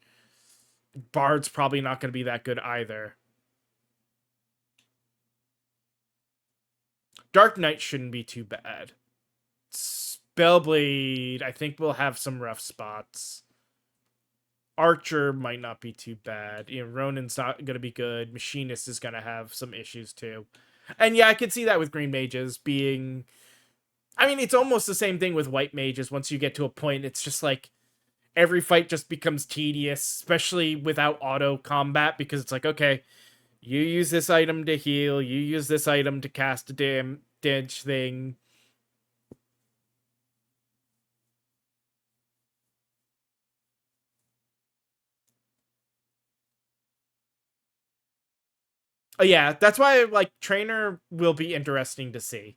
Speaker 1: Bard's probably not going to be that good either. Dark Knight shouldn't be too bad. Spellblade, I think we'll have some rough spots. Archer might not be too bad. You know, Ronin's not going to be good. Machinist is going to have some issues too. And yeah, I could see that with Green Mages being... I mean, it's almost the same thing with White Mages. Once you get to a point, it's just like every fight just becomes tedious, especially without auto combat, because it's like, okay, you use this item to heal, you use this item to cast a damage thing. Oh yeah, that's why like Trainer will be interesting to see.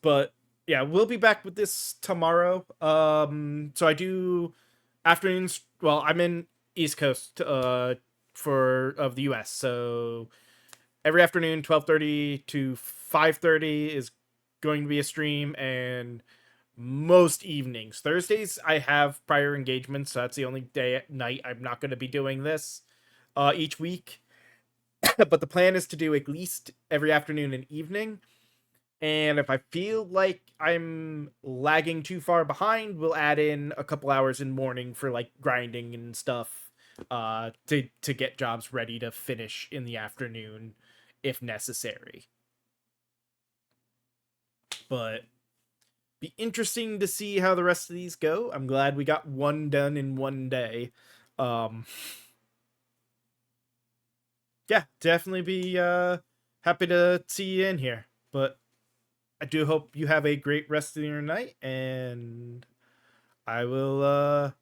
Speaker 1: But yeah, we'll be back with this tomorrow. So I do afternoons. Well, I'm in East Coast for of the US. So every afternoon 12:30 to 5:30 is going to be a stream, and most evenings. Thursdays I have prior engagements, so that's the only day at night I'm not going to be doing this each week. But the plan is to do at least every afternoon and evening. And if I feel like I'm lagging too far behind, we'll add in a couple hours in morning for like grinding and stuff to get jobs ready to finish in the afternoon if necessary. But be interesting to see how the rest of these go. I'm glad we got one done in one day. Um yeah, definitely be happy to see you in here. But I do hope you have a great rest of your night, and I will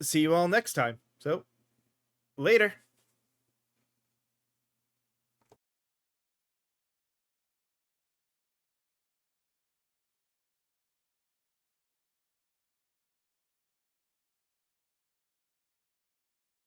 Speaker 1: see you all next time. So, later.